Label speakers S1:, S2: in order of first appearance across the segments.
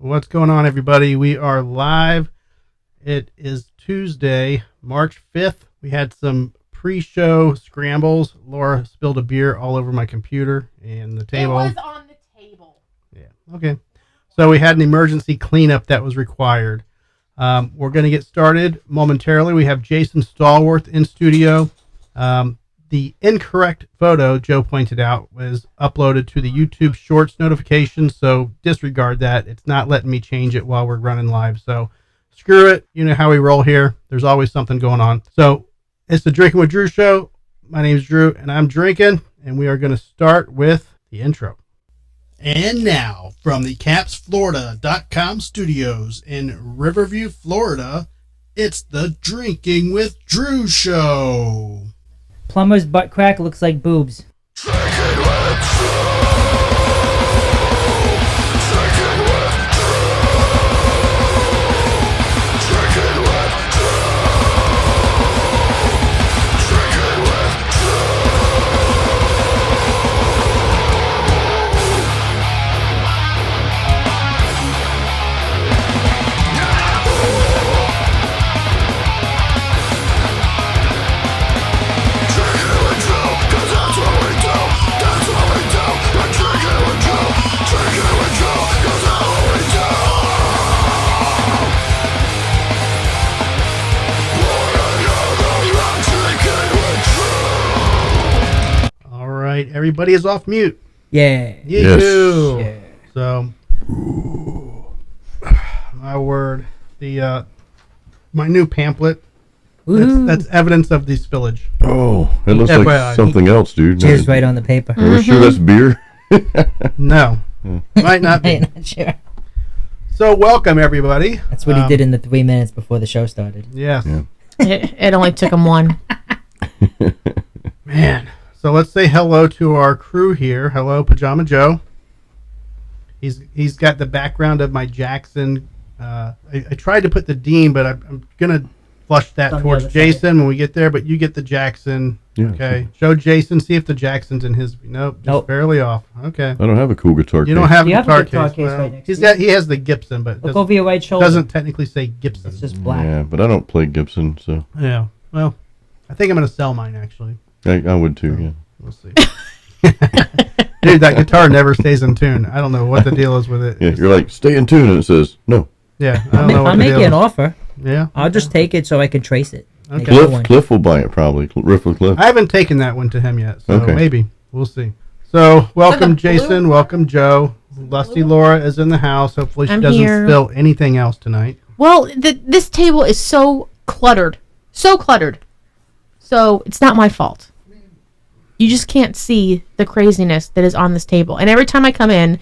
S1: What's going on, everybody? We are live. It is Tuesday, March 5th. We had some pre-show scrambles. Laura spilled a beer all over my computer and the table.
S2: It was on the table.
S1: Yeah, okay. So we had an emergency cleanup that was required. We're going to get started momentarily. We have Jason Stallworth in studio. The incorrect photo, Joe pointed out, was uploaded to the YouTube Shorts notification, so disregard that. It's not letting me change it while we're running live, so screw it. You know how we roll here. There's always something going on. So it's the Drinking with Drew show. My name is Drew, and I'm drinking, and we are going to start with the intro. And now, from the CapsFlorida.com studios in Riverview, Florida, it's the Drinking with Drew show.
S3: Plumber's butt crack looks like boobs.
S1: Everybody is off mute.
S3: Yeah.
S1: Yes.
S3: Yeah.
S1: So, my word, the my new pamphlet. That's evidence of the spillage.
S4: Oh, it looks like something else, dude.
S3: Cheers right on the paper.
S4: Are you sure that's beer?
S1: No, might not be.
S3: Not sure.
S1: So, welcome everybody.
S3: That's what he did in the 3 minutes before the show started.
S1: Yes.
S4: Yeah.
S2: It only took him one.
S1: Man. So let's say hello to our crew here. Hello, Pajama Joe. He's got the background of my Jackson. I tried to put the Dean, but I'm gonna flush that towards Jason when we get there. But you get the Jackson.
S4: Yeah,
S1: okay. Show Jason. See if the Jackson's in his. Nope. Just barely off. Okay.
S4: I don't have a cool guitar case.
S1: You don't have a guitar
S3: case.
S1: Well,
S3: right next to
S1: he has the Gibson, but
S3: look over your right shoulder.
S1: Doesn't technically say Gibson.
S3: It's just black.
S4: Yeah, but I don't play Gibson, so.
S1: Yeah. Well, I think I'm gonna sell mine actually.
S4: I would too, yeah.
S1: We'll see. Dude, that guitar never stays in tune. I don't know what the deal is with it.
S4: Yeah, you're like, stay in tune, and it says, no.
S1: Yeah, I don't know what
S3: I'll make you an offer.
S1: Yeah?
S3: I'll just take it so I can trace it.
S1: Okay.
S4: Cliff will buy it, probably. Riff with Cliff.
S1: I haven't taken that one to him yet, so
S4: okay.
S1: Maybe. We'll see. So, welcome, Jason. Welcome, Joe. Lusty Laura is in the house. Hopefully she doesn't spill anything else tonight.
S2: Well, this table is so cluttered. So cluttered. So, it's not my fault. You just can't see the craziness that is on this table. And every time I come in,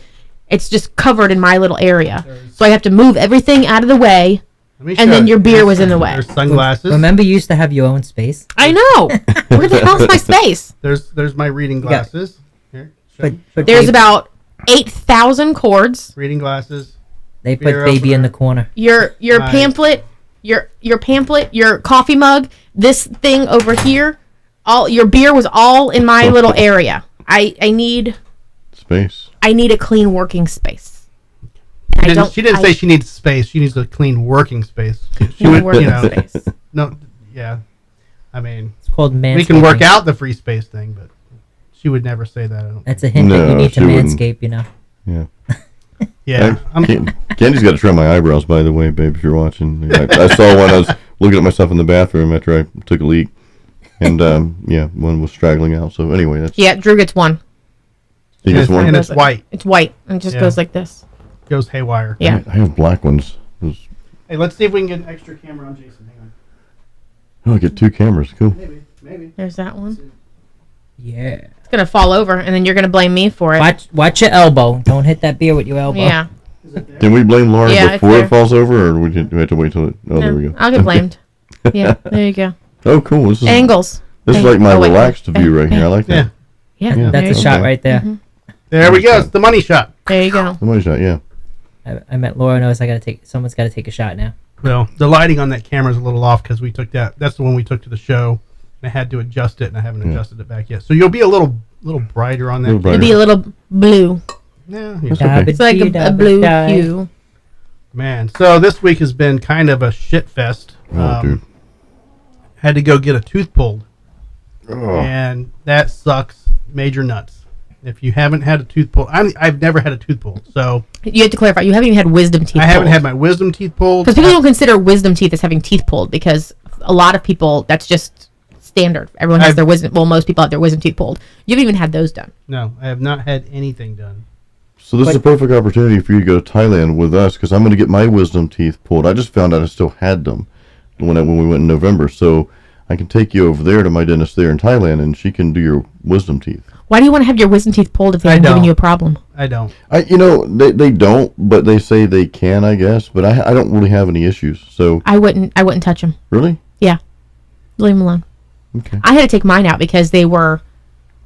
S2: it's just covered in my little area. So I have to move everything out of the way, and then your beer was in the way.
S1: There's sunglasses.
S3: Remember you used to have your own space?
S2: I know. Where the hell's my space?
S1: There's my reading glasses. Here,
S3: but
S2: there's about 8,000 cords.
S1: Reading glasses.
S3: They put baby in the corner.
S2: Your pamphlet, your pamphlet, your coffee mug, this thing over here. All your beer was all in my little area. I need
S4: space.
S2: I need a clean working space.
S1: She didn't say she needs space. She needs a clean working space. She would, space. No, yeah. I mean,
S3: it's called manscaping.
S1: We can work out the free space thing, but she would never say that. I don't
S3: That's a hint that you need to manscape. You know.
S4: Yeah.
S1: Yeah.
S4: Candy's got to trim my eyebrows, by the way, babe. If you're watching, I saw one. I was looking at myself in the bathroom after I took a leak. And, one was straggling out. So, anyway, that's...
S2: Yeah, Drew gets one.
S4: He gets one?
S1: And it's white.
S2: It's white. And it just goes like this.
S1: Goes haywire.
S2: Yeah.
S4: I have black ones.
S1: Hey, let's see if we can get an extra camera on Jason. Hang on.
S4: Oh, I get 2 cameras. Cool.
S1: Maybe.
S2: There's that one.
S3: Yeah.
S2: It's going to fall over, and then you're going to blame me for it.
S3: Watch your elbow. Don't hit that beer with your elbow.
S2: Yeah.
S4: Can we blame Laura before it falls over, or do we have to wait till it... Oh, there we go.
S2: I'll get blamed. Yeah, there you go.
S4: Oh, cool. This is
S2: angles.
S4: This is like my relaxed view right here. I like that.
S2: Yeah.
S3: That's a shot right there.
S2: Mm-hmm.
S1: There we go. It's the money shot.
S2: There you go.
S4: The money shot, yeah.
S3: I met Laura knows someone's got to take a shot now.
S1: Well, the lighting on that camera is a little off because we took that's the one we took to the show. And I had to adjust it, and I haven't adjusted it back yet. So you'll be a little brighter on that.
S2: You'll be a little blue.
S1: Yeah.
S2: It's like a blue hue.
S1: Man, so this week has been kind of a shit fest.
S4: Dude.
S1: Had to go get a tooth pulled,
S4: Oh.
S1: and that sucks major nuts. If you haven't had a tooth pulled, I've never had a tooth pulled, so
S2: You have to clarify. You haven't even had wisdom teeth.
S1: I haven't had my wisdom teeth pulled.
S2: Because people don't consider wisdom teeth as having teeth pulled, because a lot of people, that's just standard. Everyone has their wisdom. Well, most people have their wisdom teeth pulled. You haven't even had those done.
S1: No, I have not had anything done.
S4: So this is a perfect opportunity for you to go to Thailand with us, because I'm going to get my wisdom teeth pulled. I just found out I still had them when we went in November, so I can take you over there to my dentist there in Thailand, and she can do your wisdom teeth.
S2: Why do you want to have your wisdom teeth pulled if they haven't given you a problem?
S1: I don't.
S4: They don't, but they say they can, I guess. But I don't really have any issues. So
S2: I wouldn't touch them.
S4: really,
S2: Yeah, leave them alone.
S4: okay.
S2: I had to take mine out because they were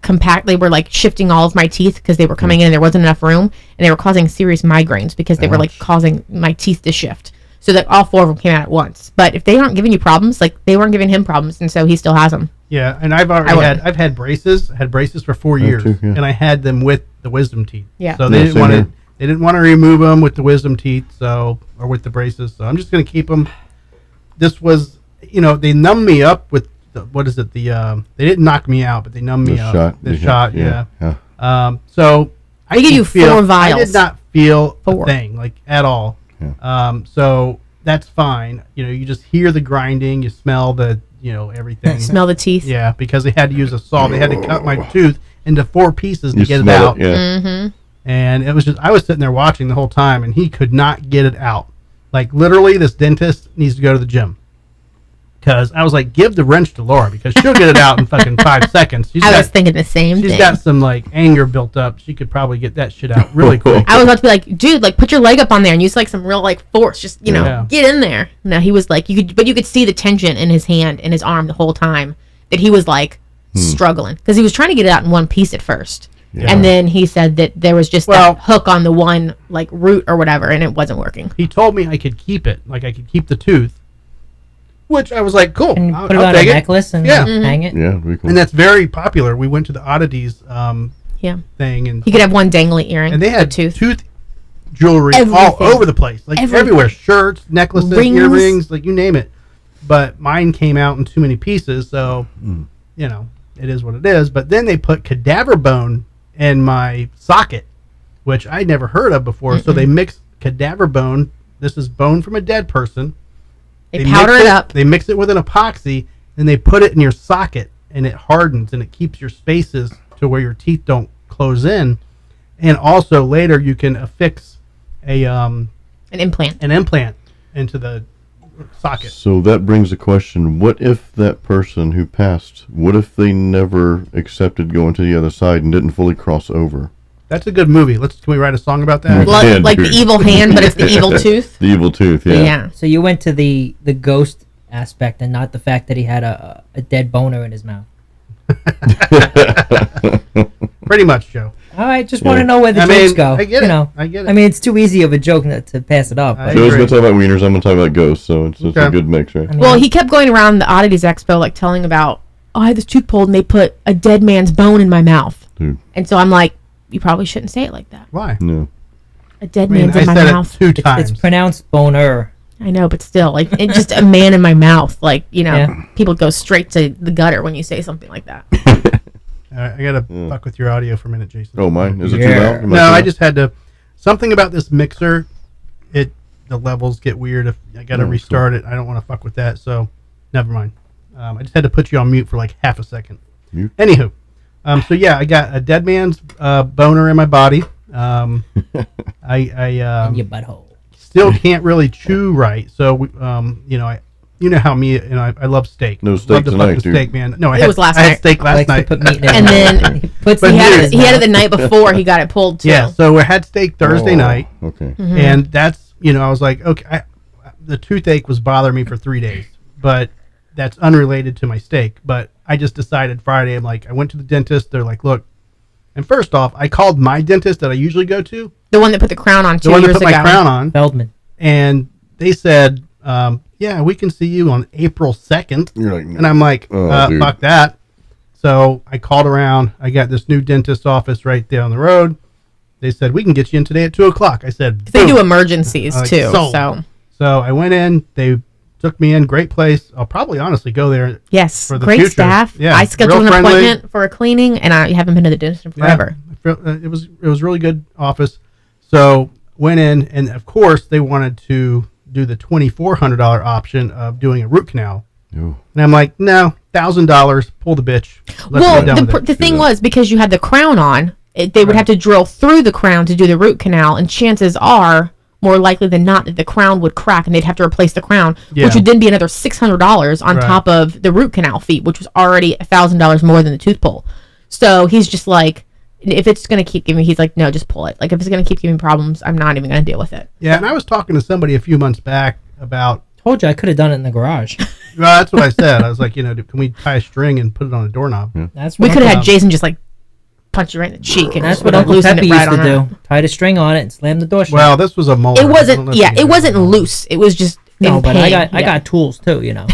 S2: compact. They were like shifting all of my teeth because they were coming in and there wasn't enough room, and they were causing serious migraines because they were like causing my teeth to shift. So that all four of them came out at once. But if they aren't giving you problems, like they weren't giving him problems, and so he still has them.
S1: Yeah, and I've had braces. I had braces for 4 years,
S4: too, yeah.
S1: and I had them with the wisdom teeth.
S2: Yeah.
S1: So they
S4: Yeah,
S1: didn't
S4: same
S1: want to.
S4: here.
S1: They didn't want to remove them with the wisdom teeth, or with the braces. So I'm just going to keep them. This was, they numbed me up with what is it? They didn't knock me out, but they numbed me
S4: The
S1: up.
S4: shot.
S1: The shot, yeah.
S4: Yeah.
S1: So I
S2: They give you
S1: didn't feel,
S2: 4 vials.
S1: I did not feel a
S2: 4.
S1: thing like at all.
S4: Yeah.
S1: So that's fine. You just hear the grinding, you smell the everything.
S2: Smell the teeth.
S1: Yeah, because they had to use a saw. They had to cut my tooth into 4 pieces to
S4: You
S1: get it
S4: smell
S1: out.
S4: yeah.
S2: Mm-hmm.
S1: And it was just, I was sitting there watching the whole time, and he could not get it out. Like, literally, this dentist needs to go to the gym. Because I was like, give the wrench to Laura, because she'll get it out in fucking 5 seconds.
S2: I was thinking the same thing.
S1: She's got some, anger built up. She could probably get that shit out really quick.
S2: I was about to be like, dude, put your leg up on there and use some real force. Just
S1: Yeah.
S2: get in there. No, he was like, you could see the tension in his hand and his arm the whole time that he was struggling because he was trying to get it out in one piece at first,
S4: Yeah.
S2: and then he said that there was just
S1: Well-
S2: that hook on the one root or whatever, and it wasn't working.
S1: He told me I could keep it. I could keep the tooth. Which I was like, cool.
S3: And
S1: I'll
S3: put it on a
S1: take it.
S3: necklace and
S1: Yeah.
S3: hang it.
S4: Yeah, pretty cool.
S1: And that's very popular. We went to the oddities
S2: Yeah,
S1: thing, and
S2: he could have one dangly earring.
S1: they had
S2: a tooth.
S1: tooth jewelry all
S2: Everything.
S1: over the place,
S2: Everything.
S1: everywhere. Shirts, necklaces,
S2: Rings.
S1: earrings, you name it. But mine came out in too many pieces, so it is what it is. But then they put cadaver bone in my socket, which I'd never heard of before. So they mixed cadaver bone. This is bone from a dead person.
S2: They powder
S1: mix
S2: it up.
S1: They mix it with an epoxy, and they put it in your socket, and it hardens, and it keeps your spaces to where your teeth don't close in. And also later you can affix
S2: An implant.
S1: an implant into the socket.
S4: So that brings a question: what if that person who passed? What if they never accepted going to the other side and didn't fully cross over?
S1: That's a good movie. Can we write a song about that?
S2: Like,
S4: Yeah,
S2: like the
S4: dude.
S2: evil hand, but it's the evil tooth.
S4: The evil tooth. Yeah.
S2: Yeah.
S3: So you went to the ghost aspect and not the fact that he had a dead boner in his mouth.
S1: Pretty much, Joe.
S3: All right, just want to know where the
S1: I
S3: jokes
S1: mean,
S3: go.
S1: I get
S3: you
S1: it.
S3: know,
S1: I get it.
S3: I mean, it's too easy of a joke not to pass it up.
S1: I
S3: But,
S4: Joe's
S1: agree.
S4: going to talk about wieners. I'm going to talk about ghosts. So it's a
S1: Okay.
S4: good mix, right?
S3: I mean,
S2: Well, he kept going around the Oddities Expo, telling about, oh, I had this tooth pulled and they put a dead man's bone in my mouth.
S4: Dude.
S2: And so I'm like, you probably shouldn't say it like that.
S1: Why?
S4: No.
S2: A dead
S1: I mean,
S2: man's
S1: I
S2: in my
S1: said
S2: mouth.
S1: it 2 times.
S3: it's pronounced boner.
S2: I know, but still, it's just a man in my mouth.
S3: Yeah.
S2: People go straight to the gutter when you say something like that.
S1: All right, I gotta fuck with your audio for a minute, Jason.
S4: Oh, mine? Is it
S3: Yeah.
S4: too loud? Am
S1: No,
S4: too
S1: I
S4: loud?
S1: just had to. Something about this mixer, the levels get weird. If I gotta restart it, I don't want to fuck with that. So, never mind. I just had to put you on mute for half a second.
S4: Mute?
S1: Anywho, so yeah, I got a dead man's boner in my body. I
S3: in your butthole.
S1: still can't really chew right. So, you know how I love steak.
S4: No
S1: Love
S4: steak
S1: the
S4: tonight,
S1: fucking
S4: dude.
S1: steak, man. No,
S2: It was last
S1: I had
S2: night.
S1: steak last
S3: Likes to
S1: night.
S3: put meat in his
S2: And
S3: mouth.
S2: then
S3: he puts
S1: But
S3: meat in
S1: dude,
S3: his
S2: he had it
S3: mouth.
S2: the night before he got it pulled, too.
S1: Yeah, so we had steak Thursday
S4: Oh,
S1: night.
S4: Okay.
S2: Mm-hmm.
S1: And that's, I was like, okay, the toothache was bothering me for 3 days, but that's unrelated to my steak. But I just decided Friday, I'm like, I went to the dentist. They're like, look, and first off, I called my dentist that I usually go to,
S2: The one that put the crown on 2
S1: the one that
S2: years
S1: put
S2: ago.
S1: my crown on,
S3: Feldman.
S1: and they said, yeah, we can see you on April 2nd.
S4: You're like,
S1: And I'm like,
S4: Oh, dude.
S1: fuck that. So I called around. I got this new dentist office right down the road. They said, we can get you in today at 2 o'clock. I said,
S2: They do
S1: "Boom."
S2: emergencies
S1: Like,
S2: too.
S1: sold.
S2: So
S1: I went in. They took me in. Great place. I'll probably honestly go there.
S2: yes,
S1: For the
S2: great
S1: future.
S2: staff.
S1: Yeah,
S2: I scheduled
S1: real
S2: an
S1: friendly.
S2: appointment for a cleaning, and I haven't been to the dentist in forever.
S1: Yeah, it was really good office. So went in, and of course they wanted to do the $2,400 option of doing a root canal.
S4: Ooh.
S1: And I'm like, no, $1,000. Pull the bitch. Let's
S2: Well,
S1: go down with it.
S2: the thing
S4: Yeah.
S2: was because you had the crown on, they would
S1: Right.
S2: have to drill through the crown to do the root canal, and chances are more likely than not that the crown would crack and they'd have to replace the crown,
S1: Yeah.
S2: which would then be another $600 on
S1: Right.
S2: top of the root canal fee, which was already $1,000 more than the tooth pull. So he's just like, if it's gonna keep giving, he's like, no, just pull it. Like if it's gonna keep giving problems, I'm not even gonna deal with it.
S1: Yeah, and I was talking to somebody a few months back about.
S3: Told you I could have done it in the garage.
S1: Well, that's what I said. I was like, can we tie a string and put it on a doorknob?
S3: That's
S2: We
S3: what
S2: could have
S3: Uncle-
S2: had Jason just like punch you right in the cheek, and
S3: That's
S2: just
S3: what Uncle
S2: loosen
S3: Peppy
S2: it right
S3: used to
S2: on
S3: do. Tied a string on it and slam the door shut.
S1: Well, this was a molar.
S2: It
S1: I don't know
S2: wasn't.
S1: if
S2: Yeah,
S1: you
S2: it
S1: know
S2: wasn't
S1: that.
S2: loose. It was just
S3: no,
S2: in
S3: but
S2: pain.
S3: I
S2: Yeah.
S3: got tools too. You know,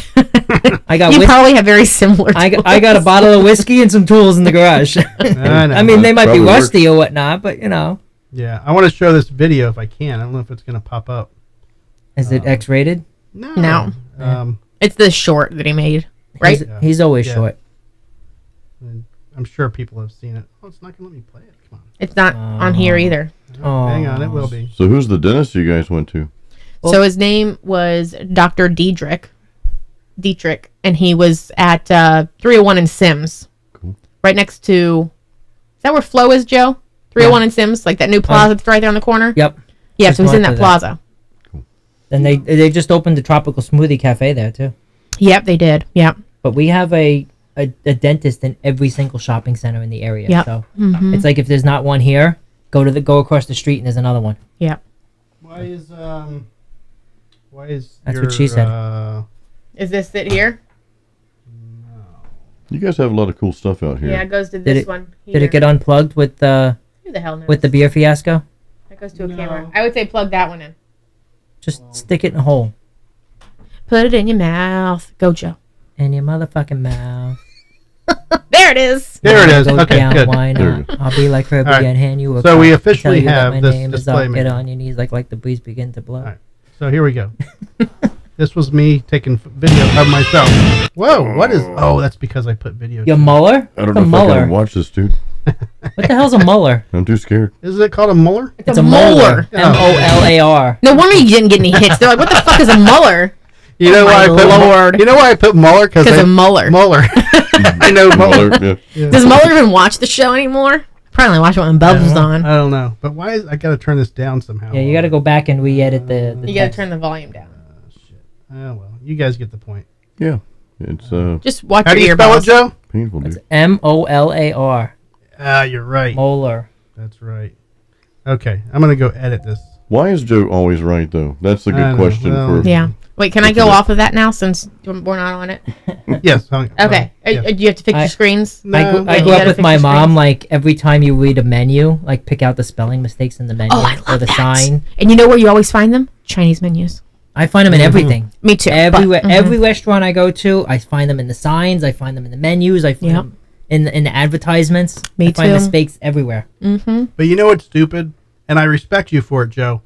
S3: I got
S2: You
S3: whiskey.
S2: probably have very similar.
S3: I got a bottle of whiskey and some tools in the garage.
S1: I know.
S3: I mean, they might be
S4: Probably
S3: rusty or whatnot, but you know,
S1: Yeah, I want to show this video if I can. I don't know if it's going to pop up.
S3: is it X-rated?
S2: No.
S1: Um,
S2: It's the short that he made, right?
S3: He's always
S1: Yeah.
S3: short.
S1: and I'm sure people have seen it. Oh, it's not going to let me play it. Come on.
S2: It's not on here either.
S1: Hang on, it will be.
S4: So who's the dentist you guys went to?
S3: Well-
S2: So his name was Dr. Dietrich, and he was at 301 in Sims,
S4: Cool.
S2: right next to. Is that where Flo is, Joe? 301 in Sims, like that new plaza that's right there on the corner.
S3: Yep.
S2: Yeah,
S3: Just
S2: so he's in
S3: north
S2: that
S3: of that.
S2: plaza.
S3: Then they just opened the tropical smoothie cafe there too.
S2: Yep, they did. Yep.
S3: But we have a dentist in every single shopping center in the area.
S2: Yep.
S3: So
S2: Mm-hmm.
S3: it's like if there's not one here, go across the street and there's another one.
S2: Yep.
S1: Why is
S3: That's what she said.
S2: Is this it here?
S4: You guys have a lot of cool stuff out here.
S2: Yeah, it goes to
S3: Did
S2: this
S3: it-
S2: one. Here.
S3: Did it get unplugged with the
S2: Who the hell knows?
S3: beer fiasco?
S2: That goes to a
S1: No.
S2: camera. I would say plug that one in.
S3: Just stick it in a hole.
S2: Put it in your mouth. Go, Joe.
S3: In your motherfucking mouth.
S2: There it is.
S1: There it is.
S3: Go
S1: Okay,
S3: down,
S1: good.
S3: why
S4: There
S3: not?
S4: it
S3: I'll be like Herbie
S1: All right.
S3: and hand you a
S1: So we
S3: cup,
S1: officially
S3: tell you that
S1: have
S3: my
S1: this
S3: name is
S1: display
S3: up, get
S1: made.
S3: on your knees like the breeze begin to blow.
S1: All right. So here we go. This was me taking video of myself. Whoa, what is? Oh, that's because I put video.
S3: Your Muller?
S4: I don't
S3: What's
S4: know
S3: a
S4: if I
S3: Muller?
S4: can watch this, dude.
S3: What the hell's a Muller?
S4: I'm too scared.
S1: Is it called a molar?
S3: It's a molar.
S1: Oh.
S3: M-O-L-A-R.
S2: No wonder you didn't get any hits. They're like, what the fuck is a Muller?
S1: You know why I
S2: my
S1: put
S2: Lord.
S1: You know why I put Muller?
S2: Because of Muller.
S1: Muller. I know Muller.
S4: Muller, yeah.
S2: Does Muller even watch the show ananymore? Probably watch it when Bubs was on.
S1: I don't know, but why is I got to turn this down somehow?
S3: Yeah, you gotta go back and re-edit the
S2: You gotta
S3: text.
S2: turn the volume down.
S1: Oh well, you guys get the point.
S4: Yeah. It's
S2: Just watch
S1: How do
S2: your
S1: you spell it,
S2: earballs.
S1: Joe?
S4: painful, dude.
S3: It's M-O-L-A-R.
S1: You're right.
S3: Molar.
S1: That's right. Okay, I'm gonna go edit this.
S4: Why is Joe always right, though? That's a
S1: I
S4: good
S1: know,
S4: question
S1: well-
S4: for...
S2: Yeah. Wait, can I go off of that now since we're not on it?
S1: Yes.
S2: Okay.
S1: Yeah.
S2: Do you have to fix
S3: I-
S2: your screens?
S1: No,
S3: I
S1: no.
S3: grew
S2: You
S3: up
S2: gotta
S3: with
S2: fix
S3: my
S2: your
S3: mom,
S2: screens?
S3: like, every time you read a menu, like, pick out the spelling mistakes in the menu
S2: Oh, I
S3: or
S2: love
S3: the
S2: that.
S3: sign.
S2: And you know where you always find them? Chinese menus.
S3: I find them in everything.
S2: Me too.
S3: Everywhere,
S2: but-
S3: every restaurant I go to, I find them in the signs. I find them in the menus. I find
S2: Yep.
S3: them in the advertisements.
S2: Me
S3: I find
S2: too.
S3: mistakes everywhere.
S2: Mm-hmm.
S1: But you know what's stupid, and I respect you for it, Joe.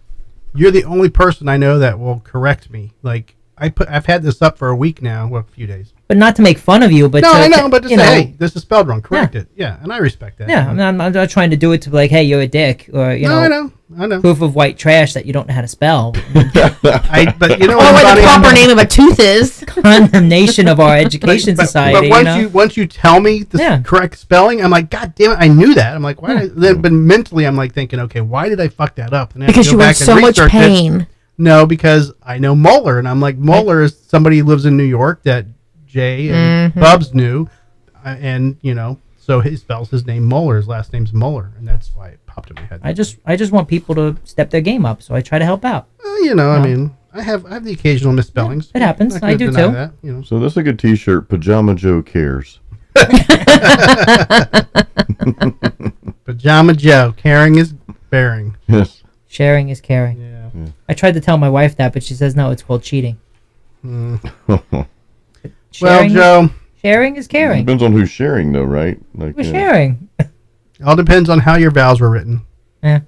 S1: You're the only person I know that will correct me. Like I've had this up for a week now, well, a few days.
S3: But not to make fun of you, but
S1: No,
S3: to,
S1: I know, but to
S3: you
S1: say,
S3: know,
S1: hey, this is spelled wrong. Correct it. Yeah, and I respect that.
S3: yeah, I'm not trying to do it to be like, hey, you're a dick, or you
S1: No,
S3: know,
S1: I know.
S3: proof of white trash that you don't know how to spell.
S1: But you know
S2: Or what
S1: what's
S2: the
S1: funny?
S2: proper name of a tooth is.
S3: Condemnation of our education society.
S1: But once you tell me the
S3: Yeah.
S1: correct spelling, I'm like, God damn it, I knew that. I'm like, why? But mentally, I'm like thinking, okay, why did I fuck that up? And I have to
S2: Because
S1: go
S2: you were in
S1: back and
S2: so much
S1: research it.
S2: pain.
S1: No, because I know Muller, and I'm like, Muller is somebody who lives in New York that Jay and
S2: Mm-hmm.
S1: Bubs knew, and so he spells his name Muller. His last name's Muller, and that's why it popped in my head.
S3: I just want people to step their game up, so I try to help out.
S1: I mean, I have the occasional misspellings.
S3: It happens.
S1: Not gonna
S3: I do
S1: deny
S3: too.
S1: That,
S4: So this is a good T-shirt. Pajama Joe cares.
S1: Pajama Joe, caring is bearing.
S4: Yes.
S3: Sharing is caring.
S1: Yeah.
S3: I tried to tell my wife that, but she says no. It's called cheating.
S1: Well,
S3: Sharing,
S1: Joe,
S3: sharing is caring.
S4: Depends on who's sharing, though, right? Like,
S3: We're sharing.
S1: all depends on how your vows were written.
S3: Yeah.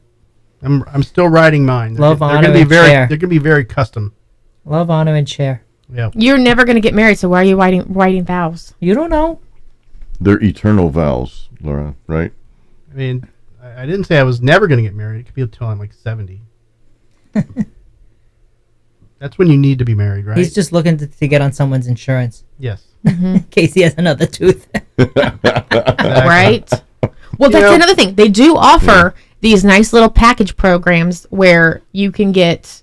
S1: I'm still riding mine.
S3: Love,
S1: they're
S3: honor,
S1: gonna be
S3: and
S1: very
S3: share.
S1: they're gonna be very custom.
S3: Love, honor, and share.
S1: Yeah.
S2: You're never going to get married, so why are you writing vows?
S3: You don't know.
S4: They're eternal vows, Laura, right?
S1: I mean, I didn't say I was never gonna get married. It could be until I'm like 70. That's when you need to be married, right?
S3: He's just looking to get on someone's insurance
S1: Yes.
S3: in case he has another tooth.
S2: Right? Well, that's
S1: know-
S2: another thing. They do offer these nice little package programs where you can get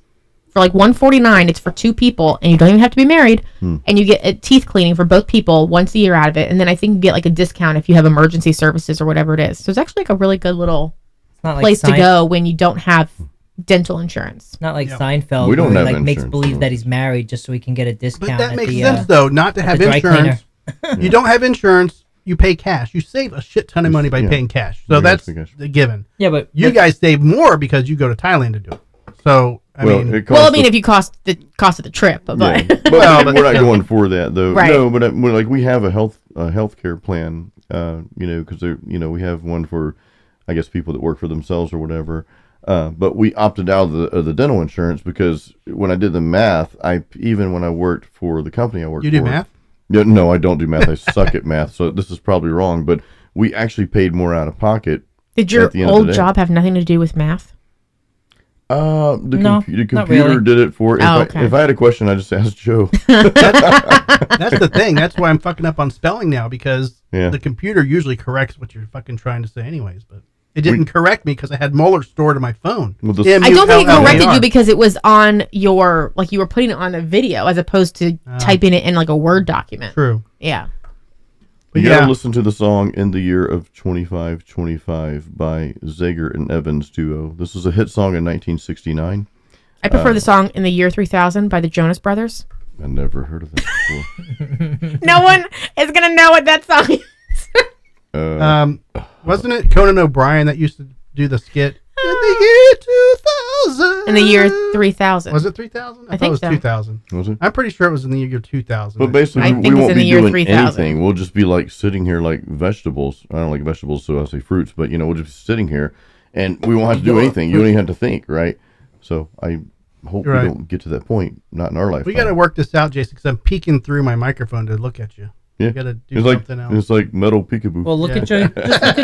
S2: for like $149. It's for 2 people, and you don't even have to be married. And you get a teeth cleaning for both people once a year out of it. And then I think you get like a discount if you have emergency services or whatever it is. So it's actually like a really good little
S3: It's not like
S2: place to go when you don't have dental insurance.
S3: Not like
S1: Yeah.
S3: Seinfeld,
S4: We don't
S3: where he
S4: have
S3: makes
S4: insurance,
S3: believe
S4: no.
S3: that he's married just so he can get a discount.
S1: But that
S3: at
S1: makes
S3: the,
S1: sense though, not to have
S3: the dry
S1: insurance. You don't have insurance, you pay cash. You save a shit ton of money by
S4: Yeah.
S1: paying cash. So
S4: Yeah,
S1: that's
S4: pay cash.
S1: the given.
S3: Yeah, but
S1: You guys save more because you go to Thailand to do it. So I mean,
S4: it
S2: Well, I
S4: costs
S2: mean,
S4: us-
S2: if you cost the trip, but
S4: Yeah. But
S1: Well,
S4: we're
S1: but
S4: not
S1: still.
S4: going for that though.
S2: Right.
S4: No, but like we have a healthcare plan, because we have one for, I guess, people that work for themselves or whatever. But we opted out of the dental insurance because when I did the math, even when I worked for the company I worked for.
S1: you do math?
S4: Yeah, no, I don't do math. I suck at math, so this is probably wrong. But we actually paid more out of pocket.
S2: did your
S4: At the end of the
S2: old
S4: day.
S2: job have nothing to do with math?
S4: The
S3: No,
S4: computer
S3: not really.
S4: did it for.
S2: Oh, okay.
S4: If I had a question, I just asked Joe.
S1: That's the thing. That's why I'm fucking up on spelling now because
S4: Yeah.
S1: the computer usually corrects what you're fucking trying to say anyways. But it didn't correct me because I had Moeller stored in my phone.
S4: Well, the-
S2: I don't think it corrected
S1: MULLER.
S2: you because it was on your like you were putting it on a video as opposed to typing it in like a Word document.
S1: True.
S2: Yeah.
S1: But
S4: You
S1: yeah,
S4: gotta listen to the song "In the Year of 2525" by Zager and Evans duo. This was a hit song in 1969.
S2: I prefer the song In the Year 3000 by the Jonas Brothers.
S4: I never heard of that before.
S2: No one is going to know what that song is.
S1: wasn't it Conan O'Brien that used to do the skit in the year 2000?
S2: In the Year 3000.
S1: Was it 3000? I thought
S2: think
S1: it was
S2: so.
S1: 2000.
S4: Was it?
S1: I'm pretty sure it was in the year 2000.
S4: But basically,
S2: I
S4: we
S2: think it's
S4: won't
S2: in the
S4: be
S2: year
S4: doing
S2: 3000.
S4: anything. We'll just be like sitting here like vegetables. I don't like vegetables, so I say fruits. But we'll just be sitting here, and we won't have to do anything. You don't even have to think, right? So I hope
S1: Right.
S4: we don't get to that point. Not in our lifetime.
S1: we got to work this out, Jason, because I'm peeking through my microphone to look at you.
S4: Yeah.
S1: You got to do
S4: It's like
S1: something else.
S4: it's like metal peekaboo.
S3: Well, look
S1: Yeah.
S3: at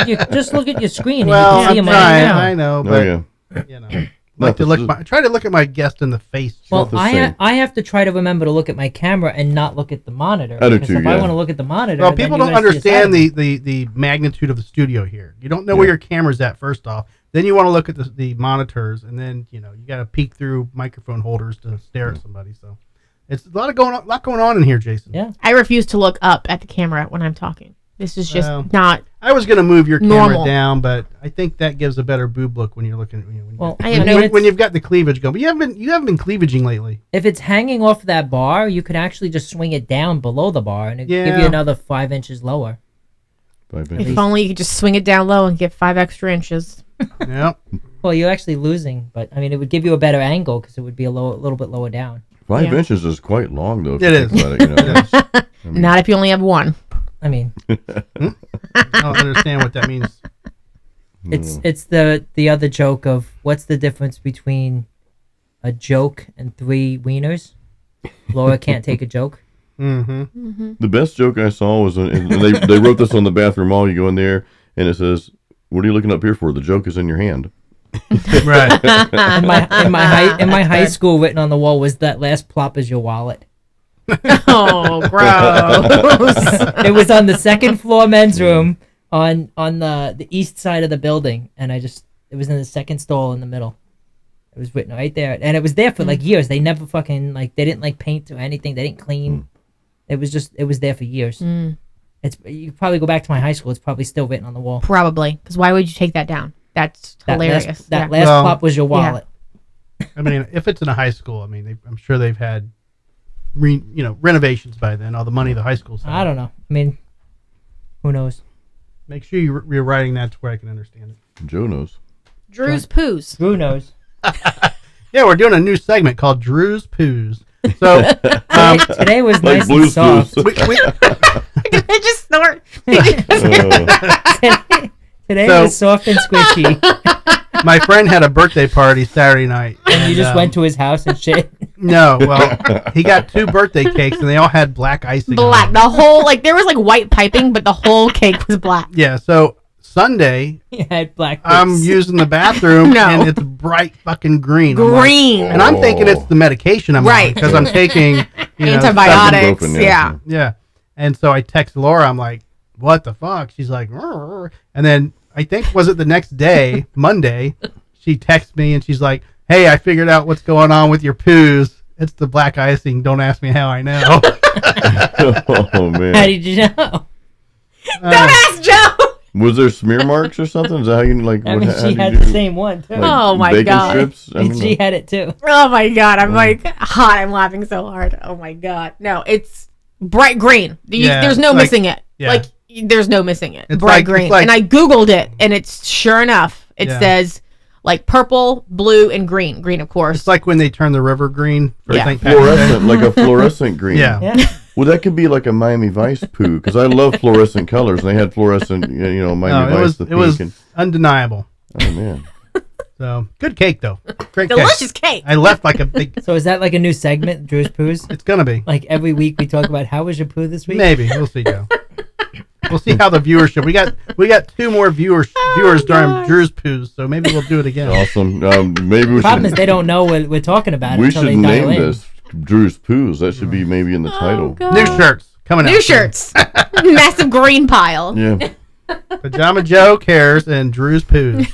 S3: your just look at your screen.
S1: Well,
S3: and you
S1: I'm
S3: can see
S1: trying.
S3: him
S1: I know,
S4: oh
S1: but
S4: yeah.
S1: you know, I like to
S4: this
S1: look.
S4: is-
S1: Try to look at my guest in the face.
S3: Well,
S4: the same.
S3: I have to try to remember to look at my camera and not look at the monitor.
S4: I do
S3: because
S4: too,
S3: if I
S4: yeah.
S3: want to look at the monitor,
S1: Well,
S3: then
S1: people
S3: you
S1: don't
S3: gotta see a side
S1: understand
S3: of me.
S1: the magnitude of the studio here. You don't know where your camera's at first off. Then you want to look at the monitors, and then you got to peek through microphone holders to stare at somebody. So it's a lot going on in here, Jason.
S3: Yeah.
S2: I refuse to look up at the camera when I'm talking. This is just
S1: Well,
S2: not.
S1: I was gonna move your camera
S2: Normal.
S1: down, but I think that gives a better boob look when you're looking.
S3: Well,
S2: I
S3: I
S2: mean,
S3: mean,
S1: when
S3: it's-
S1: you've got the cleavage going, but you haven't been cleavaging lately.
S3: if it's hanging off that bar, you could actually just swing it down below the bar and it'd give
S1: Yeah.
S3: you another 5 inches lower.
S2: If only you could just swing it down low and get 5 extra inches.
S1: Yeah.
S3: Well, you're actually losing, but I mean, it would give you a better angle because it would be a little bit lower down.
S4: 5
S2: Yeah.
S4: inches is quite long, though. If
S1: It
S4: you
S1: is.
S4: think about it, you know.
S2: Not if you only have one.
S3: I mean,
S1: I don't understand what that means.
S3: it's the other joke of what's the difference between a joke and 3 wieners? Laura can't take a joke.
S1: Mm-hmm.
S4: The best joke I saw was and they wrote this on the bathroom wall. You go in there and it says, "What are you looking up here for? The joke is in your hand."
S1: Right.
S3: In my high school, written on the wall was that last plop is your wallet.
S2: Oh, gross.
S3: It was on the second floor men's room on the east side of the building, and it was in the second stall in the middle. It was written right there, and it was there for like years. They never fucking they didn't paint or anything. They didn't clean. It was there for years. It's you probably go back to my high school. It's probably still written on the wall.
S2: Probably. Because why would you take that down? That's hilarious.
S3: That
S2: Yeah.
S3: last
S1: Well,
S3: plop was your wallet.
S1: I mean, if it's in a high school, I mean, I'm sure they've had, renovations by then. All the money the high schools have.
S3: I don't know. I mean, who knows?
S1: Make sure you're writing that to where I can understand it.
S4: Joe knows.
S2: Drew's Poos.
S3: Who knows?
S1: Yeah, we're doing a new segment called Drew's Poos. So
S3: Today was
S4: Like
S3: nice and
S4: Blue's
S3: soft.
S4: Clues.
S2: I just snort.
S3: Today
S1: So-
S3: was soft and squishy.
S1: My friend had a birthday party Saturday night.
S3: And you just went to his house and shit.
S1: No, well, he got 2 birthday cakes, and they all had black icing on
S2: Black.
S1: them.
S2: The whole, like, there was like white piping, but the whole cake was black.
S1: Yeah, so Sunday,
S3: He had black
S1: I'm
S3: bits.
S1: using the bathroom,
S2: No.
S1: and it's bright fucking green. I'm like-
S2: Green.
S1: and I'm thinking it's the medication I'm on
S2: Right.
S1: because I'm taking
S2: Antibiotics.
S4: ibuprofen,
S2: Yeah.
S1: Yeah. And so I text Laura. I'm like, what the fuck? She's like, "Rrr." And then I think, was it the next day, Monday, she texts me and she's like, hey, I figured out what's going on with your poos. It's the black icing. Don't ask me how I know.
S4: Oh man.
S3: How did you know?
S2: Don't ask Joe.
S4: Was there smear marks or something? Is that how you like?
S3: I
S4: what,
S3: mean,
S4: how
S3: she
S4: do
S3: had
S4: you
S3: the
S4: do,
S3: same one too.
S4: like,
S2: Oh, my
S4: bacon
S2: God.
S4: strips? I
S3: And
S4: don't
S3: she
S4: know.
S3: had it too.
S2: Oh my god, I'm like hot. I'm laughing so hard. Oh my god, no, it's bright green.
S1: Yeah,
S2: There's no
S1: it's like-
S2: missing it.
S1: yeah.
S2: Like there's no missing it.
S1: It's
S2: Bright
S1: like-
S2: green.
S1: it's like-
S2: And I googled it, and it's sure enough. It
S1: Yeah.
S2: says like purple, blue, and green. Green, of course.
S1: It's like when they turn the river green for
S2: Yeah.
S1: St. Patrick's Day.
S4: Fluorescent, like a fluorescent green.
S1: Yeah.
S3: Yeah.
S4: Well, that could be like a Miami Vice poo because I love fluorescent colors. And they had fluorescent, Miami
S1: No,
S4: Vice.
S1: it was undeniable.
S4: Oh man.
S2: Oh,
S1: So good cake though. Great
S2: delicious
S1: cake.
S2: cake.
S1: I left like a big.
S3: So is that like a new segment, Drew's Poos?
S1: It's gonna be.
S3: Like every week we talk about how was your poo this week?
S1: Maybe we'll see, Joe. We'll see how the viewership. We got 2 more viewers during
S2: gosh.
S1: Drew's poos, so maybe we'll do it again.
S4: Awesome. Maybe we
S3: Problem is
S4: should.
S3: they don't know what we're talking about
S4: We
S3: until
S4: should
S3: they dial
S4: name
S3: in.
S4: this Drew's Poos. That should be maybe in the title.
S2: God.
S1: New shirts coming out.
S2: New shirts. Massive green pile.
S4: Yeah.
S1: Pajama Joe cares and Drew's poos.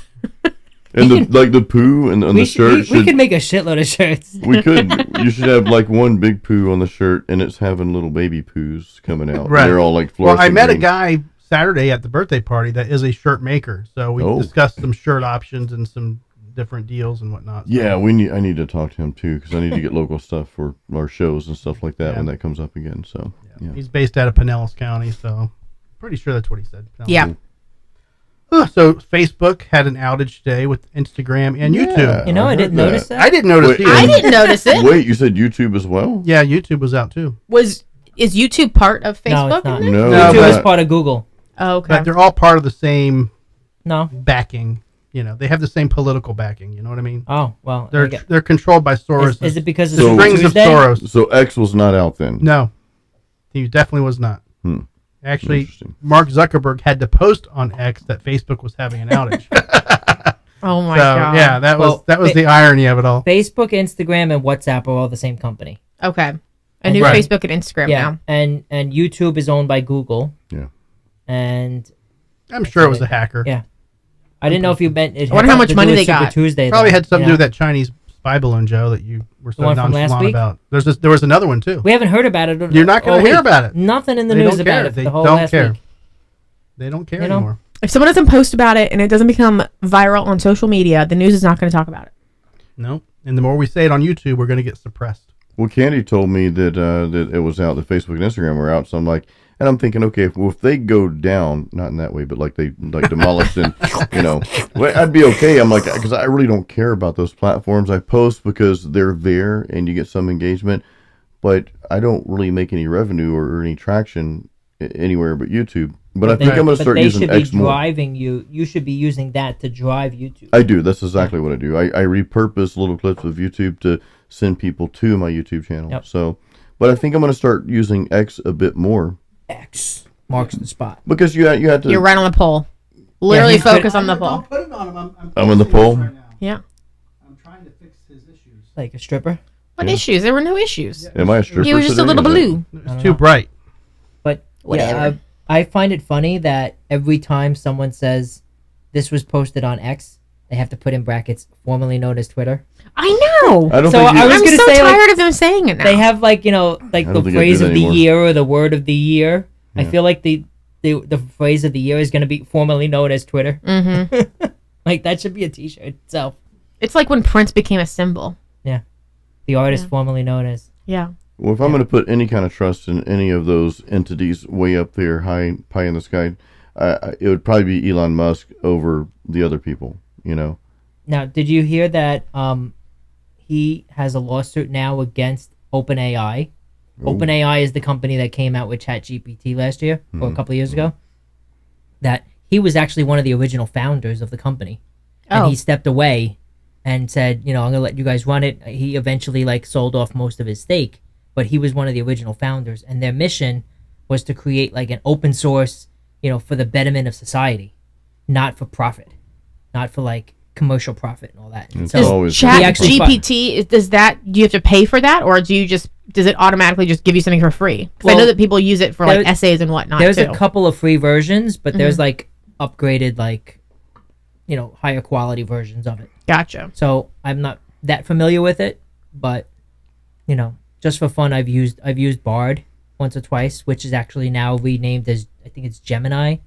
S4: And the poo and the shirt
S3: We could make a shitload of shirts.
S4: We could. You should have like one big poo on the shirt, and it's having little baby poos coming out.
S1: Right.
S4: They're all like
S1: Well,
S4: fluorescent.
S1: I met a
S4: green.
S1: guy Saturday at the birthday party that is a shirt maker, so we
S4: Oh.
S1: discussed some shirt options and some different deals and whatnot. So,
S4: Yeah, I need to talk to him too because I need to get local stuff for our shows and stuff like that
S1: Yeah.
S4: when that comes up again. So yeah.
S1: He's based out of Pinellas County, so pretty sure that's what he said. Pinellas.
S2: Yeah.
S1: So Facebook had an outage today with Instagram and YouTube.
S3: You know, I
S4: heard
S3: didn't notice that.
S1: I didn't notice
S4: Wait,
S1: either.
S2: I didn't notice it.
S4: Wait, you said YouTube as well?
S1: Yeah, YouTube was out too.
S2: Is YouTube part of
S3: No,
S2: Facebook?
S3: it's not.
S2: in
S4: No,
S1: No,
S3: YouTube
S1: but-
S3: is part of Google.
S2: there? Oh, okay.
S1: But they're all part of the same
S3: No.
S1: backing. You know, they have the same political backing. You know what I mean?
S3: Oh well.
S1: They're controlled by Soros.
S3: Is it because of
S4: So-
S3: Super
S1: strings of
S3: Tuesday?
S1: Soros.
S4: So X was not out then.
S1: No, he definitely was not.
S4: Hmm.
S1: Actually,
S4: Interesting.
S1: Mark Zuckerberg had to post on X that Facebook was having an outage.
S2: Oh my
S1: so
S2: god.
S1: yeah, that was
S3: Well,
S1: the irony of it all.
S3: Facebook, Instagram, and WhatsApp are all the same company.
S2: Okay. I knew
S1: Right.
S2: Facebook and Instagram
S3: Yeah,
S2: now.
S3: and YouTube is owned by Google.
S4: Yeah.
S3: And
S1: I'm sure it was a hacker.
S3: yeah, I didn't know if you meant it.
S2: I wonder
S3: had
S2: how much
S3: something to
S2: money
S3: do
S2: they
S3: with Super
S2: got.
S3: Tuesday.
S1: Probably
S3: though,
S1: had something
S3: you
S1: to do
S3: know?
S1: with that Chinese spy balloon, Joe, that you were so
S3: one from last
S1: nonchalant
S3: week?
S1: about. There was another one too.
S3: We haven't heard about it.
S1: You're not going
S3: all
S1: to hear
S3: week.
S1: about it.
S3: Nothing in the
S1: They
S3: news
S1: don't
S3: about
S1: care.
S3: it. For
S1: They
S3: the whole
S1: don't
S3: last
S1: care.
S3: week.
S1: They don't care
S3: You know?
S1: anymore.
S2: If someone doesn't post about it and it doesn't become viral on social media, the news is not going to talk about it.
S1: No. And the more we say it on YouTube, we're going to get suppressed.
S4: Well, Candy told me that that it was out. That Facebook and Instagram were out. So I'm like, and I'm thinking, okay, if they go down, not in that way, but like they like demolished and well, I'd be okay. I'm like, because I really don't care about those platforms. I post because they're there and you get some engagement, but I don't really make any revenue or any traction anywhere but YouTube. But I think I'm going to
S3: But
S4: start
S3: they
S4: using
S3: should
S4: X
S3: be
S4: more.
S3: driving you. You should be using that to drive YouTube.
S4: I do. That's exactly what I do. I repurpose little clips of YouTube to send people to my YouTube channel.
S3: Yep.
S4: So, but I think I'm going to start using X a bit more
S3: X marks the spot.
S4: because you have to.
S2: You're right on the pole. Literally
S3: he's
S2: focus on the pole.
S1: put it on him.
S4: I'm in the poll?
S2: Yeah.
S1: I'm trying to fix his issues.
S3: Like a stripper.
S2: What
S4: Yeah.
S2: issues? There were no issues.
S4: Am I a stripper?
S2: He was just a
S4: today?
S2: little
S4: Is that-
S2: blue.
S1: It's too bright.
S3: But
S2: Whatever.
S3: yeah, I find it funny that every time someone says this was posted on X, they have to put in brackets, formerly known as Twitter.
S2: I know.
S4: I don't
S3: So
S4: think you,
S3: I was
S2: I'm
S3: gonna
S2: so
S3: say, like,
S2: tired of them saying it now.
S3: They have like
S4: I
S3: the
S4: don't think I
S3: phrase
S4: do that
S3: of the
S4: anymore.
S3: year or the word of the year. I
S4: Yeah.
S3: feel like the phrase of the year is going to be formerly known as Twitter.
S2: Mm-hmm.
S3: Like that should be a T-shirt itself.
S2: It's like when Prince became a symbol.
S3: The artist
S2: Yeah.
S3: formerly known as.
S2: Yeah.
S4: well, if I'm going to put any kind of trust in any of those entities way up there, pie in the sky, it would probably be Elon Musk over the other people.
S3: Now, did you hear that he has a lawsuit now against OpenAI? OpenAI is the company that came out with ChatGPT last year or a couple of years ago. That he was actually one of the original founders of the company. and
S2: Oh.
S3: he stepped away and said, I'm gonna let you guys run it. He eventually sold off most of his stake, but he was one of the original founders, and their mission was to create an open source, for the betterment of society, not for profit, not for commercial profit and all that. And
S4: It's
S3: so
S4: always
S2: Chat
S3: He actually
S2: GPT, do you have to pay for that, or does it automatically just give you something for free? 'Cause I know
S3: Well,
S2: that people use it for
S3: there-
S2: essays and whatnot
S3: there's
S2: too.
S3: a couple of free versions, but there's upgraded higher quality versions of it.
S2: Gotcha.
S3: So I'm not that familiar with it, but just for fun, I've used Bard once or twice, which is actually now renamed as, I think it's Gemini,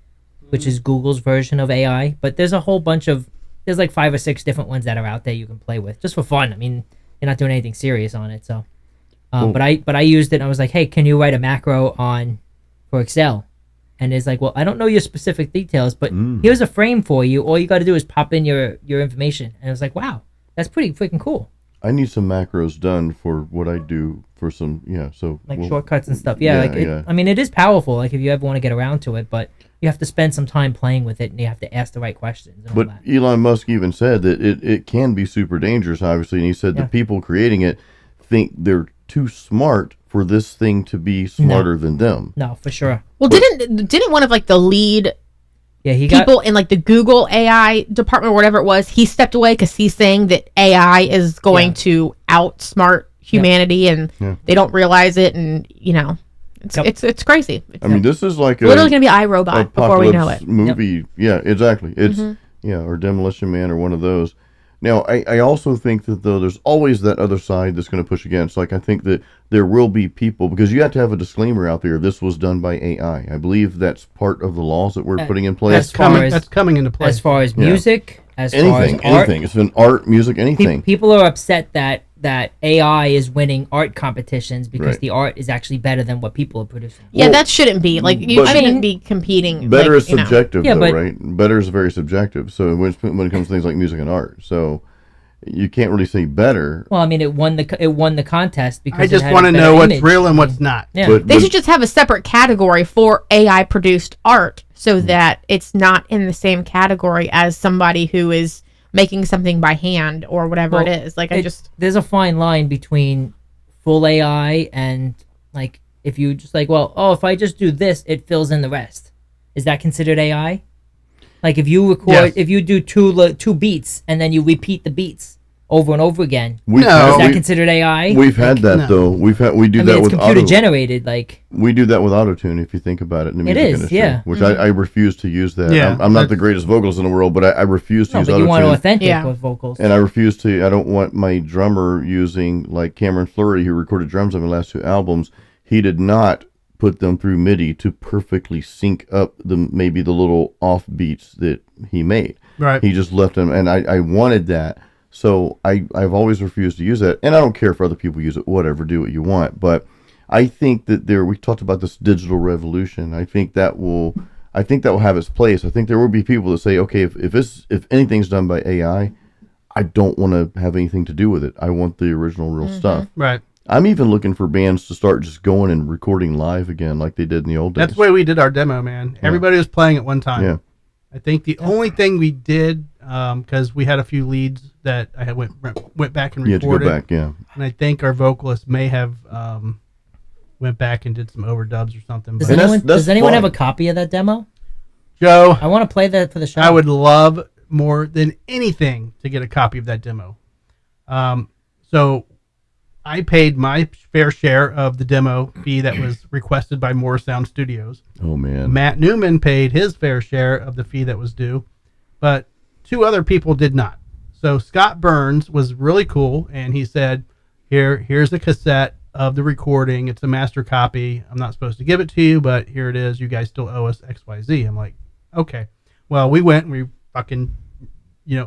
S3: which is Google's version of AI. But there's a whole bunch of, there's 5 or 6 different ones that are out there you can play with just for fun. I mean, you're not doing anything serious on it, so. But I used it and I was like, hey, can you write a macro for Excel? And it's well, I don't know your specific details, but here's a frame for you. All you got to do is pop in your information. And I was like, wow, that's pretty freaking cool.
S4: I need some macros done for what I do for some, so.
S3: Shortcuts and stuff. Yeah, I mean, it is powerful, if you ever want to get around to it, but you have to spend some time playing with it and you have to ask the right questions. And
S4: But
S3: all that.
S4: Elon Musk even said that it can be super dangerous, obviously, and he said the people creating it think they're too smart for this thing to be smarter than them.
S3: No, for sure.
S2: Well, didn't one of the lead
S3: Yeah, he
S2: people in the Google AI department or whatever it was, he stepped away because he's saying that AI is going to outsmart humanity and they don't realize it, and it's crazy.
S4: I mean, this is like
S2: literally going to be iRobot before we know it.
S4: Movie, yeah, exactly. It's or Demolition Man or one of those. Now, I also think that though there's always that other side that's going to push against. I think that there will be people, because you have to have a disclaimer out there. This was done by AI. I believe that's part of the laws that we're putting in place.
S1: That's coming into play.
S3: As far as music, as far
S4: Anything,
S3: as art,
S4: it's been art, music, anything.
S3: people are upset that AI is winning art competitions because
S4: Right.
S3: the art is actually better than what people are producing.
S2: Yeah,
S4: Well,
S2: that shouldn't be you
S4: but-
S2: shouldn't be competing.
S4: Better is subjective,
S3: Yeah,
S4: though,
S3: but-
S4: right? Better is very subjective. So when it comes to things like music and art, so you can't really say better.
S3: Well, I mean, it won the contest because
S1: I just
S3: want
S1: want to know what's real and what's not.
S3: Yeah.
S2: They should just have a separate category for AI produced art so that it's not in the same category as somebody who is making something by hand or whatever
S3: Well,
S2: it is.
S3: There's a fine line between full AI and if you just if I just do this, it fills in the rest. Is that considered AI? If you record,
S1: Yes.
S3: if you do two beats and then you repeat the beats over and over again,
S4: We've
S1: No.
S3: is
S4: had,
S3: that
S4: we,
S3: considered AI?
S4: we've had that
S1: no.
S4: though. We do
S3: I mean,
S4: that
S3: it's
S4: with
S3: computer
S4: auto.
S3: generated.
S4: We do that with autotune, if you think about it in the
S3: It
S4: music
S3: is,
S4: industry.
S3: yeah.
S4: Which I refuse to use that.
S1: Yeah,
S4: I'm not the
S1: that's-
S4: greatest vocalist in the world, but I refuse to
S3: No,
S4: use
S3: but you want
S4: autotune.
S3: authentic
S2: Yeah.
S3: with vocals.
S4: And I refuse to. I don't want my drummer using Cameron Fleury, who recorded drums on my last 2 albums. He did not put them through MIDI to perfectly sync up maybe the little off beats that he made.
S1: Right.
S4: He just left them, and I wanted that. So I've always refused to use that, and I don't care if other people use it. Whatever, do what you want. But I think that we talked about this digital revolution. I think that will have its place. I think there will be people that say, okay, if anything's done by AI, I don't want to have anything to do with it. I want the original real stuff.
S1: Right.
S4: I'm even looking for bands to start just going and recording live again like they did in the old days.
S1: That's the way we did our demo, man. Everybody was playing at one time.
S4: Yeah.
S1: I think the only thing we did, because we had a few leads that I had went back and
S4: You had to go
S1: recorded,
S4: back, yeah.
S1: and I think our vocalist may have went back and did some overdubs or something.
S3: Does
S1: But
S4: that's
S3: anyone have a
S4: fine.
S3: copy of that demo?
S1: Joe,
S3: I want to play that for the show.
S1: I would love more than anything to get a copy of that demo. So I paid my fair share of the demo fee that was requested by More Sound Studios.
S4: Oh, man.
S1: Matt Newman paid his fair share of the fee that was due, but 2 other people did not. So Scott Burns was really cool, and he said, here's a cassette of the recording. It's a master copy. I'm not supposed to give it to you, but here it is. You guys still owe us XYZ. I'm like, okay. Well, we went and we fucking,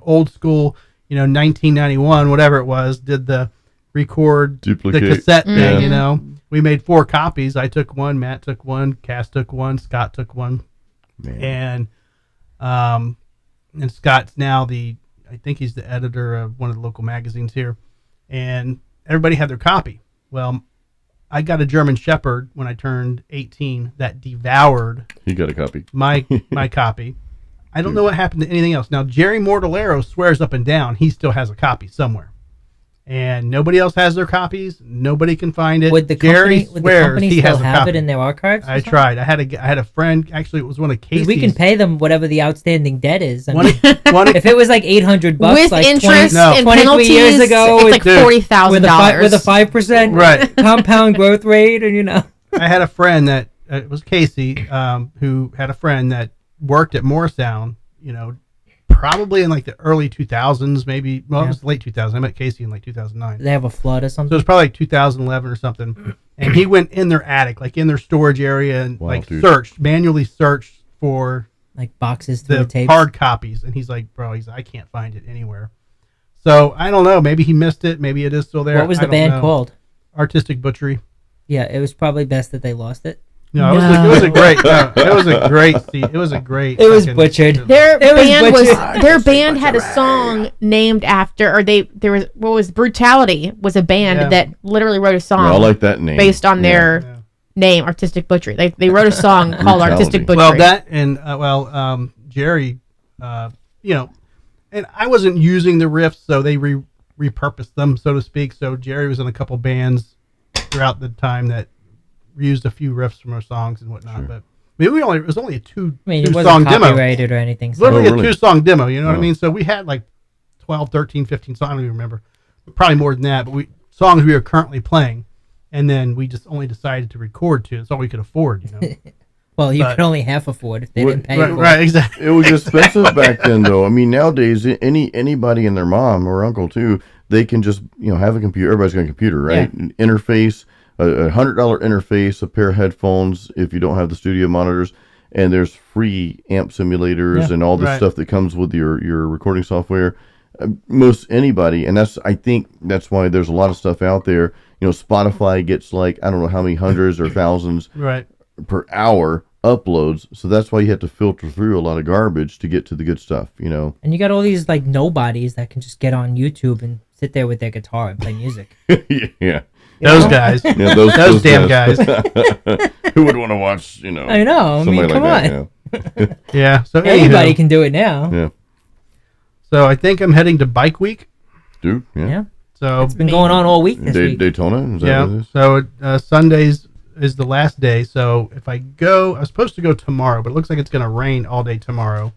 S1: old school, 1991, whatever it was, did the record
S4: Duplicate.
S1: the cassette thing,
S4: Yeah.
S1: We made 4 copies. I took one, Matt took one, Cass took one, Scott took one.
S4: Man.
S1: And Scott's now I think he's the editor of one of the local magazines here. And everybody had their copy. Well, I got a German Shepherd when I turned 18 that devoured
S4: He got a copy.
S1: my copy. I don't know what happened to anything else. Now, Jerry Mortallero swears up and down he still has a copy somewhere. And nobody else has their copies. Nobody can find it. Jerry swears he has a
S3: have
S1: copy.
S3: it in their archives?
S1: I tried. I had a friend. Actually, it was one of Casey's.
S3: We can pay them whatever the outstanding debt is. I
S1: One
S3: mean,
S1: of,
S3: if it was like $800
S2: with
S3: like
S2: interest
S3: 20,
S2: and
S3: 23
S2: penalties,
S3: years ago,
S2: it's like
S1: dude,
S2: $40,000
S3: with a 5%
S1: Right.
S3: compound growth rate, and
S1: I had a friend that it was Casey, who had a friend that worked at Morristown. Probably in like the early 2000s, maybe. Well, it was late 2000s. I met Casey in like 2009.
S3: they have a flood or
S1: So
S3: something.
S1: it's probably like 2011 or something. And he went in their attic, like in their storage area, and manually searched for
S3: Like boxes to the
S1: the
S3: tapes.
S1: hard copies. And he's like, bro, I can't find it anywhere. So I don't know. Maybe he missed it. Maybe it is still there.
S3: What was
S1: I
S3: the
S1: don't
S3: band
S1: know.
S3: called?
S1: Artistic Butchery.
S3: Yeah, it was probably best that they lost it.
S1: No, it was a great.
S3: It was
S1: fucking-
S3: butchered.
S2: Their
S3: It was
S2: band
S3: butchered.
S2: their band had a song named after, or there was Brutality was a band
S1: Yeah.
S2: that literally wrote a song
S4: I like that name.
S2: based on their
S1: Yeah.
S2: name, Artistic Butchery. They wrote a song called
S4: Brutality.
S2: Artistic Butchery.
S1: Well, that and Jerry, and I wasn't using the riffs, so they repurposed them, so to speak. So Jerry was in a couple bands throughout the time that used a few riffs from our songs and whatnot.
S4: Sure.
S1: But I mean, it was only a two
S3: it wasn't
S1: song demo.
S3: copyrighted or anything.
S1: It's
S3: So.
S1: literally
S4: Oh, really?
S1: a 2-song demo. You know what I
S4: Oh.
S1: mean? So we had like 12, 13, 15 songs. I don't even remember. Probably more than that. But songs we are currently playing, and then we just only decided to record two. It's all we could afford.
S3: Well, you
S1: But-
S3: could only half afford if they
S4: What-
S3: didn't pay
S1: Right,
S3: for
S1: right,
S3: it.
S1: exactly.
S4: It was expensive back then, though. I mean, nowadays, anybody and their mom or uncle too, they can just have a computer. Everybody's got a computer, right? An interface, a $100 interface, a pair of headphones if you don't have the studio monitors, and there's free amp simulators and all this
S1: Right.
S4: stuff that comes with your recording software. Most anybody, and I think that's why there's a lot of stuff out there. Spotify gets like I don't know how many hundreds or thousands
S1: Right.
S4: per hour uploads, so that's why you have to filter through a lot of garbage to get to the good stuff.
S3: And you got all these like nobodies that can just get on YouTube and sit there with their guitar and play music.
S4: Yeah.
S1: Those guys.
S4: Yeah,
S1: Those damn guys.
S4: Who would want to watch,
S3: I know. I mean,
S4: somebody
S3: come
S4: like
S3: on.
S4: that?
S1: Yeah. So
S3: Anybody
S1: anywho,
S3: can do it now.
S4: Yeah.
S1: So I think I'm heading to Bike Week.
S4: Dude, yeah.
S3: Yeah.
S1: So
S3: It's been going on all week this week.
S4: Daytona, is that
S1: yeah.
S4: what it is?
S1: So Sundays is the last day. So if I go, I was supposed to go tomorrow, but it looks like it's going to rain all day tomorrow.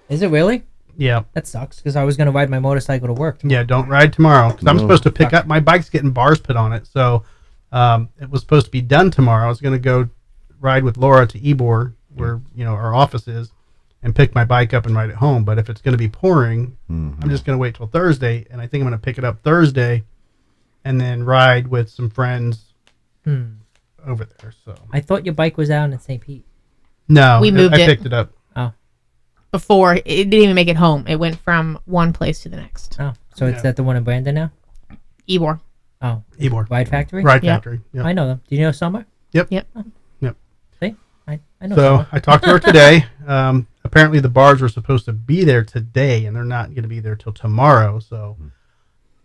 S3: Is it really?
S1: Yeah.
S3: That sucks because I was going to ride my motorcycle to work.
S1: Yeah, don't ride tomorrow because I'm
S4: No.
S1: supposed to pick up my bike's getting bars put on it. So it was supposed to be done tomorrow. I was going to go ride with Laura to Ybor, where our office is, and pick my bike up and ride it home. But if it's going to be pouring, I'm just going to wait till Thursday, and I think I'm going to pick it up Thursday, and then ride with some friends over there. So
S3: I thought your bike was out in St. Pete.
S1: no,
S2: We moved
S1: I
S2: it.
S1: picked it up.
S2: Before it didn't even make it home. It went from one place to the next.
S3: Oh, so it's
S1: Yeah.
S3: at the one in Brandon now?
S2: Ybor.
S3: Oh,
S1: Ybor
S3: Ride Factory?
S1: Ride
S2: Yeah.
S1: Factory. Yeah.
S3: I know them. Do you know Summer?
S2: Yep.
S3: See? I know
S1: So
S3: Summer.
S1: I talked to her today. Apparently the bars were supposed to be there today, and they're not going to be there till tomorrow. So,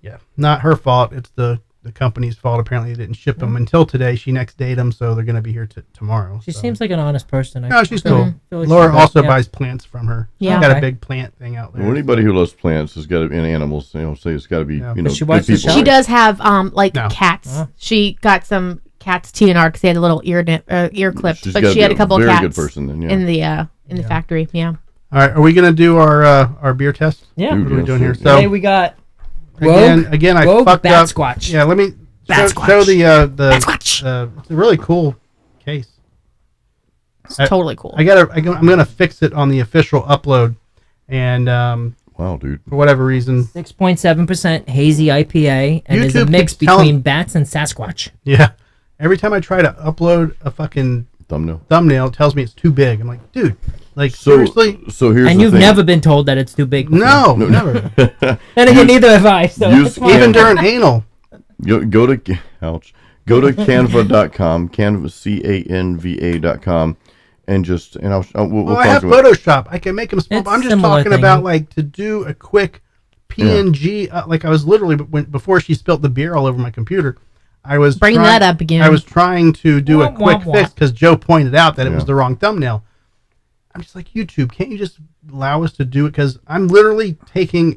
S1: yeah, not her fault. It's the company's fault. Apparently they didn't ship them until today. She next date them, so they're going to be here tomorrow.
S3: She
S1: so.
S3: seems like an honest person.
S1: No, she's
S3: feel-
S1: cool.
S3: feel like
S1: Laura
S3: she's
S1: also
S3: yeah.
S1: buys plants from her.
S2: Yeah.
S1: She's got a
S3: Okay.
S1: big plant thing out there.
S4: Well, anybody who loves plants has got to be, and animals, say it's got to be,
S1: Yeah.
S4: you know,
S3: Does she
S4: good
S3: watch the
S4: people.
S3: show?
S2: She does have like
S1: No.
S2: cats.
S3: Oh.
S2: She got some cats TNR because they had a little ear clipped,
S4: She's
S2: but
S4: gotta
S2: she
S4: be
S2: had a couple of
S4: very
S2: cats
S4: good person then, yeah.
S2: in the factory. Yeah.
S1: All right, are we going to do our beer test?
S3: Yeah.
S4: Dude,
S1: What are we
S4: yeah,
S1: doing here?
S4: sure.
S1: So
S3: Today we got
S1: again, I
S3: Rogue
S1: fucked up.
S3: Batsquatch.
S1: Yeah, let me show
S2: Batsquatch.
S1: the
S2: Batsquatch.
S1: it's a really cool case.
S2: It's totally cool.
S1: I'm gonna fix it on the official upload, and
S4: Wow, dude.
S1: for whatever reason,
S3: 6.7% hazy IPA and is a
S1: YouTube
S3: mix
S1: keeps telling-
S3: between bats and Sasquatch.
S1: yeah. Every time I try to upload a fucking
S4: Thumbnail.
S1: thumbnail, it tells me it's too big. I'm like, dude, like
S4: So,
S1: seriously?
S4: so here's
S3: And
S4: the
S3: you've
S4: thing.
S3: never been told that it's too big. before.
S1: No, never.
S3: And again, neither have I. So
S4: use-
S3: it's fine.
S1: Even during anal.
S4: Go to canva.com, canva.com, and we'll
S1: Well, I
S4: talk
S1: have
S4: about
S1: Photoshop. I can make them small.
S3: It's
S1: But I'm just
S3: similar
S1: talking
S3: thing.
S1: about like to do a quick PNG. Like I was literally before she spilt the beer all over my computer. I was
S2: Bring that up again.
S1: I was trying to do a
S3: Wah,
S1: quick
S3: wah,
S1: fix because Joe pointed out that it was
S4: Yeah.
S1: the wrong thumbnail. I'm just like, YouTube, can't you just allow us to do it? Because I'm literally taking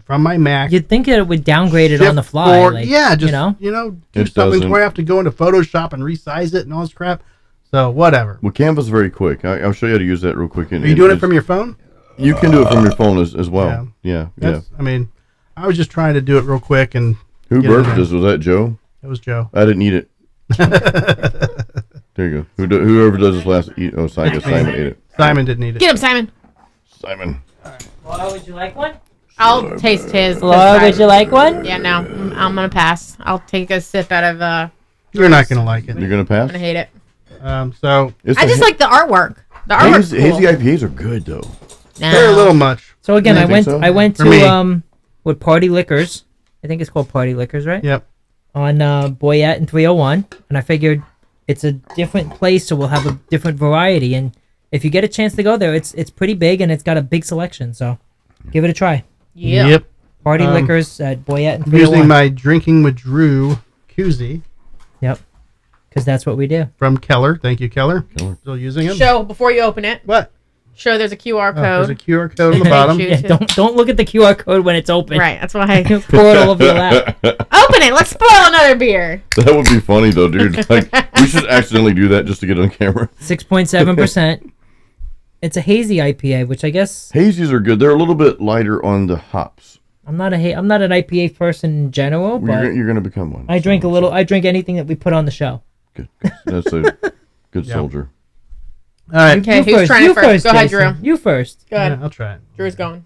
S1: from my Mac.
S3: You'd think that it would downgrade it on the fly.
S1: Do
S4: It
S1: something
S4: doesn't.
S1: where I have to go into Photoshop and resize it and all this crap. So whatever.
S4: Well, Canva's very quick. I'll show you how to use that real quick.
S1: Are you doing it from your phone?
S4: You can do it from your phone as well. Yeah.
S1: I mean, I was just trying to do it real quick and.
S4: Who
S1: get it in
S4: burped
S1: there.
S4: this? Was that Joe?
S1: It was Joe.
S4: I didn't eat it. There you go. Whoever does this last eat. Oh, Simon ate it.
S1: Simon didn't eat it.
S2: Get him, Simon.
S4: Simon.
S3: Laura, would you like one?
S2: I'll taste his. 'cause
S3: Laura, would you like one?
S2: Yeah, no. I'm going to pass. I'll take a sip out of...
S1: You're not gonna like it.
S4: You're gonna pass.
S2: I'm going to hate it.
S1: So
S4: It's
S2: I just like the artwork. The artwork's cool.
S4: hazy IPAs are good though.
S2: No.
S1: they're a little much.
S3: So again,
S4: You
S3: I
S4: think
S3: went
S4: so?
S3: I went
S1: For me.
S3: to with Party Liquors. I think it's called Party Liquors, right?
S1: Yep.
S3: On Boyette and 301, and I figured it's a different place, so we'll have a different variety. And if you get a chance to go there, it's pretty big and it's got a big selection. So give it a try.
S2: Yeah.
S1: Yep.
S3: Party Liquors at Boyette and
S1: I'm
S3: 301.
S1: using my Drinking with Drew koozie
S3: Yep, because that's what we do.
S1: from Keller. Thank you, Keller.
S4: Keller.
S1: Still using him.
S2: Show, before you open it,
S1: What?
S2: show there's a QR
S1: Oh, there's a
S2: code.
S1: QR code on the bottom.
S2: Shoot.
S3: Yeah, don't look at the QR code when it's open.
S2: Right, that's why I...
S3: Pour it all over your lap.
S2: Open it. Let's spoil another beer.
S4: That would be funny though, dude. Like we should accidentally do that just to get on camera.
S3: 6.7%. It's a hazy IPA, which I guess
S4: Hazies are good. They're a little bit lighter on the hops.
S3: I'm not an IPA person in general, but
S4: You're gonna become one.
S3: I drink a little. I drink anything that we put on the show.
S4: Good. That's a good
S1: Yeah.
S4: soldier.
S1: All right.
S2: Okay, who's trying it first? Go ahead,
S3: Jason.
S2: Drew.
S3: You first.
S2: Go ahead.
S1: Yeah, I'll try it.
S2: Drew's going.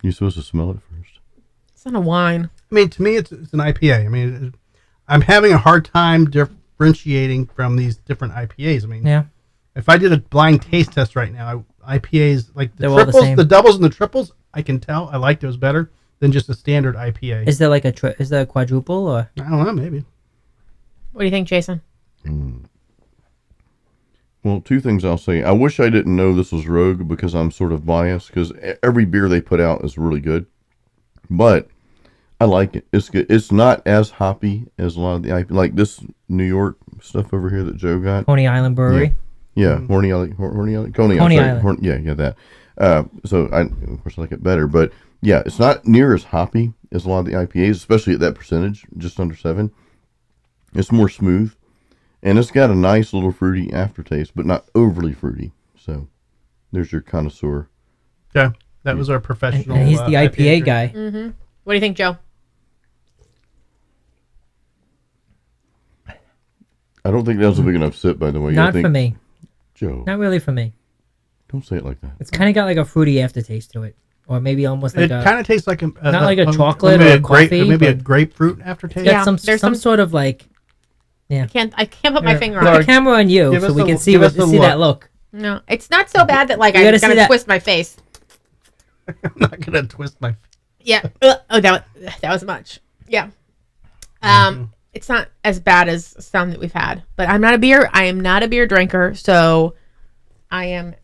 S4: You're supposed to smell it first.
S2: It's not a wine.
S1: I mean, to me, it's an IPA. I mean, I'm having a hard time differentiating from these different IPAs. I mean,
S3: Yeah.
S1: if I did a blind taste test right now, IPAs like the
S3: They're all the
S1: triples,
S3: same.
S1: the doubles, and the triples, I can tell I like those better than just a standard IPA.
S3: Is there like is there a quadruple or?
S1: I don't know, maybe.
S2: What do you think, Jason?
S4: Well, two things I'll say. I wish I didn't know this was Rogue because I'm sort of biased because every beer they put out is really good. But I like it. It's good. It's not as hoppy as a lot of the IPA. Like this New York stuff over here that Joe got.
S3: Coney Island Brewery.
S4: Yeah, Coney Island,
S3: Coney Island.
S4: Yeah, that. So I, of course, I like it better. But yeah, it's not near as hoppy as a lot of the IPAs, especially at that percentage, just under 7. It's more smooth, and it's got a nice little fruity aftertaste, but not overly fruity. So there's your connoisseur.
S1: Okay, that was our professional.
S3: And he's the IPA guy.
S2: Mm-hmm. What do you think, Joe?
S4: I don't think that was a big enough sip, by the way. I
S3: Not
S4: think,
S3: for me.
S4: Joe.
S3: Not really for me.
S4: Don't say it like that.
S3: It's kind of got like a fruity aftertaste to it, or maybe almost like
S1: It kind of tastes like
S3: not like a chocolate
S1: maybe
S3: or
S1: a grape,
S3: coffee,
S1: maybe a
S3: but-
S1: grapefruit aftertaste.
S2: Yeah.
S3: some
S2: there's some-
S3: sort of like.
S2: I can't put my
S1: Here,
S2: finger
S3: Put
S2: on
S3: the
S2: it.
S3: camera on you
S1: Give
S3: so
S1: us
S3: we
S1: a-
S3: can see
S1: give us a
S3: see that look.
S2: No, it's not so bad that like
S3: You
S2: I'm
S3: gotta see
S2: gonna
S3: that.
S2: twist my face.
S1: I'm not gonna twist my.
S2: Yeah. Oh, that was much. Yeah. It's not as bad as some that we've had, but I am not a beer drinker, so I am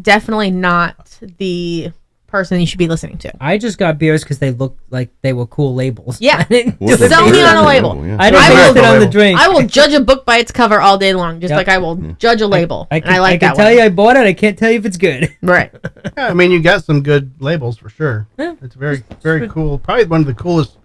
S2: definitely not the person you should be listening to.
S3: I just got beers because they looked like they were cool labels.
S2: Yeah.
S3: I didn't do
S4: What's
S3: it.
S2: Sell me
S4: beer?
S2: on a label.
S4: Yeah.
S3: I didn't
S2: I
S3: taste
S2: will-
S3: it on the
S1: label.
S3: drink.
S2: I will judge a book by its cover all day long, just
S3: Yep.
S2: like I will judge a label.
S3: I
S2: and
S3: can,
S2: I like
S3: I can
S2: that
S3: tell
S2: one.
S3: you I bought it. I can't tell you if it's good.
S2: Right.
S1: Yeah, I mean, you got some good labels for sure.
S3: Yeah.
S1: It's very cool. Probably one of the coolest,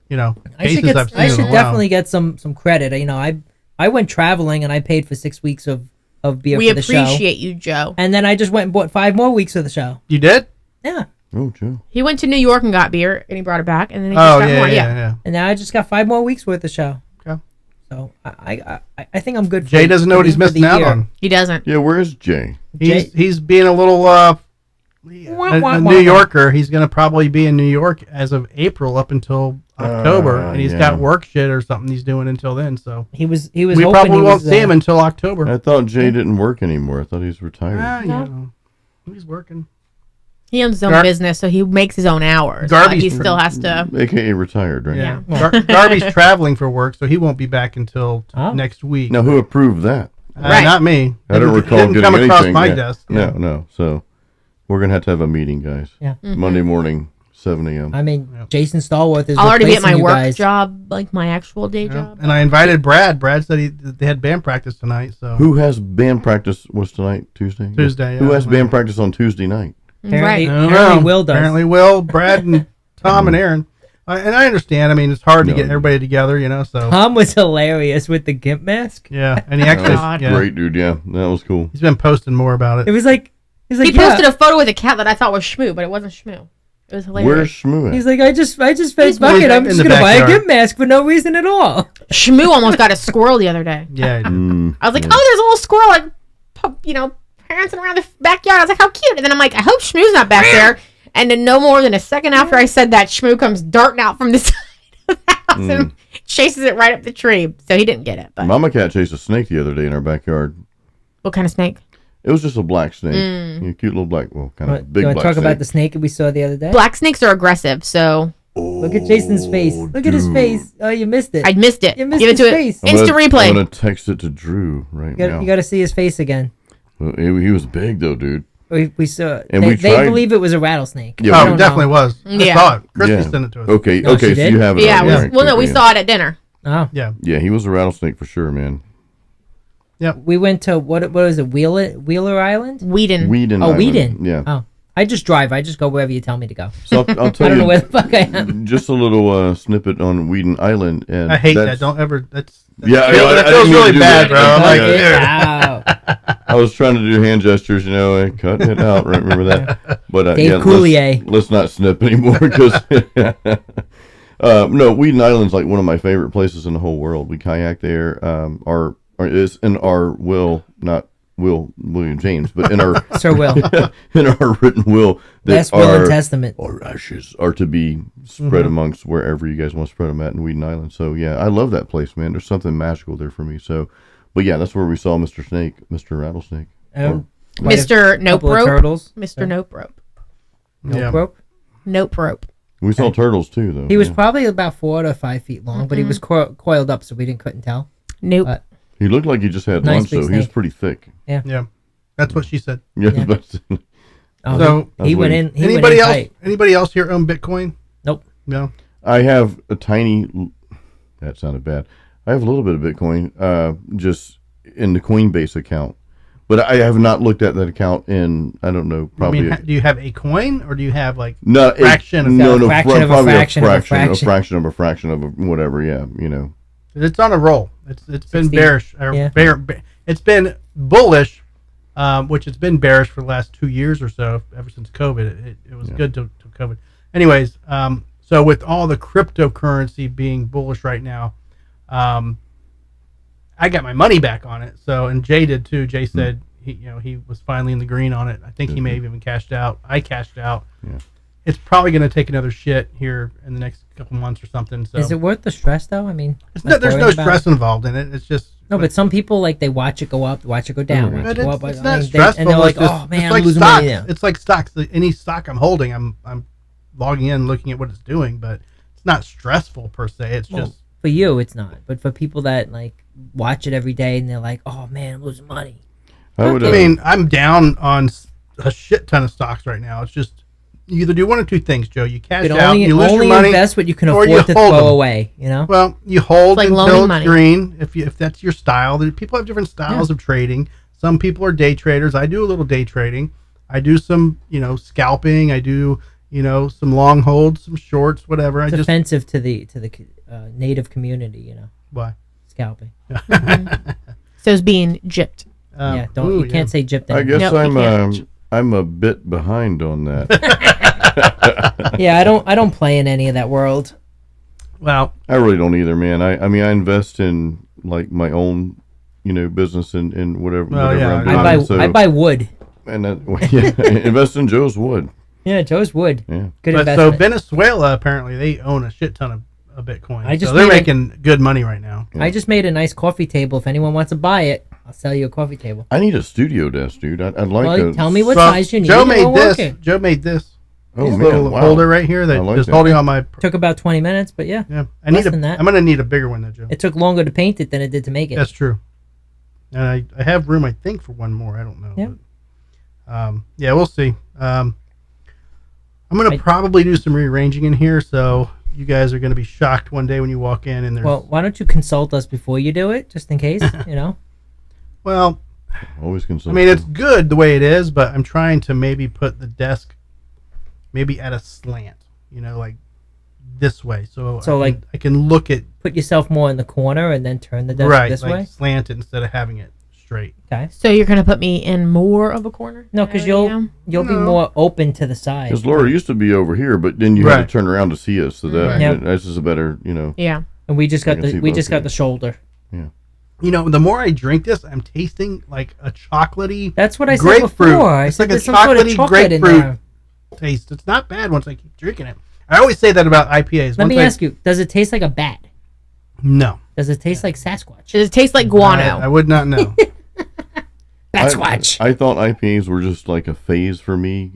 S3: I should,
S1: cases I've seen.
S3: I
S1: in a
S3: should
S1: while.
S3: definitely get some credit. I went traveling and I paid for 6 weeks of beer
S2: We
S3: for the show.
S2: appreciate you, Joe.
S3: And then I just went and bought 5 more weeks of the show.
S1: You did?
S3: Yeah.
S4: Oh, Joe.
S2: He went to New York and got beer, and he brought it back, and then he just
S1: Oh
S2: got
S1: yeah,
S2: more.
S1: yeah.
S3: And now I just got 5 more weeks worth of show.
S1: Okay.
S3: So I think I'm good.
S1: Jay doesn't know what he's
S3: for the
S1: missing out
S3: year.
S1: on.
S2: He doesn't.
S4: Yeah, where is Jay?
S1: He's being a little a New Yorker. He's going to probably be in New York as of April up until October, and he's
S4: yeah.
S1: got work shit or something he's doing until then. So
S3: He was
S1: we
S3: hoping
S1: probably
S3: he
S1: won't
S3: was,
S1: see him until October.
S4: I thought Jay didn't work anymore. I thought he's retired.
S1: You know, he's working.
S2: He owns his own
S1: Gar-
S2: business, so he makes his own hours.
S1: Garby's
S2: He still has to.
S4: AKA retired, right?
S1: Yeah,
S2: Yeah.
S1: Darby's traveling for work, so he won't be back until
S3: Oh.
S1: next week.
S4: Now, who approved that?
S2: Right.
S1: Not me.
S4: I don't recall
S1: Didn't
S4: getting
S1: come across
S4: anything.
S1: my
S4: Yeah.
S1: desk.
S4: No. So we're gonna have to have a meeting, guys.
S3: Yeah.
S2: Mm-hmm.
S4: Monday morning, 7 a.m.
S3: I mean,
S1: Yep.
S3: Jason Stallworth is
S2: I'll already be at my
S3: replacing you
S2: work
S3: guys.
S2: job, like my actual day
S1: Yeah.
S2: job.
S1: And I invited Brad. Brad said they had band practice tonight. So
S4: Who has band practice? What's tonight? Tuesday.
S1: Tuesday.
S4: Who
S1: yeah.
S4: has band practice on Tuesday night?
S3: Apparently,
S2: Right.
S1: I don't
S3: apparently
S1: know.
S3: Will does.
S1: Apparently Will, Brad, and Tom and Aaron. And I understand. I mean, it's hard to
S4: No.
S1: get everybody together, you know. So
S3: Tom was hilarious with the GIMP mask.
S1: yeah, and he
S4: That
S1: actually,
S4: was
S2: God.
S1: yeah,
S4: great, dude. Yeah, that was cool.
S1: he's been posting more about
S3: It
S1: it.
S3: was like he's like
S2: He posted a photo with a cat that I thought was Shmoo, but it wasn't Shmoo. It was hilarious.
S4: Where's Shmoo at?
S3: He's like, I just fed
S2: He's
S3: bucket. I'm
S1: in
S3: just
S1: the
S3: gonna buy a
S1: backyard.
S3: GIMP mask for no reason at all.
S2: Shmoo almost got a squirrel the other day.
S1: Yeah, he did.
S2: I was like,
S4: yeah.
S2: oh, there's a little squirrel, like, prancing around the backyard. I was like, how cute. And then I'm like, I hope Shmoo's not back there. And then no more than a second after I said that, Shmoo comes darting out from the side of the house and chases it right up the tree. So he didn't get it. But
S4: Mama cat chased a snake the other day in our backyard.
S2: what kind of snake?
S4: It was just a black snake, You know, cute little black, well, kind of big
S3: You
S4: black
S3: want to talk
S4: snake.
S3: about the snake we saw the other day?
S2: Black snakes are aggressive, so
S3: Look at Jason's face. Look at his
S4: dude.
S3: face. Oh, you missed it.
S2: I missed it.
S3: You missed
S2: Give it
S3: his
S2: to
S3: face.
S2: it. Instant
S4: I'm
S2: replay.
S4: gonna text it to Drew right now.
S3: You got to see his face again.
S4: He was big though, dude.
S3: We saw.
S4: And
S3: they,
S4: we
S3: they
S4: tried-
S3: believe it was a rattlesnake.
S4: Yeah,
S3: I
S1: Oh,
S3: don't
S1: it definitely
S3: know.
S1: was. I
S2: Yeah.
S1: saw it. Christy
S4: Yeah.
S1: sent it to us.
S4: Okay,
S3: No,
S4: okay,
S3: she
S4: so
S3: did?
S4: you have it.
S2: Yeah,
S4: on
S2: we,
S4: there.
S2: well, no, we
S4: Okay,
S2: saw it at dinner.
S3: Oh,
S1: Yeah.
S4: Yeah, he was a rattlesnake for sure, man.
S3: we went to what was it? Wheeler Island.
S2: Whedon.
S4: Whedon.
S3: Oh,
S4: Island.
S3: Whedon.
S4: Yeah.
S3: Oh, I just drive. I just go wherever you tell me to go.
S4: So I'll
S3: I
S4: tell
S3: don't
S4: you
S3: know where the fuck I am.
S4: just a little snippet on Whedon Island, and
S1: I hate
S4: that's-
S1: that. Don't ever. That's
S4: Yeah,
S1: that feels,
S4: I
S1: that
S4: didn't
S1: feels
S4: mean to
S1: really
S4: do
S1: bad,
S4: that.
S1: bro. I'm
S4: Yeah.
S1: like,
S3: Cut it out.
S4: I was trying to do hand gestures, you know, and cut it out. Right? Remember that? But
S3: Dave
S4: yeah,
S3: Coulier.
S4: let's not snip anymore because no, Whedon Island's like one of my favorite places in the whole world. We kayak there. Our is in our will, not William James, but in our
S3: Sir Will.
S4: in our written will that
S3: Last will and testament.
S4: our ashes are to be spread amongst wherever you guys want to spread them at in Whedon Island. So yeah, I love that place, man. There's something magical there for me. So, but yeah, that's where we saw Mr. Snake, Mr. Rattlesnake.
S3: Quite a
S2: Mr. Nope
S3: couple of
S2: Rope.
S3: turtles.
S2: Mr. Nope Rope.
S1: yeah.
S3: Rope.
S2: Nope Rope.
S4: We saw turtles too, though.
S3: He was
S4: yeah.
S3: probably about 4 to 5 feet long, but he was coiled up, so we couldn't tell.
S2: Nope.
S4: He looked like he just had
S3: Nice
S4: lunch,
S3: big
S4: though. He was
S3: snake.
S4: pretty thick.
S1: Yeah. That's what she said.
S4: Yeah,
S3: Yeah.
S4: but-
S3: Oh,
S1: So,
S3: he went
S4: waiting.
S3: in. He
S1: Anybody
S3: went in
S1: else?
S3: tight.
S1: Anybody else here own Bitcoin?
S3: Nope.
S1: No.
S4: I have a tiny. That sounded bad. I have a little bit of Bitcoin, just in the Coinbase account, but I have not looked at that account in I don't know, probably.
S1: I mean, do you have a coin or do you have like
S4: No,
S1: fraction of-
S4: no, no,
S3: Fraction of a
S4: probably
S3: fraction of a
S4: a
S3: fraction.
S4: fraction of a fraction of a whatever. Yeah, you know.
S1: It's on a roll. It's been
S3: 16.
S1: bearish. Or
S3: Yeah.
S1: It's been bullish, which it's been bearish for the last 2 years or so, ever since COVID. It was good till COVID. Anyways, so with all the cryptocurrency being bullish right now, I got my money back on it. So, and Jay did too. Jay said he was finally in the green on it. I think he may have even cashed out. I cashed out.
S4: Yeah.
S1: It's probably going to take another shit here in the next couple months or something. So
S3: Is it worth the stress, though? I mean,
S1: there's no stress involved in it. It's just
S3: No, but some people they watch it go up, watch it go down, watch
S1: But
S3: it go up.
S1: it's
S3: I
S1: not
S3: mean,
S1: stressful.
S3: and they're like,
S1: It's just-
S3: "Oh man,
S1: it's like
S3: I'm losing
S1: stocks.
S3: money now."
S1: It's like stocks. Any stock I'm holding, I'm logging in, looking at what it's doing, but it's not stressful per se. It's
S3: Well,
S1: just
S3: for you, it's not. But for people that watch it every day and they're like, "Oh man, I'm losing money."
S4: I would.
S1: I mean, I'm down on a shit ton of stocks right now. It's just you either do one or two things, Joe. You cash
S3: But
S1: out,
S3: only
S1: you lose your money,
S3: invest what you can
S1: or you
S3: afford to
S1: hold
S3: throw
S1: them.
S3: away. You know.
S1: Well, you hold
S2: It's like
S1: until
S2: loaning
S1: it's
S2: money.
S1: green. If that's your style, people have different styles of trading. Some people are day traders. I do a little day trading. I do some, scalping. I do, some long holds, some shorts, whatever.
S3: It's
S1: I just
S3: offensive to the native community.
S1: why.
S3: Scalping.
S2: So it's being gypped.
S3: Yeah, you can't say gypped.
S4: I
S3: anymore.
S4: guess
S2: No, you can't.
S4: I'm a bit behind on that.
S3: Yeah, I don't play in any of that world.
S1: Well,
S4: I really don't either, man. I mean, I invest in like my own, business and whatever.
S1: Well,
S4: whatever
S1: yeah,
S4: I'm
S1: I
S4: doing.
S3: I buy wood.
S4: and that, invest in Joe's wood.
S3: Yeah, Joe's wood.
S4: Yeah.
S3: Good
S1: but so
S3: investment.
S1: Venezuela apparently they own a shit ton of Bitcoin.
S3: I just
S1: so they're
S3: made a-
S1: making good money right now.
S3: I just made a nice coffee table. If anyone wants to buy it, I'll sell you a coffee table.
S4: I need a studio desk, dude. I'd like
S3: Well,
S4: to.
S3: tell me what
S1: So,
S3: size you need.
S1: Joe
S3: and
S1: made
S3: we'll
S1: this.
S3: work it.
S1: Joe made this.
S4: Oh
S1: This
S4: man,
S1: little
S4: wow.
S1: holder right here that
S4: I like
S1: just
S4: that.
S1: holding on my.
S3: Took about 20 minutes, but yeah,
S1: Yeah, I
S3: Less
S1: need
S3: than that.
S1: I'm gonna need a bigger one though, Joe.
S3: it took longer to paint it than it did to make it.
S1: That's true. And I have room, I think, for one more. I don't know.
S3: Yeah.
S1: But, yeah, we'll see. I'm going to probably do some rearranging in here, so you guys are going to be shocked one day when you walk in and there's...
S3: Well, why don't you consult us before you do it, just in case, you know?
S1: Well,
S4: Always consult.
S1: I mean, it's good the way it is, but I'm trying to maybe put the desk maybe at a slant, like this way. So I can look at...
S3: Put yourself more in the corner and then turn the desk this way?
S1: Slant it instead of having it straight.
S3: Okay.
S2: So you're going to put me in more of a corner?
S3: No, because you'll be more open to the side.
S4: Because Laura used to be over here, but then you had to turn around to see us. So that's just a better,
S2: Yeah.
S3: And we just got the shoulder.
S4: Yeah.
S1: The more I drink this, I'm tasting like a chocolatey.
S3: That's what I said
S1: grapefruit.
S3: before. I
S1: It's
S3: said
S1: like a
S3: there's some sort of
S1: chocolatey
S3: chocolate in
S1: grapefruit
S3: there.
S1: taste. It's not bad once I keep drinking it. I always say that about IPAs.
S3: Let me ask you, does it taste like a bat?
S1: No.
S3: Does it taste like Sasquatch?
S2: Does it taste like guano?
S1: I would not know.
S3: Batsquatch.
S4: I thought IPAs were just like a phase for me,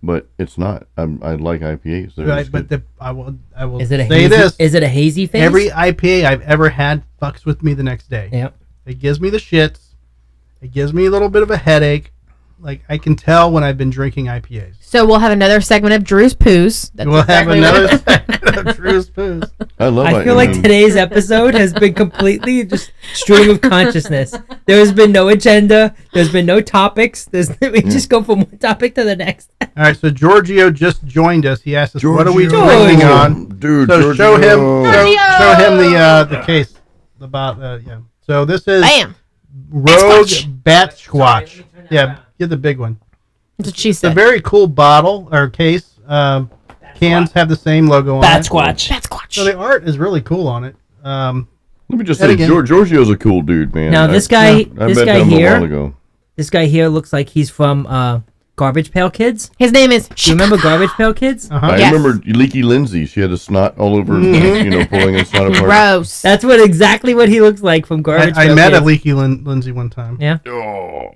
S4: but it's not. I like IPAs. They're
S1: Right,
S4: just
S1: but
S4: good.
S1: I will
S3: Is it a
S1: say
S3: hazy?
S1: this.
S3: Is it a hazy face?
S1: Every IPA I've ever had fucks with me the next day.
S3: Yep.
S1: It gives me the shits. It gives me a little bit of a headache. Like, I can tell when I've been drinking IPAs.
S2: So we'll have another segment of Drew's Poos. That's
S1: We'll have
S2: exactly what
S1: another
S2: it is.
S1: segment of Drew's Poos.
S3: I feel like today's episode has been completely just stream of consciousness. There has been no agenda. There's been no topics. We just go from one topic to the next.
S1: All right, so Giorgio just joined us. He asked us, what are we
S4: Giorgio.
S1: drinking on?
S4: Dude,
S1: So show him
S2: Giorgio.
S1: the case about So this is
S2: Bam.
S1: Rogue
S2: Batsquatch.
S1: Batsquatch. Yeah, get the big one.
S2: That's what she
S1: It's a
S2: said.
S1: very cool bottle or case. Cans have the same logo on it.
S3: Batsquatch.
S2: Batsquatch.
S1: So the art is really cool on it.
S4: Let me just
S1: And
S4: say,
S1: again-
S4: Giorgio's a cool dude, man.
S3: Now this guy,
S4: I
S3: this
S4: met
S3: guy
S4: him a
S3: here,
S4: while ago.
S3: this guy here looks like he's from Garbage Pail Kids.
S2: His name is...
S3: Do you remember Garbage Pail Kids?
S1: Uh-huh.
S4: I
S2: Yes.
S4: remember Leaky Lindsay. She had a snot all over, pulling a snot apart.
S2: Gross.
S3: That's exactly what he looks like from Garbage
S1: I
S3: Pail
S1: met
S3: Kids.
S1: a Leaky Lindsay one time.
S3: Yeah.
S4: Oh,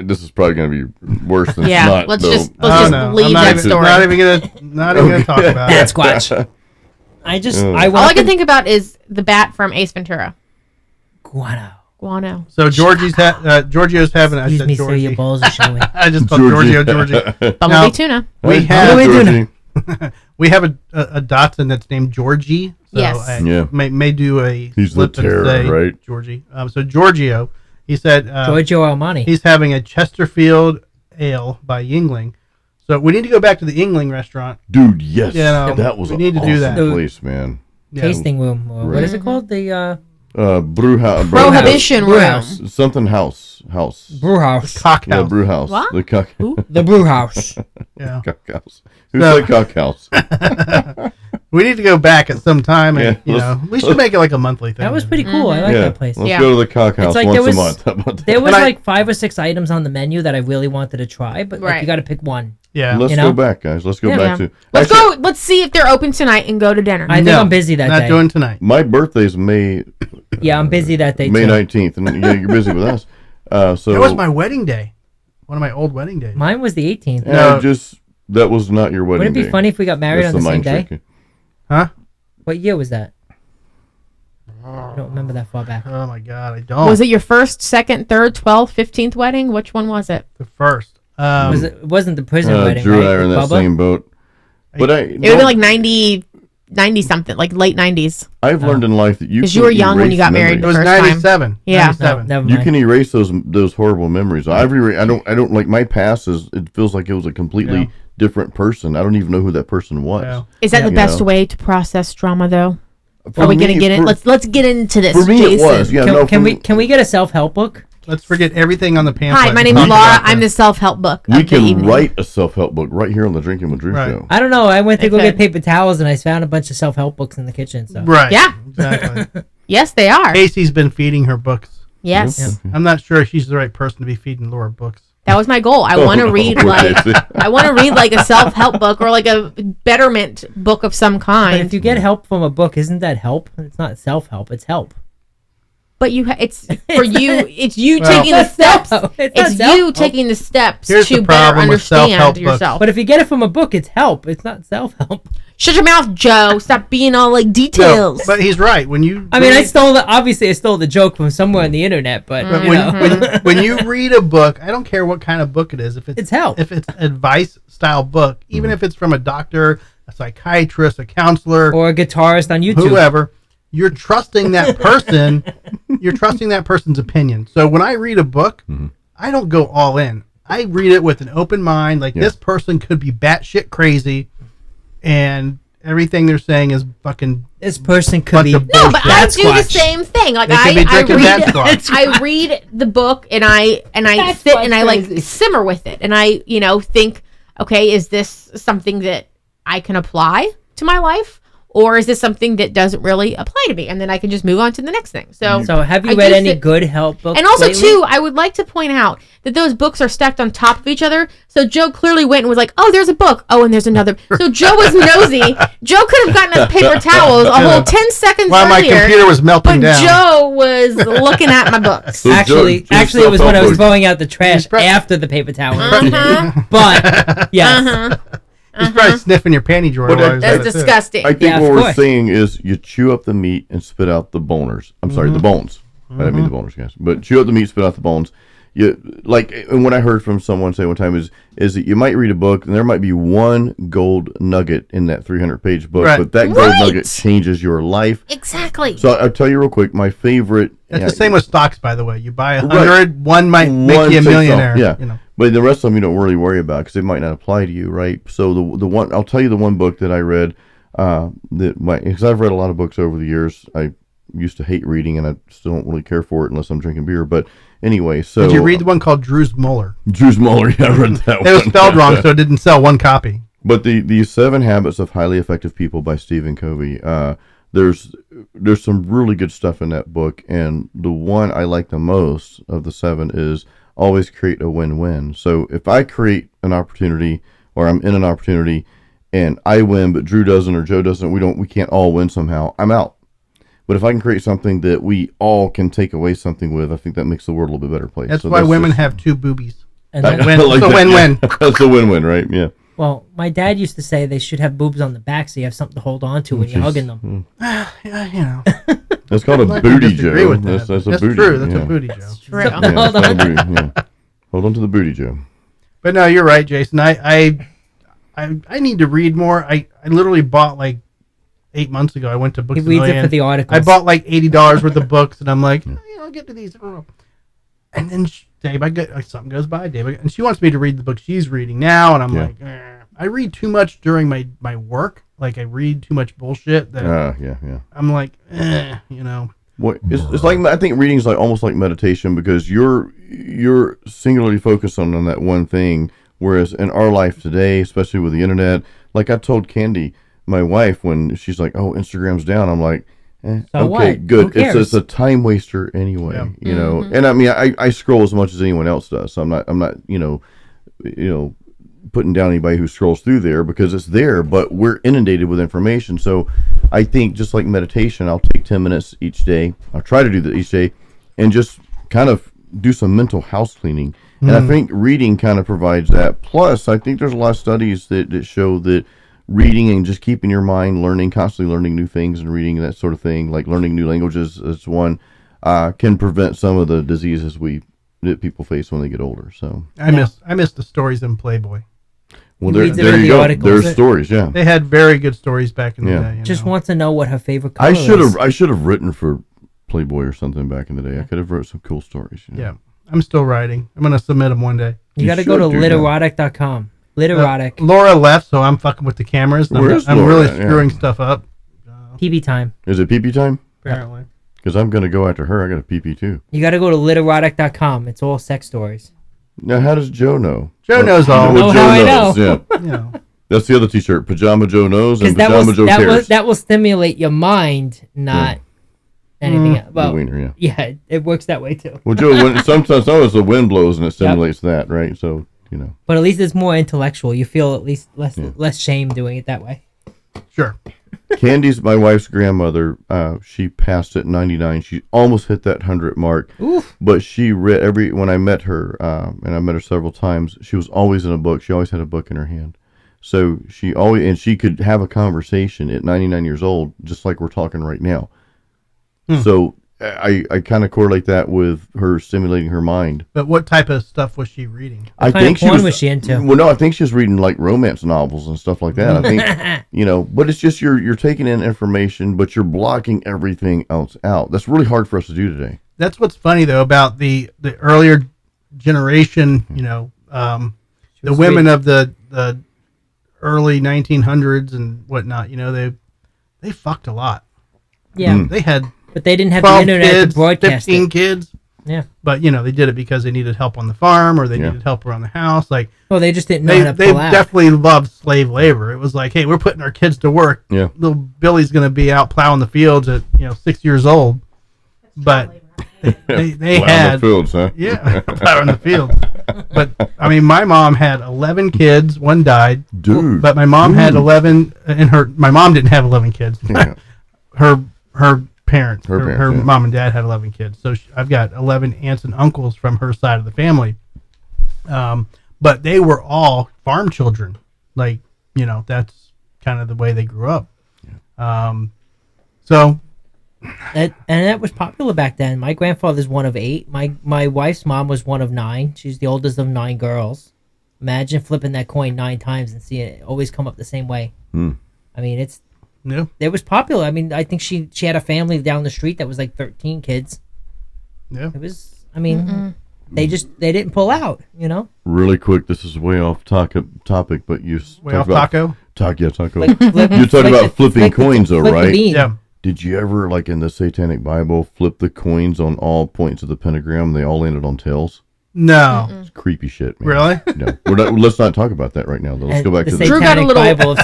S4: this is probably going to be worse than
S2: Yeah,
S4: snot.
S2: let's
S4: though.
S2: just
S1: I'm
S2: leave
S1: not
S2: that
S1: even,
S2: story.
S1: Not even gonna talk about it.
S3: Batsquatch. I
S2: All I can think about is the bat from Ace Ventura. Guano.
S1: So Giorgio's having. I
S3: Excuse
S1: said
S3: me, sir,
S1: Georgie.
S3: your balls are showing.
S1: I just called Giorgio Georgie.
S2: Bumblebee
S1: Now,
S2: tuna.
S1: We
S3: What
S1: have
S3: do we do
S4: Georgie.
S1: we have a Dotson that's named Georgie. So
S2: Yes.
S1: I
S4: Yeah.
S1: may do a
S4: He's the
S1: slip and
S4: terror,
S1: say
S4: right?
S1: Georgie. So Giorgio, he said
S3: Giorgio Armani.
S1: he's having a Chesterfield Ale by Yingling. So we need to go back to the Yingling restaurant.
S4: Dude, yes.
S1: Yeah,
S4: that was
S1: we
S4: an
S1: need to do
S4: awesome
S1: that.
S4: place, man.
S1: Yeah.
S3: Tasting room. Or what is it called? The
S2: Prohibition
S3: brew
S2: room.
S3: house.
S4: Something house.
S3: Brew house.
S1: Cock
S4: Yeah,
S1: house.
S4: brew house.
S2: What?
S4: The cock,
S3: The brew house.
S1: Yeah.
S4: cock house. Who
S1: No.
S4: said cock house?
S1: We need to go back at some time, and
S4: Yeah,
S1: we should make it like a monthly thing.
S3: That was pretty cool. I like
S4: Yeah,
S3: that place.
S4: let's
S2: Yeah.
S4: go to the cock house
S3: like
S4: once
S3: there was-
S4: a month. How about that?
S3: There was
S1: And I-
S3: like 5 or 6 items on the menu that I really wanted to try, but like,
S2: Right.
S3: you got to pick one.
S1: Yeah.
S4: Let's
S3: you
S4: go
S3: know?
S4: back, guys. Let's go
S3: Yeah,
S4: back
S2: yeah.
S4: to.
S2: Let's
S4: Actually,
S2: go. Let's see if they're open tonight and go to dinner.
S3: I think
S1: No,
S3: I'm busy that
S1: not
S3: day.
S1: doing tonight.
S4: My birthday's May
S3: Yeah, I'm busy that day
S4: May
S3: too.
S4: 19th, and you're busy with us. So
S1: That was my wedding day. One of my old wedding days.
S3: Mine was the 18th.
S1: No.
S4: that was not your wedding.
S3: Wouldn't it be
S4: day.
S3: funny if we got married
S4: That's
S3: on the same
S4: mind
S3: day?
S4: trick.
S1: Huh?
S3: What year was that? I don't remember that far back.
S1: Oh my god, I don't.
S2: Was it your first, second, third, 12th, 15th wedding? Which one was it?
S1: the first?
S3: It wasn't the prison wedding,
S4: Drew
S3: right?
S4: and I are in
S3: With
S4: that
S3: Bubba?
S4: same boat. But
S2: It would have been like 90 something, like late 90s.
S4: I've learned in life that you
S2: Because
S4: can
S2: you were young when
S4: erase
S2: you got married.
S1: It was
S2: First time.
S1: 97.
S2: Yeah.
S1: 97.
S3: No, never
S4: You
S3: mind.
S4: can erase those horrible memories. I don't like my past it feels like it was a completely
S1: Yeah.
S4: different person. I don't even know who that person was.
S1: Yeah.
S2: Is that the
S4: You
S2: best
S4: know.
S2: way to process trauma, though?
S4: For
S2: Are we
S4: me-
S2: gonna get in?
S4: for-
S2: Let's get into this.
S4: For me,
S2: Jason.
S4: it was. Yeah,
S3: Can we get a self-help book?
S1: Let's forget everything on the pamphlet.
S2: Hi, my
S1: and
S2: name is
S1: talk
S2: Laura.
S1: about
S2: I'm the
S1: this.
S2: self-help book
S4: We
S2: of the
S4: can
S2: evening.
S4: write a self-help book right here on the Drinking with Drew
S1: Right.
S4: show.
S3: I don't know. I went to go
S2: Okay.
S3: get paper towels and I found a bunch of self-help books in the kitchen. So
S1: Right.
S2: Yeah.
S1: Exactly.
S2: Yes, they are.
S1: Casey's been feeding her books.
S2: Yes,
S1: I'm not sure she's the right person to be feeding Laura books.
S2: that was my goal. I want to read like
S4: Casey.
S2: I want to read like a self-help book or like a betterment book of some
S3: But
S2: kind.
S3: if you get help from a book, isn't that help? It's not self-help. It's help.
S2: But it's for you. It's you
S1: Well,
S2: taking the steps.
S3: It's
S2: It's
S3: not
S2: you
S3: self-help.
S2: taking the steps
S1: Here's
S2: to
S1: the
S2: better
S1: problem with self-help
S2: understand
S1: books.
S2: yourself.
S3: But if you get it from a book, it's help. It's not self-help.
S2: Shut your mouth, Joe. Stop being all like
S1: No,
S2: details.
S1: but he's right. When you
S3: I mean, I
S1: read-
S3: stole the joke from somewhere on the internet, but
S1: but
S3: you know.
S1: when you read a book, I don't care what kind of book it is. If
S3: It's help.
S1: if it's advice style book, even if it's from a doctor, a psychiatrist, a counselor,
S3: or a guitarist on YouTube.
S1: whoever, you're trusting that person. You're trusting that person's opinion. So when I read a book, I don't go all in. I read it with an open mind. Like this person could be batshit crazy, and everything they're saying is fucking.
S3: This person could
S1: Bunch
S3: be
S1: of
S2: no, but I do the
S3: Batsquatch.
S2: same thing. Like
S1: They could be
S2: I
S1: drinking
S2: read,
S1: Batsquatch.
S2: I read the book and I
S3: That's
S2: sit
S3: what's
S2: and I like
S3: crazy.
S2: simmer with it and I think, okay, is this something that I can apply to my life? Or is this something that doesn't really apply to me? And then I can just move on to the next thing. So
S3: have you
S2: I
S3: read
S2: do
S3: any
S2: sit-
S3: good help books?
S2: And also,
S3: lately?
S2: too, I would like to point out that those books are stacked on top of each other. So Joe clearly went and was like, oh, there's a book. Oh, and there's another. So Joe was nosy. Joe could have gotten us paper towels a whole 10 seconds
S1: While my
S2: earlier.
S1: computer was melting
S2: But
S1: down.
S2: Joe was looking at my books.
S4: So
S3: Actually,
S4: Joe,
S3: actually, it was when I was
S4: self-help
S3: throwing out the trash
S1: He's
S3: after the paper towel.
S2: Uh-huh.
S3: But yes,
S2: Uh-huh.
S1: He's probably sniffing your panty drawer.
S4: But
S1: while he was
S2: That's
S1: at it, too.
S2: disgusting.
S4: I think
S3: Yeah, of
S4: what we're
S3: course.
S4: saying is you chew up the meat and spit out the boners. I'm sorry, the bones. I didn't mean the boners, guys. But chew up the meat, spit out the bones. You like, and what I heard from someone say one time is that you might read a book and there might be one gold nugget in that 300-page book,
S1: Right.
S4: but that gold
S2: Right.
S4: nugget changes your life.
S2: Exactly.
S4: So I'll tell you real quick, my favorite.
S1: That's the same with stocks, by the way. You buy 100,
S4: Right.
S1: one might make
S4: One
S1: you a
S4: takes off,
S1: millionaire.
S4: yeah.
S1: You know.
S4: But the rest of them you don't really worry about because it might not apply to you, right? So the one I'll tell you the one book that I read because I've read a lot of books over the years. I used to hate reading and I still don't really care for it unless I'm drinking beer. But anyway, so
S1: Did you read the one called Drew's Molar?
S4: Drew's Muller? Yeah, I read that one.
S1: It was spelled wrong, so it didn't sell one copy.
S4: But the 7 Habits of Highly Effective People by Stephen Covey. There's some really good stuff in that book, and the one I like the most of the 7 is always create a win-win. So if I create an opportunity, or I'm in an opportunity, and I win, but Drew doesn't or Joe doesn't, we can't all win somehow, I'm out. But if I can create something that we all can take away something with, I think that makes the world a little bit better place.
S1: That's
S4: So
S1: why women
S4: just-
S1: have 2 boobies.
S3: and
S4: I
S3: then,
S1: Win.
S4: like
S1: It's a
S4: that,
S1: win-win.
S4: yeah. That's a win-win, right? Yeah.
S3: well, my dad used to say they should have boobs on the back so you have something to hold on to when you're
S4: Jeez.
S3: hugging them.
S1: Yeah, you know.
S4: That's called a
S1: I can
S4: booty,
S1: disagree
S4: Joe.
S1: with that.
S4: That's a
S1: That's
S4: booty.
S1: true. That's
S4: yeah.
S1: a booty, Joe.
S2: True.
S4: Yeah, it's
S3: Hold
S4: called a
S3: on.
S4: booty, yeah. Hold on to the booty, Joe.
S1: But no, you're right, Jason. I need to read more. I literally bought like 8 months ago. I went to Books
S3: He
S1: A
S3: reads it
S1: Million.
S3: for the articles.
S1: I bought like $80 worth of books, and I'm like, I'll get to these. And then something goes by, and she wants me to read the book she's reading now, and I'm
S4: Yeah.
S1: like, I read too much during my work. Like I read too much bullshit that
S4: Yeah.
S1: I'm like, you know.
S4: Well, it's like I think reading is like almost like meditation because you're singularly focused on that one thing. Whereas in our life today, especially with the internet, like I told Candy, my wife, when she's like, "Oh, Instagram's down," I'm like,
S3: So
S4: okay,
S3: what?
S4: good.
S3: Who cares?
S4: It's a time waster anyway,
S1: Yeah.
S4: you know. And I mean, I scroll as much as anyone else does. So I'm not you know, putting down anybody who scrolls through there because it's there, but we're inundated with information. So I think just like meditation, I'll take 10 minutes each day. I'll try to do that each day and just kind of do some mental house cleaning. And I think reading kind of provides that. Plus, I think there's a lot of studies that show that reading and just keeping your mind learning, constantly learning new things and reading that sort of thing, like learning new languages is one, can prevent some of the diseases that people face when they get older. So
S1: I miss the stories in Playboy.
S4: well,
S3: He
S4: there
S3: reads it in
S4: you
S3: the
S4: go.
S3: articles.
S4: There's stories, yeah.
S1: They had very good stories back in the
S4: Yeah.
S1: day. You
S3: Just
S1: know?
S3: wants to know what her favorite color
S4: I
S3: is.
S4: should have written for Playboy or something back in the day. I could have wrote some cool stories. You know?
S1: Yeah, I'm still writing. I'm gonna submit them one day.
S3: You
S4: You
S3: got to go to
S4: should do that.
S3: literotic.com. Literotic.
S1: Laura left, so I'm fucking with the cameras.
S4: Where is
S1: I'm
S4: Laura
S1: really
S4: at? Yeah.
S1: screwing stuff up.
S3: PB time.
S4: Is it pee time?
S1: Apparently.
S4: Because I'm going to go after her. I got a pee too.
S3: You got to go to literotic.com. It's all sex stories.
S4: Now, how does Joe know?
S1: Joe knows all.
S4: Well,
S3: know
S4: Joe
S3: how I
S4: knows,
S3: know.
S4: Yeah.
S1: You know.
S4: That's the other T-shirt. Pajama Joe knows and
S3: Because
S4: Pajama Joe cares.
S3: that will stimulate your mind, not anything else.
S4: The
S3: Well,
S4: wiener, yeah.
S3: yeah, it works that way too.
S4: Well, Joe, sometimes the wind blows and it stimulates that, right? So, you know.
S3: But at least it's more intellectual. You feel at least less shame doing it that way.
S1: Sure.
S4: Candy's my wife's grandmother. She passed at 99. She almost hit that 100 mark.
S3: Oof.
S4: But she read when I met her, and I met her several times. She was always in a book. She always had a book in her hand. So she could have a conversation at 99 years old, just like we're talking right now. So I kind of correlate that with her stimulating her mind.
S1: But what type of stuff was she reading?
S4: I
S3: kind
S4: think
S3: of porn was she into?
S4: Well, no, I think she was reading like romance novels and stuff like that. I think, but it's just you're taking in information, but you're blocking everything else out. That's really hard for us to do today.
S1: That's what's funny though about the earlier generation. The women of the early 1900s and whatnot. They fucked a lot.
S3: Yeah.
S1: They had.
S3: But they didn't have the
S1: 12
S3: internet
S1: kids,
S3: to broadcast
S1: 15
S3: it.
S1: kids.
S3: Yeah.
S1: But, they did it because they needed help on the farm or they needed help around the house. Like,
S3: Well, they just didn't know how to
S1: they
S3: pull out.
S1: definitely loved slave labor. It was like, hey, we're putting our kids to work.
S4: Yeah.
S1: Little Billy's going to be out plowing the fields at, 6 years old. But they had...
S4: the fields, huh?
S1: Yeah, plowing the fields. But, my mom had 11 kids. One died.
S4: Dude.
S1: But my mom had 11... My mom didn't have 11 kids.
S4: Yeah.
S1: Her parents, her
S4: yeah.
S1: mom and dad had 11 kids. So I've got 11 aunts and uncles from her side of the family. But they were all farm children. Like, that's kind of the way they grew up. Yeah.
S3: And that was popular back then. My grandfather's one of 8. My wife's mom was one of 9. She's the oldest of 9 girls. Imagine flipping that coin 9 times and seeing it always come up the same way.
S1: Yeah.
S3: It was popular. I think she had a family down the street that was like 13 kids.
S1: Yeah.
S3: It was. They didn't pull out.
S4: Really quick, this is way off topic, but you
S1: Way off taco?
S4: Taco.
S3: You
S4: talked about flipping coins, though, right?
S1: Yeah.
S4: Did you ever, like in the Satanic Bible, flip the coins on all points of the pentagram? They all landed on tails.
S1: No.
S4: It's creepy shit, man.
S1: Really?
S4: No. Let's not talk about that right now. Though. Let's go back to the
S2: Drew got a
S3: Satanic
S2: little-
S3: Bible of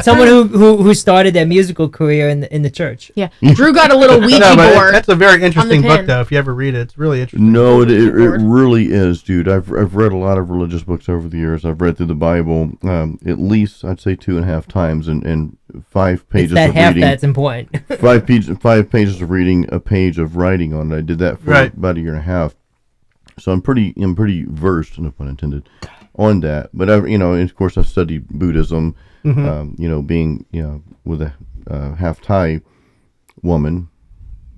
S3: someone who started their musical career in the church.
S2: Yeah. Drew got a little Ouija
S1: No, but
S2: board.
S1: that's a very interesting book,
S2: pin.
S1: though. If you ever read it, it's really interesting.
S4: No, it really is, dude. I've read a lot of religious books over the years. I've read through the Bible at least, I'd say, 2.5 times, and 5 pages
S3: It's that
S4: of
S3: half
S4: reading.
S3: that's important.
S4: 5 pages of reading, a page of writing on it. I did that for about a year and a half. So I'm pretty versed, no pun intended, on that. But of course, I've studied Buddhism. Being with a half Thai woman.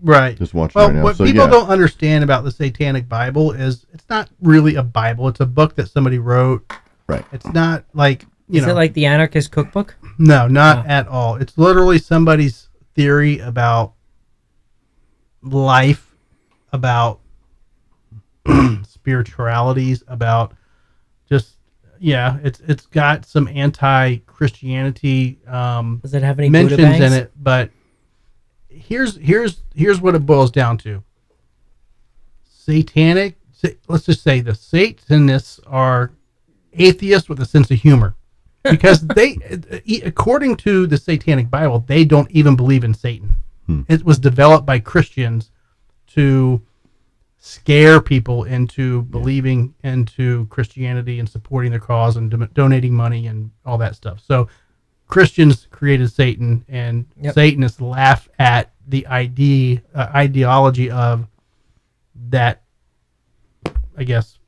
S1: Right.
S4: Just watching
S1: Well,
S4: right now.
S1: what
S4: So,
S1: people don't understand about the Satanic Bible is it's not really a Bible. It's a book that somebody wrote.
S4: Right.
S1: It's not like,
S3: Is it like the Anarchist Cookbook?
S1: No, not at all. It's literally somebody's theory about life, about spiritualities, about just it's got some anti-Christianity
S3: Does it have any
S1: mentions
S3: Buddha
S1: in
S3: bangs?
S1: it, but here's what it boils down to. Let's just say the Satanists are atheists with a sense of humor, because they, according to the Satanic Bible, they don't even believe in Satan. It was developed by Christians to scare people into believing into Christianity and supporting their cause and donating money and all that stuff. So Christians created Satan, and Satanists laugh at the ideology of that, I guess,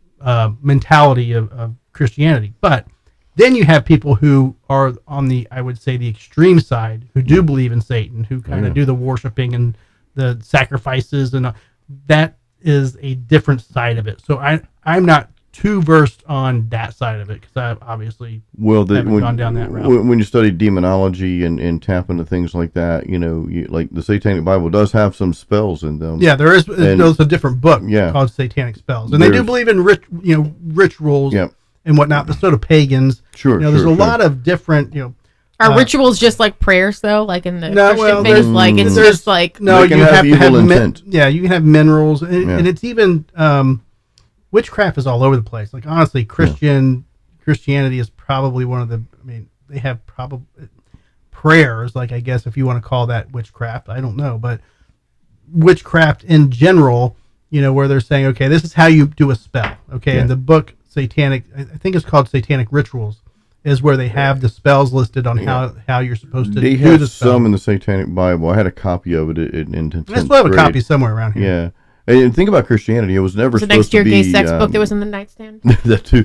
S1: mentality of Christianity. But then you have people who are on the, I would say, the extreme side, who do believe in Satan, who kind of do the worshiping and the sacrifices, and that is a different side of it. So I'm not too versed on that side of it, because I obviously haven't gone down that route.
S4: When you study demonology and tap into things like that, like the Satanic Bible does have some spells in them.
S1: Yeah, there's a different book called Satanic Spells, and they do believe in rituals and whatnot, but so do pagans.
S4: Sure,
S1: there's a lot of different
S2: Are rituals just like prayers, though? Like in the
S1: No,
S2: Christian
S1: well,
S2: faith? Like, it's just like...
S1: No,
S4: They can
S1: you
S4: have
S1: have to
S4: evil
S1: have
S4: intent.
S1: you can have minerals, and it's even witchcraft is all over the place. Like, honestly, Christianity is probably one of the. I mean, they have probably prayers, like, I guess if you want to call that witchcraft. I don't know, but witchcraft in general, where they're saying, okay, this is how you do a spell. Okay,
S4: Yeah.
S1: and the book Satanic, I think it's called Satanic Rituals. is where they have the spells listed on how you're supposed to
S4: They
S1: do
S4: have
S1: the spell.
S4: some in the Satanic Bible. I had a copy of it in 10th
S1: I still have a
S4: grade.
S1: copy somewhere around here.
S4: Yeah. And think about Christianity. It was never
S2: Was it
S4: supposed
S2: next to your
S4: to
S2: gay
S4: be...
S2: sex book that was in the nightstand?
S4: that too.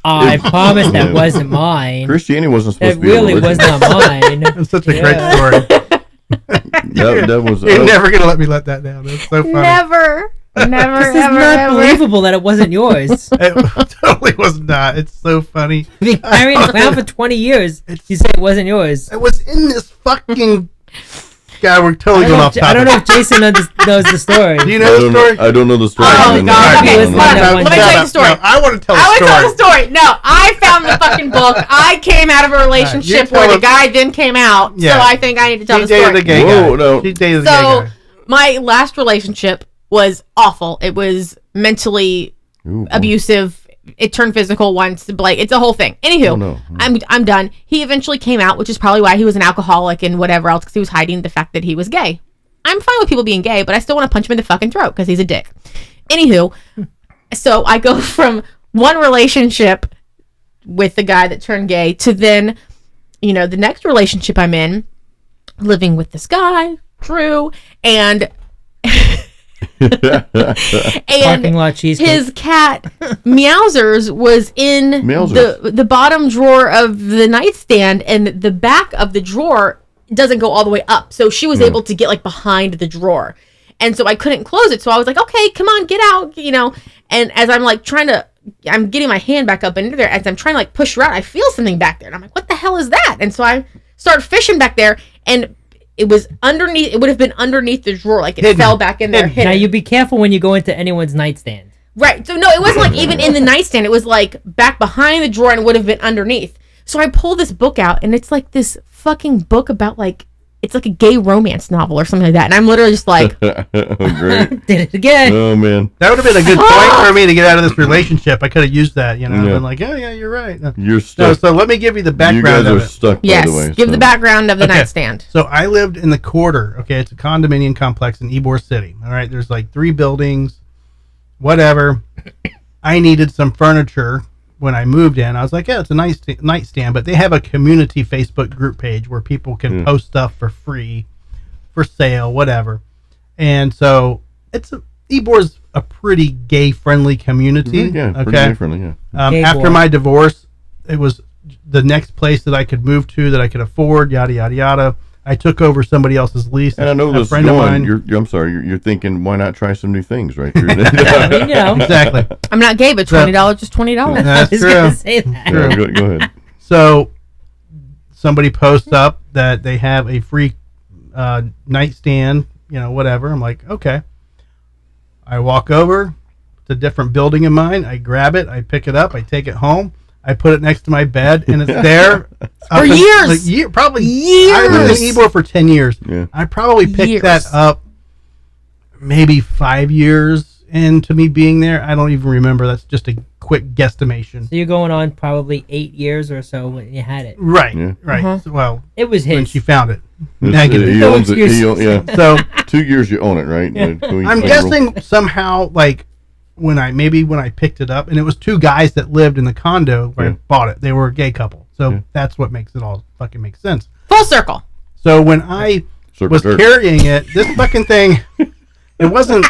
S3: I promise that
S4: Yeah.
S3: wasn't mine.
S4: Christianity wasn't supposed
S3: That
S4: to be a
S3: really
S4: religion.
S3: was not mine.
S1: It's such a
S3: Yeah.
S1: great story.
S4: That was...
S1: You're never gonna let me let that down. That's so funny.
S2: Never, never,
S3: This is
S2: ever,
S3: not
S2: ever.
S3: believable that it wasn't yours.
S1: It totally was not. It's so funny.
S3: You've been carrying it around for 20 years. You say it wasn't yours.
S1: It was in this fucking. God, we're totally going off topic.
S3: I don't know if Jason knows the story.
S1: Do you know the story?
S4: I don't know the story.
S2: Oh,
S4: I don't know.
S2: God. Okay,
S3: Listen,
S2: hold on.
S3: that
S2: Let me
S3: one
S2: tell you
S3: time.
S2: the story.
S1: No, I want to tell the
S2: I would
S1: story.
S2: tell the story. No, I found the fucking book. I came out of a relationship
S1: tell
S2: where the
S1: him-
S2: guy then came out.
S1: Yeah.
S2: So I think I need to tell
S1: She
S2: the
S1: dated
S2: story.
S1: a gay
S4: Whoa,
S1: guy.
S4: no.
S1: She dated a gay
S2: So
S1: guy.
S2: my last relationship was awful. It was mentally
S4: Ooh, boy.
S2: abusive. It turned physical once. Like it's a whole thing. Anywho,
S4: Oh, no.
S2: I'm done. He eventually came out, which is probably why he was an alcoholic and whatever else, because he was hiding the fact that he was gay. I'm fine with people being gay, but I still want to punch him in the fucking throat because he's a dick. Anywho, so I go from one relationship with the guy that turned gay to then, the next relationship I'm in, living with this guy, Drew, and
S3: Parking lot cheesecake.
S2: his cat Meowsers was in
S4: Meowsers.
S2: the bottom drawer of the nightstand, and the back of the drawer doesn't go all the way up, so she was able to get like behind the drawer, and so I couldn't close it. So I was like, okay, come on, get out, and as I'm like I'm getting my hand back up into there, as I'm trying to like push her out, I feel something back there, and I'm like, what the hell is that? And so I start fishing back there, and it was underneath. It would have been underneath the drawer, like it
S1: Hidden.
S2: fell back in there.
S1: Hidden.
S2: Hidden.
S3: Now you be careful when you go into anyone's nightstand.
S2: Right. So no, it wasn't like even in the nightstand. It was like back behind the drawer and would have been underneath. So I pull this book out, and it's like this fucking book about it's like a gay romance novel or something like that. And I'm literally just like,
S4: Oh, great.
S3: Did it again.
S4: Oh, man.
S1: That would have been a good point for me to get out of this relationship. I could have used that,
S4: Yeah.
S1: been like, oh yeah, you're right. No,
S4: You're stuck.
S1: so let me give you the
S4: You
S1: background
S4: guys
S1: of
S4: are
S1: it.
S4: stuck, by
S2: yes,
S4: the way.
S2: give
S4: so.
S2: the background of the
S1: Okay.
S2: nightstand.
S1: So I lived in the Quarter. Okay, it's a condominium complex in Ybor City. All right, there's like 3 buildings, whatever. I needed some furniture when I moved in. I was like, yeah, it's a nice nightstand, but they have a community Facebook group page where people can post stuff for free, for sale, whatever. And so Ybor's a pretty gay-friendly community.
S4: Yeah, pretty
S1: okay.
S4: differently, yeah.
S3: Gay
S1: After
S3: boy.
S1: my divorce, it was the next place that I could move to that I could afford, yada, yada, yada. I took over somebody else's lease.
S4: And I know
S1: a
S4: this is
S1: friend of mine.
S4: going. I'm sorry. You're thinking, why not try some new things, right?
S1: Exactly.
S2: I'm not gay, but $20 is $20.
S3: I
S1: That's
S3: was
S1: true.
S3: gonna say that.
S1: True.
S4: Yeah, go ahead.
S1: So somebody posts up that they have a free nightstand, whatever. I'm like, okay. I walk over to a different building of mine. I grab it. I pick it up. I take it home. I put it next to my bed, and it's there
S2: For years.
S1: Probably
S2: Years.
S1: I lived in Ybor for 10 years.
S4: Yeah.
S1: I probably picked
S2: Years.
S1: that up maybe 5 years into me being there. I don't even remember. That's just a quick guesstimation.
S3: So you're going on probably 8 years or so when you had it.
S1: Right,
S4: Yeah.
S1: right.
S2: Uh-huh.
S1: So, well,
S3: It was
S1: when
S3: his.
S1: she found it.
S4: He
S1: Negative.
S4: owns it.
S3: excuses.
S4: Yeah.
S1: So
S4: 2 years you own it, right?
S1: I'm guessing somehow, when I picked it up, and it was 2 guys that lived in the condo where I
S4: Yeah.
S1: bought it. They were a gay couple. So
S4: Yeah.
S1: that's what makes it all fucking make sense.
S2: Full circle.
S1: So when I
S4: Circle
S1: was
S4: jerk.
S1: carrying it, this fucking thing, it wasn't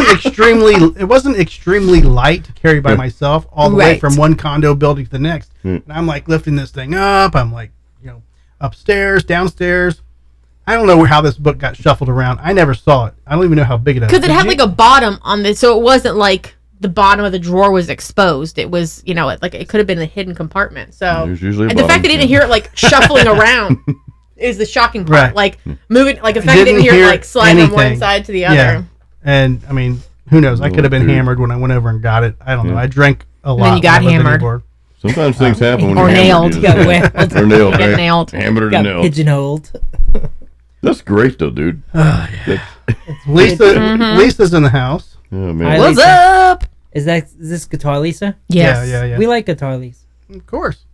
S1: extremely light to carry by myself all the way
S2: Right.
S1: from one condo building to the next.
S4: Hmm.
S1: And I'm like lifting this thing up. I'm like, upstairs, downstairs. I don't know how this book got shuffled around. I never saw it. I don't even know how big it is.
S2: Because it had like a bottom on this, so it wasn't like the bottom of the drawer was exposed. It was, it could have been a hidden compartment. So
S4: There's usually a
S2: and the fact
S4: bottom,
S2: that you didn't
S4: yeah.
S2: hear it like shuffling around is the shocking part.
S1: Right.
S2: Like moving, like the fact you didn't hear it like slide from one side to the other.
S1: Yeah. And I mean, who knows? I could have been
S4: dude.
S1: hammered when I went over and got it. I don't know. I drank a lot.
S2: then you got
S1: when I lived in
S2: hammered.
S1: Ybor.
S4: Sometimes things happen when
S2: Or
S4: you're
S2: nailed.
S4: hammered,
S3: Got
S4: you know.
S3: whammed.
S4: Or nailed,
S2: Get
S4: right?
S2: nailed.
S4: Hammered or
S3: Got
S4: nailed.
S3: pigeonholed.
S4: That's great, though, dude.
S1: Lisa's in the house.
S4: Oh,
S3: Hi,
S4: man.
S2: What's
S3: Lisa.
S2: up?
S3: Is this Guitar Lisa?
S2: Yes.
S1: Yeah.
S3: We like Guitar Lisa.
S1: Of course.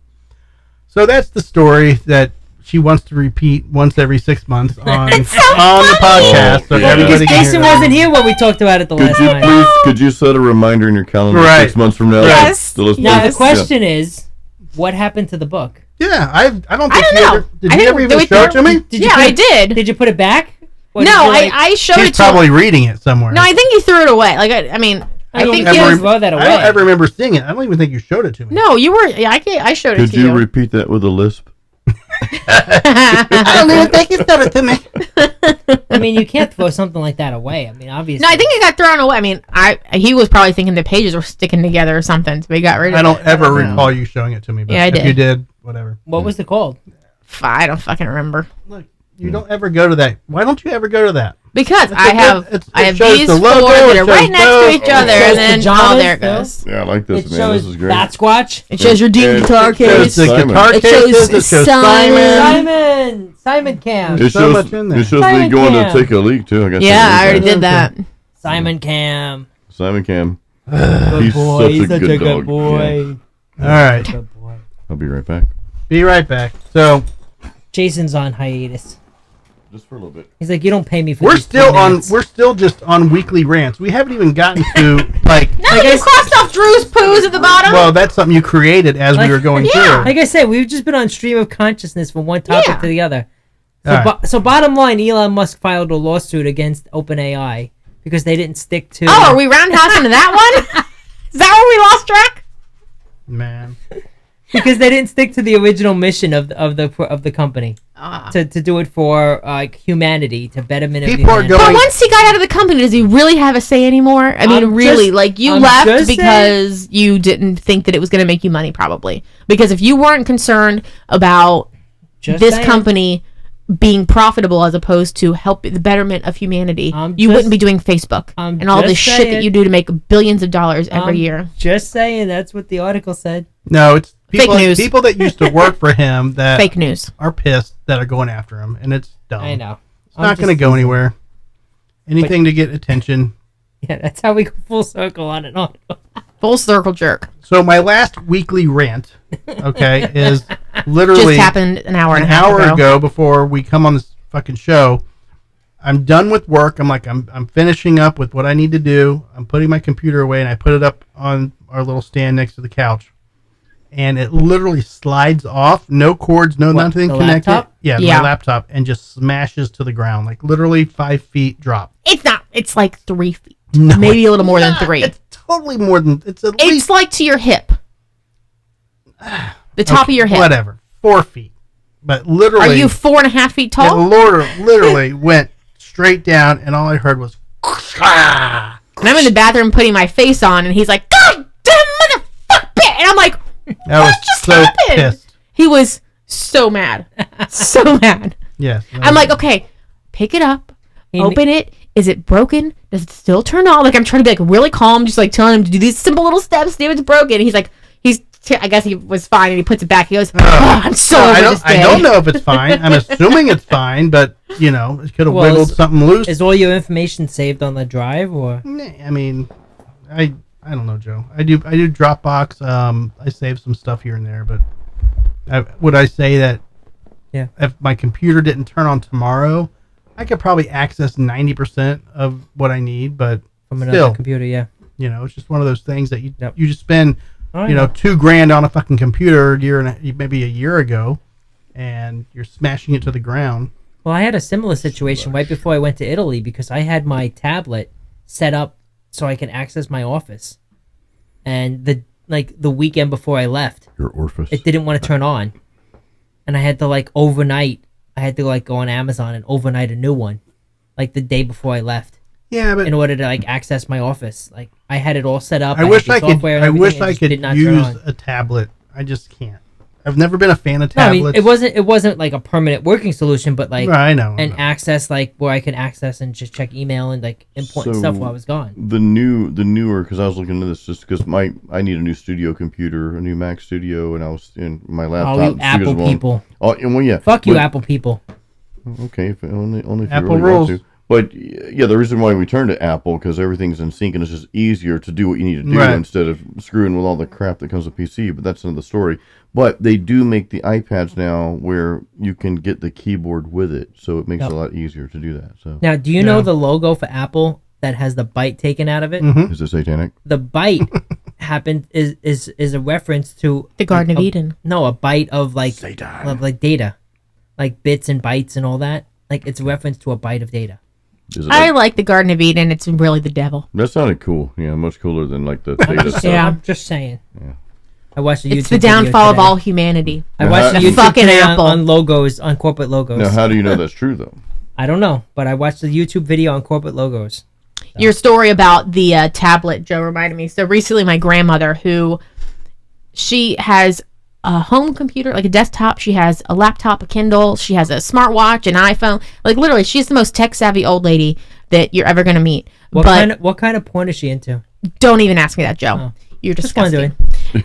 S1: So that's the story that she wants to repeat once every 6 months on the podcast. So
S4: Oh, yeah.
S1: everybody can
S3: Jason
S1: hear it.
S3: wasn't here when we talked about it the last
S4: Could
S3: time.
S4: you set a reminder in your calendar
S1: Right.
S4: 6 months from now?
S2: Yes.
S4: To listen
S3: Now
S4: to
S3: the
S4: it?
S3: question is, What happened to the book?
S1: Yeah, I don't think
S2: I don't
S1: you
S2: know.
S1: ever, did
S2: I
S1: you
S2: didn't
S1: ever
S2: do
S1: even
S2: it
S1: show it to
S2: there.
S1: me?
S3: Did you
S2: Yeah,
S3: put
S2: I
S3: it-
S2: did.
S3: Did you put it back? Or
S2: No,
S3: did you, like,
S2: I showed
S1: She's
S2: it to
S1: probably reading it somewhere.
S2: No, I think you threw it away. Like, I mean, I
S3: don't
S2: think
S3: ever
S2: you.
S3: remember- throw that
S1: I don't
S3: away.
S1: ever remember seeing it. I don't even think you showed it to me.
S2: No, you were. Yeah, I showed it
S4: Could
S2: to
S4: you repeat that with a lisp?
S1: I don't even think you showed it to me.
S3: I mean, you can't throw something like that away. I mean, obviously.
S2: No, I think it got thrown away. I mean, he was probably thinking the pages were sticking together or something, so he got rid of it.
S1: I don't ever recall you showing it to me. But
S2: Yeah, I
S1: if
S2: did.
S1: you did, whatever.
S3: What was it called?
S2: I don't fucking remember.
S1: Look, you don't ever go to that. Why don't you ever go to that?
S2: Because
S1: It's
S2: I
S1: a
S2: have
S1: good-
S2: I
S1: it
S2: have
S1: shows
S2: these
S1: the
S2: four
S1: logo,
S2: that
S1: it
S2: are right
S1: shows
S2: next to
S1: those.
S2: each other,
S3: Shows
S2: and then
S3: pajamas,
S2: there it
S3: Phil.
S2: goes.
S4: Yeah, I like this,
S3: It
S4: man.
S3: shows
S4: This is great.
S3: Batsquatch.
S2: It shows your
S4: And
S2: guitar
S4: it
S1: It shows
S2: case.
S1: the
S4: Simon.
S1: guitar
S2: It
S1: cases.
S2: shows
S1: It shows
S2: Simon.
S3: Simon Cam.
S4: It
S1: so
S4: shows,
S1: much in there.
S4: it shows me
S3: Simon
S4: going
S3: Cam.
S4: to take a leak, too. I got
S2: Yeah, I
S4: something
S2: already
S4: like
S2: did that.
S3: Simon Cam.
S4: that. Simon Cam.
S3: Good
S4: He's
S3: boy.
S4: such
S3: He's
S4: a
S3: such
S4: good
S3: a good
S4: dog.
S3: boy.
S1: All right,
S3: Good boy.
S4: I'll be right back.
S1: be right back. So
S3: Jason's on hiatus.
S4: Just for a little bit.
S3: He's like, you don't pay me for
S1: we're
S3: these
S1: still
S3: 3
S1: on.
S3: minutes.
S1: We're still just on weekly rants. We haven't even gotten to like.
S2: No, you crossed off Drew's poos at the bottom.
S1: Well, that's something you created as we
S3: Like-
S1: were going
S2: Yeah.
S1: through.
S3: Like I said, we've just been on stream of consciousness from one topic
S2: Yeah.
S3: to the other. So,
S1: All right.
S3: so bottom line, Elon Musk filed a lawsuit against OpenAI because they didn't stick to.
S2: Oh, are we roundhousing to that one? Is that where we lost track?
S1: Man,
S3: Because they didn't stick to the original mission of the company to do it for humanity, to betterment of
S1: People are
S3: humanity.
S1: going-
S2: But once he got out of the company, does he really have a say anymore? I mean,
S3: I'm
S2: really,
S3: just-
S2: like you
S3: I'm
S2: left
S3: just
S2: because you didn't think that it was going to make you money, probably. Because if you weren't concerned about
S3: Just
S2: this
S3: saying.
S2: company being profitable as opposed to help the betterment of humanity,
S3: I'm
S2: you
S3: just-
S2: wouldn't be doing Facebook
S3: I'm
S2: and all
S3: just
S2: this shit that
S3: saying.
S2: you do to make billions of dollars every year.
S3: Just saying, that's what the article said.
S1: no, it's people.
S2: Fake news.
S1: People that used to work for him that
S2: Fake news.
S1: are pissed that are going after him, and it's dumb.
S3: I know.
S1: It's not going to go anywhere. Anything to get attention.
S3: Yeah, that's how we go full circle on an article.
S2: Full circle jerk.
S1: So my last weekly rant, okay, is literally
S2: Just happened an hour and
S1: an
S2: a half
S1: hour
S2: ago.
S1: ago before we come on this fucking show. I'm done with work. I'm finishing up with what I need to do. I'm putting my computer away, and I put it up on our little stand next to the couch. And it literally slides off, no cords, no
S3: What,
S1: nothing
S3: the
S1: connected.
S3: laptop?
S1: Yeah,
S2: Yeah.
S1: my laptop, and just smashes to the ground, like literally 5 feet drop.
S2: It's not. It's like 3 feet.
S1: No,
S2: Maybe a little more than
S1: not.
S2: 3.
S1: It's totally more than. It's at
S2: It's
S1: least
S2: like to your hip. The top of your hip.
S1: Whatever, 4 feet. But literally,
S2: Are you 4.5 feet
S1: it
S2: tall?
S1: literally went straight down, and all I heard was.
S2: And I'm in the bathroom putting my face on, and he's like, God damn motherfucker! And I'm like,
S1: I was
S2: just
S1: so
S2: happened?
S1: pissed.
S2: he was so mad. So mad.
S1: Yes.
S2: I'm like, okay, pick it up, open it. Is it broken? Does it still turn on? Like, I'm trying to be like really calm, just like telling him to do these simple little steps. See if it's broken. And he's like, I guess he was fine, and he puts it back. He goes, I'm so over this day.
S1: I don't know if it's fine. I'm assuming it's fine, but you know, it could have
S3: Well,
S1: wiggled something loose.
S3: Is all your information saved on the drive, or
S1: Nah, I mean, I don't know, Joe. I do Dropbox. I save some stuff here and there, but would I say that?
S3: Yeah.
S1: If my computer didn't turn on tomorrow, I could probably access 90% of what I need, but
S3: from another
S1: still,
S3: computer? Yeah.
S1: you know, it's just one of those things that you
S3: Yep.
S1: you just spend,
S3: Oh,
S1: you know, $2,000 on a fucking computer maybe a year ago, and you're smashing it to the ground.
S3: Well, I had a similar situation right before I went to Italy because I had my tablet set up so I can access my office, and the weekend before I left,
S4: Your orifice.
S3: it didn't want to turn on, and I had to overnight. I had to go on Amazon and overnight a new one, like the day before I left,
S1: Yeah, but
S3: in order to access my office. Like I had it all set up.
S1: I wish
S3: had
S1: I
S3: the
S1: could.
S3: software and
S1: I
S3: everything,
S1: wish
S3: it
S1: I
S3: just
S1: could
S3: did not turn
S1: use
S3: on.
S1: a tablet. I just can't. I've never been a fan of
S3: No, I
S1: tablets.
S3: mean, it wasn't like a permanent working solution, but
S1: I know.
S3: and access where I can access and just check email and important stuff while I was gone.
S4: The newer, because I was looking into this just because I need a new studio computer, a new Mac Studio, and I was in my laptop.
S3: Oh, you Apple people!
S4: Oh, and well, yeah.
S3: Fuck you,
S4: but-
S3: Apple people!
S4: Okay, if only if
S1: Apple
S4: you really
S1: rules.
S4: want to. But yeah, the reason why we turned to Apple because everything's in sync and it's just easier to do what you need to do
S1: Right.
S4: instead of screwing with all the crap that comes with PC. But that's another story. But they do make the iPads now where you can get the keyboard with it, so it makes it a lot easier to do that. So
S3: Now, do you know the logo for Apple that has the bite taken out of it?
S1: Mm-hmm.
S4: is it satanic?
S3: The bite happened is a reference to
S2: The Garden of Eden.
S3: No, a bite of like
S4: Satan.
S3: data, like bits and bytes and all that. Like it's a reference to a bite of data.
S4: Is it
S2: I
S4: like,
S2: like the Garden of Eden. It's really the devil.
S4: that sounded cool. Yeah, much cooler than like the
S3: I'm
S4: data
S3: just,
S4: stuff.
S2: Yeah.
S3: I'm just saying. I watched the YouTube
S2: It's the
S3: video
S2: downfall of
S3: today.
S2: all humanity.
S3: I watched the
S4: The
S3: YouTube
S2: fucking
S3: today
S2: Apple.
S3: on logos, on corporate logos.
S4: Now, how do you know that's true though?
S3: I don't know, but I watched the YouTube video on corporate logos.
S2: Your story about the tablet, Joe, reminded me. So recently, my grandmother, she has a home computer, like a desktop. She has a laptop, a Kindle. She has a smartwatch, an iPhone. Like literally, she's the most tech savvy old lady that you're ever gonna meet.
S3: What kind of porn is she into?
S2: Don't even ask me that, Joe.
S3: Oh.
S2: You're
S3: Just
S2: disgusting.
S3: wondering.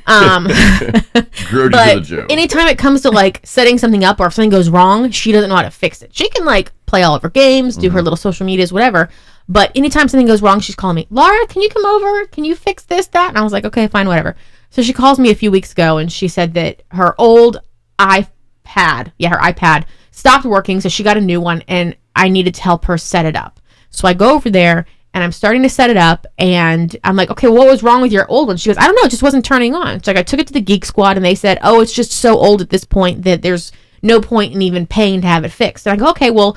S4: Grody to the
S2: But
S4: Joe.
S2: anytime it comes to like setting something up or if something goes wrong, she doesn't know how to fix it. She can like play all of her games, do her little social medias, whatever. But anytime something goes wrong, she's calling me, Laura, can you come over? Can you fix this, that? And I was like, okay, fine, whatever. So she calls me a few weeks ago and she said that her old her iPad stopped working. So she got a new one and I needed to help her set it up. So I go over there and I'm starting to set it up and I'm like, okay, what was wrong with your old one? She goes, I don't know, it just wasn't turning on. So like I took it to the Geek Squad and they said, oh, it's just so old at this point that there's no point in even paying to have it fixed. And I go, okay, well,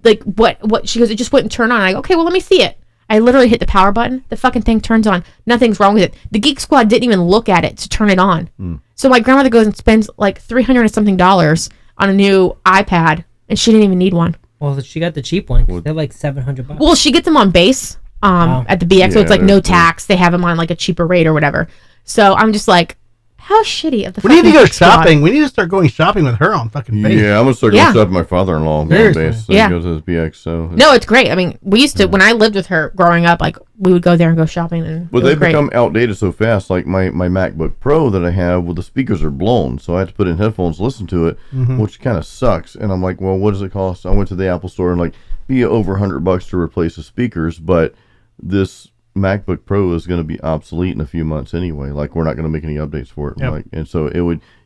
S2: like what? She goes, it just wouldn't turn on. I go, okay, well, let me see it. I literally hit the power button. The fucking thing turns on. Nothing's wrong with it. The Geek Squad didn't even look at it to turn it on. So my grandmother goes and spends like $300 and something on a new iPad and she didn't even need one.
S3: Well, she got the cheap one. They're like $700.
S2: Well, she gets them on base at the BX, so it's like no tax. They have them on like a cheaper rate or whatever. So I'm just like, how shitty of the.
S1: We need to
S2: fucking
S1: go
S2: Geek Squad.
S1: shopping. We need to start going shopping with her on fucking base.
S4: Yeah, I'm gonna start going
S2: Yeah.
S4: shopping with my father-in-law on
S1: Seriously.
S4: base. So
S2: Yeah.
S4: he goes to his BX. So
S2: No, it's great. I mean, we used to when I lived with her growing up. Like we would go there and go shopping, and
S4: Well,
S2: it was
S4: they've
S2: great.
S4: become outdated so fast. Like my MacBook Pro that I have, well, the speakers are blown, so I had to put in headphones to listen to it, which kind of sucks. And I'm like, well, what does it cost? I went to the Apple store and like be over $100 to replace the speakers, but this MacBook Pro is going to be obsolete in a few months anyway. Like we're not going to make any updates for it.
S1: Yep.
S4: Like, and so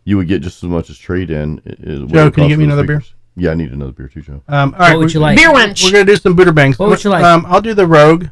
S4: you would get just as much as trade in.
S1: Joe, can you get me another beer?
S4: Yeah, I need another beer too, Joe.
S1: All right,
S3: What would you like?
S2: Beer wench.
S1: We're gonna do some booter bangs.
S3: What would you like?
S1: I'll do the Rogue.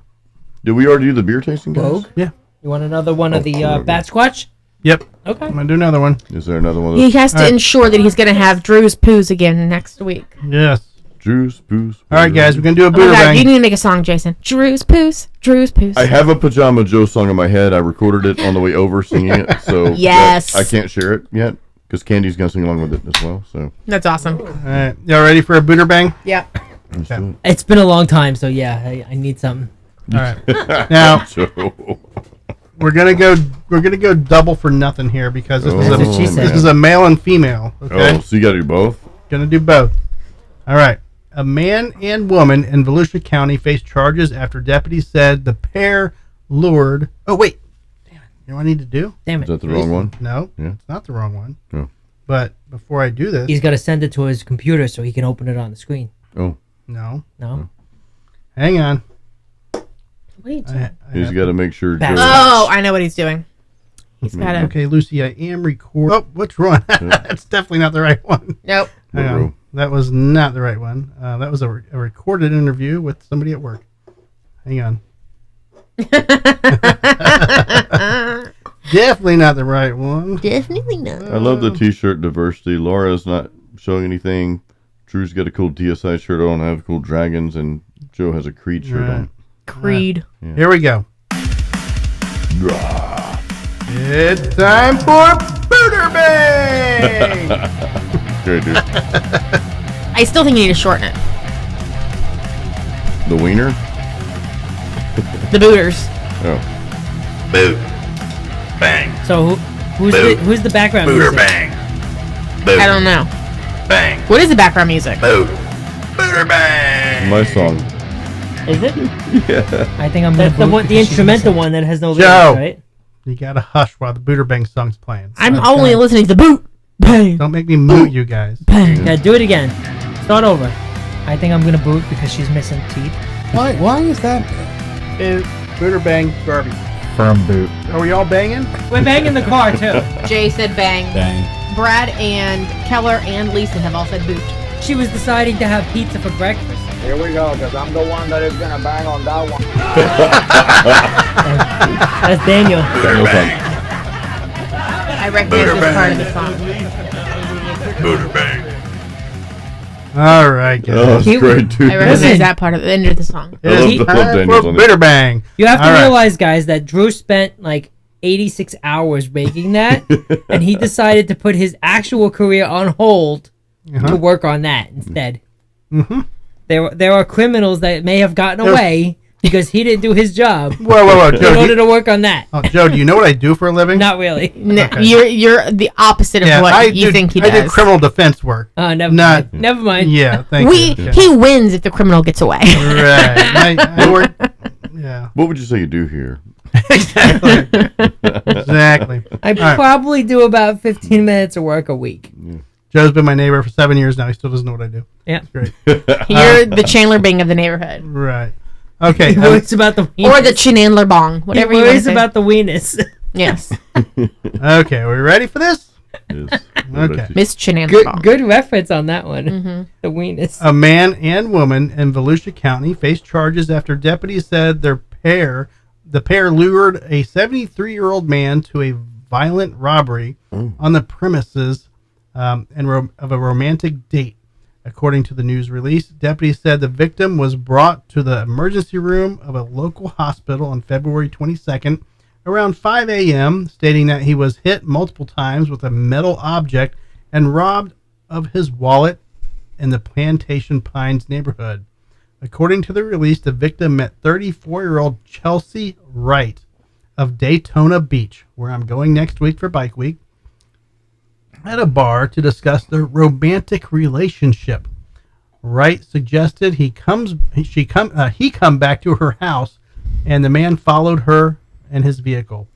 S4: Did we already do the beer tasting, guys?
S3: Rogue?
S1: Yeah.
S3: You want another one of the
S4: Rogue.
S3: Batsquatch?
S1: Yep.
S3: Okay.
S1: I'm gonna do another one.
S4: Is there another one of
S2: He
S4: those?
S2: has to
S1: Alright.
S2: ensure that he's going to have Drew's Poos again next week.
S1: Yes.
S4: Juice, booze.
S1: All right, guys, we're gonna do a
S2: Oh my
S1: booter
S2: God,
S1: bang.
S2: you need to make a song, Jason. Drew's Poos, Drew's Poos.
S4: I have a Pajama Joe song in my head. I recorded it on the way over singing it. So
S2: Yes.
S4: I can't share it yet because Candy's going to sing along with it as well. So
S2: That's awesome.
S1: All right, y'all ready for a booter bang?
S2: Yep.
S4: let's do it.
S3: It's been a long time, so yeah, I need something.
S1: All right. Now
S4: Joe.
S1: we're gonna go double for nothing here because this
S4: Oh,
S1: is
S3: That's what she said.
S1: this is a male and female. Okay.
S4: Oh, so you got to do both?
S1: Gonna do both. All right. A man and woman in Volusia County face charges after deputies said the pair lured. Oh wait, damn it! You know what I need to do?
S3: Damn
S4: Is
S3: it.
S4: that the wrong one?
S1: No,
S4: Yeah.
S1: it's not the wrong one.
S4: No.
S1: But before I do this,
S3: He's got to send it to his computer so he can open it on the screen.
S4: Oh,
S1: no,
S3: No?
S1: hang on.
S2: What are you doing?
S1: I
S4: he's
S1: have-
S4: got to make sure
S3: Back.
S4: Joe.
S2: Oh, I know what he's doing. He's got to.
S1: Okay, Lucy, I am recording. Oh, which one? That's definitely not the right one.
S2: Nope.
S1: Hang on.
S4: row?
S1: That was not the right one. That was a recorded interview with somebody at work. Hang on. Definitely not the right one.
S2: Definitely not.
S4: I love the T-shirt diversity. Laura's not showing anything. Drew's got a cool TSI shirt on. I have cool dragons, and Joe has a Creed shirt
S1: Right.
S4: on.
S2: Creed.
S1: Here we go. It's time for Booter Bang!
S4: Great, dude.
S2: I still think you need to shorten it.
S4: The wiener?
S2: The booters.
S4: Oh.
S5: Boot. Bang.
S3: So who's the background
S5: Booter
S3: music?
S5: bang. Boot.
S2: I don't know.
S5: Bang.
S2: What is the background music?
S5: Boot. Booter bang.
S4: My song.
S3: Is it?
S4: Yeah.
S3: I think I'm gonna boot the instrumental one that has no lyrics,
S1: Joe.
S3: right?
S1: You gotta hush while the Booter Bang song's playing.
S2: I'm only listening to the boot. Bang.
S1: Don't make me mute you guys.
S2: Bang.
S3: Yeah, do it again. Start over. I think I'm gonna boot because she's missing teeth.
S6: Why is that?
S1: Is Booter Bang garbage?
S6: Firm boot.
S1: Are we all banging?
S3: We're banging the car too.
S2: Jay said bang.
S6: Dang.
S2: Brad and Keller and Lisa have all said boot.
S3: She was deciding to have pizza for breakfast.
S7: Here we go, because I'm the one that is going to bang on that one.
S3: That's Daniel.
S5: Booter bang.
S2: I recognize this part of the song.
S5: Booter bang.
S1: All right,
S4: Oh,
S1: guys.
S4: that's
S3: He-
S4: great, dude.
S2: I recognize
S3: Listen.
S2: that part of the end of the song.
S1: It is
S4: love
S1: time
S4: Daniels
S1: for
S4: on
S1: Bitter Bang.
S3: You have to
S1: All right.
S3: realize, guys, that Drew spent like 86 hours making that, and he decided to put his actual career on hold to work on that instead.
S1: Mm-hmm.
S3: There are criminals that may have gotten away because he didn't do his job
S1: Whoa,
S3: in
S1: Joe.
S3: order to work on that.
S1: Joe, do you know what I do for a living?
S3: Not really.
S2: No,
S1: Okay.
S2: you're the opposite of what you think he does.
S1: I do criminal defense work.
S3: Oh, never
S1: Not-
S3: mind. Never mind.
S1: Yeah, thank you. Okay.
S2: He wins if the criminal gets away.
S1: Right. I work. Yeah.
S4: What would you say you do here?
S1: Exactly. Exactly.
S3: I
S1: All right.
S3: probably do about 15 minutes of work a week.
S1: Joe's been my neighbor for 7 years now. He still doesn't know what I do.
S3: Yeah.
S1: It's great.
S2: You're the Chandler Bing of the neighborhood,
S1: Right. Okay.
S3: He worries about the weenus.
S2: or the Chandler Bong,
S3: He
S2: whatever you want to
S3: worries
S2: say.
S3: about the weenus.
S2: Yes,
S1: Okay. Are we ready for this?
S4: Yes.
S1: Okay.
S2: Miss Chandler
S3: good,
S2: Bong.
S3: good reference on that one. The weenus.
S1: A man and woman in Volusia County faced charges after deputies said the pair lured a 73-year-old man to a violent robbery on the premises of a romantic date. According to the news release, deputies said the victim was brought to the emergency room of a local hospital on February 22nd around 5 a.m., stating that he was hit multiple times with a metal object and robbed of his wallet in the Plantation Pines neighborhood. According to the release, the victim met 34-year-old Chelsea Wright of Daytona Beach, where I'm going next week for Bike Week, at a bar to discuss their romantic relationship. Wright suggested he come back to her house, and the man followed her and his vehicle.